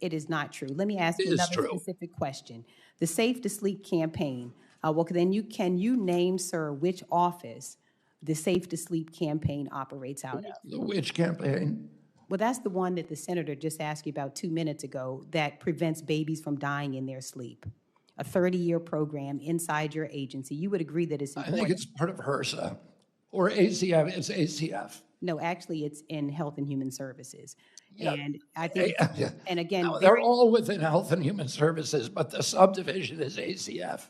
It is not true. Let me ask you another specific question. The Safe to Sleep campaign. Well, then can you name, sir, which office the Safe to Sleep campaign operates out of? The which campaign? Well, that's the one that the senator just asked you about 2 minutes ago that prevents babies from dying in their sleep. A 30-year program inside your agency. You would agree that it's important. I think it's part of HRSA or ACF. It's ACF. No, actually, it's in Health and Human Services. Yeah. And I think, and again, No, they're all within Health and Human Services, but the subdivision is ACF.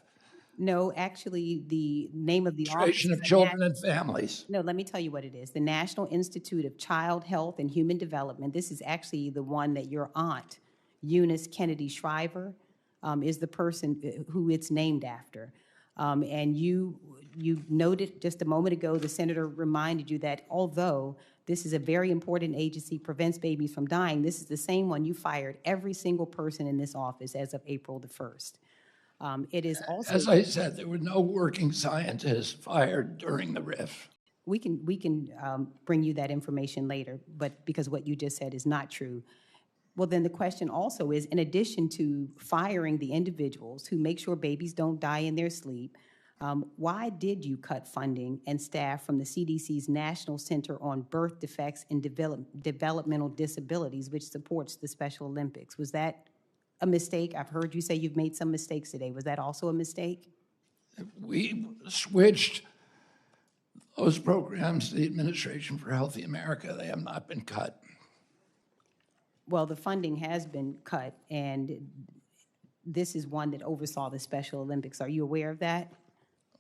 No, actually, the name of the Administration office of Children and Families. No, let me tell you what it is. The National Institute of Child Health and Human Development. This is actually the one that your aunt, Eunice Kennedy Shriver, is the person who it's named after. And you noted just a moment ago, the senator reminded you that although this is a very important agency, prevents babies from dying, this is the same one you fired every single person in this office as of April the 1st. It is also, as I said, there were no working scientists fired during the RIF. We can bring you that information later, but because what you just said is not true. Well, then the question also is, in addition to firing the individuals who make sure babies don't die in their sleep, why did you cut funding and staff from the CDC's National Center on Birth Defects and Developmental Disabilities, which supports the Special Olympics? Was that a mistake? I've heard you say you've made some mistakes today. Was that also a mistake? We switched those programs to the Administration for Healthy America. They have not been cut. Well, the funding has been cut, and this is one that oversaw the Special Olympics. Are you aware of that?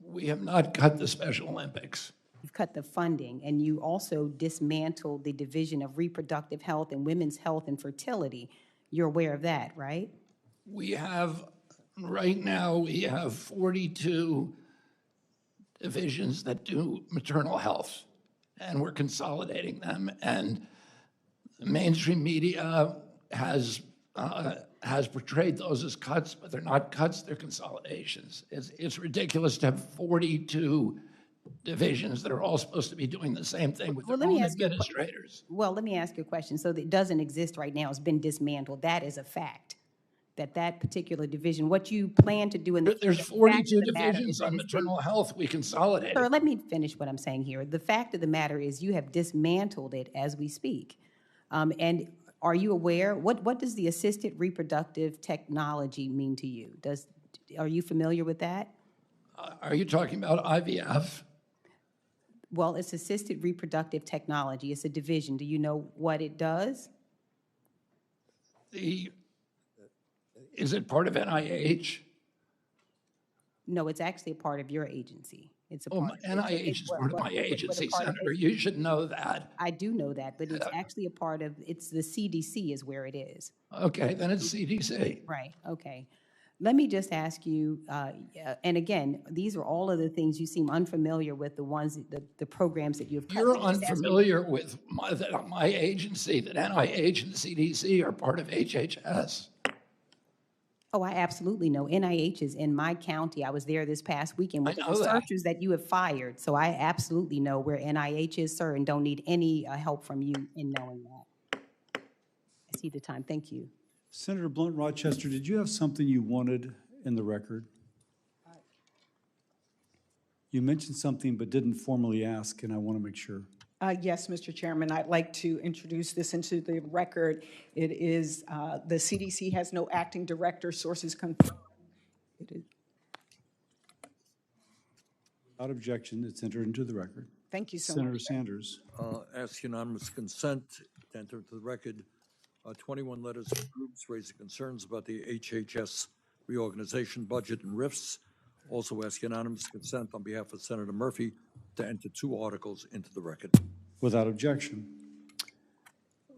We have not cut the Special Olympics. you've cut the funding, and you also dismantled the Division of Reproductive Health and Women's Health and Fertility. You're aware of that, right? We have, right now, we have 42 divisions that do maternal health, and we're consolidating them. And the mainstream media has portrayed those as cuts, but they're not cuts, they're consolidations. It's ridiculous to have 42 divisions that are all supposed to be doing the same thing with their own administrators. Well, let me ask you a question. So it doesn't exist right now, it's been dismantled. That is a fact, that particular division, what you plan to do in the... There's 42 divisions on maternal health, we consolidated. Sir, let me finish what I'm saying here. The fact of the matter is you have dismantled it as we speak. And are you aware, what does the assisted reproductive technology mean to you? Are you familiar with that? Are you talking about IVF? Well, it's assisted reproductive technology. It's a division. Do you know what it does? Is it part of NIH? No, it's actually a part of your agency. It's a Oh, part. NIH is part of my agency, Senator. You should know that. I do know that, but it's actually a part of, it's the CDC is where it is. Okay, then it's CDC. Right, okay. Let me just ask you, and again, these are all of the things you seem unfamiliar with, the ones, the programs that you've cut. You're unfamiliar with my agency, that NIH and CDC are part of HHS. Oh, I absolutely know. NIH is in my county. I was there this past weekend with the researchers that you have fired. So I absolutely know where NIH is, sir, and don't need any help from you in knowing that. I see the time. Thank you. Senator Blunt Rochester, did you have something you wanted in the record? You mentioned something but didn't formally ask, and I want to make sure. Yes, Mr. Chairman, I'd like to introduce this into the record. It is, the CDC has no acting director, sources confirmed. Without objection, it's entered into the record. Thank you so Senator much. Sanders. Ask unanimous consent to enter into the record 21 letters from groups raising concerns about the HHS reorganization budget and RIFs. Also ask unanimous consent on behalf of Senator Murphy to enter 2 articles into the record. Without objection.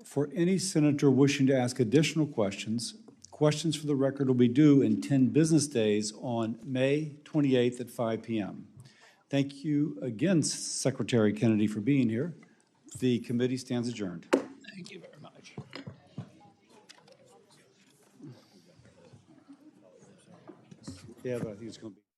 For any senator wishing to ask additional questions, questions for the record will be due in 10 business days on May 28th at 5 p.m. Thank you again, Secretary Kennedy, for being here. The committee stands adjourned. Thank you very much. Yeah, but I think it's going to be.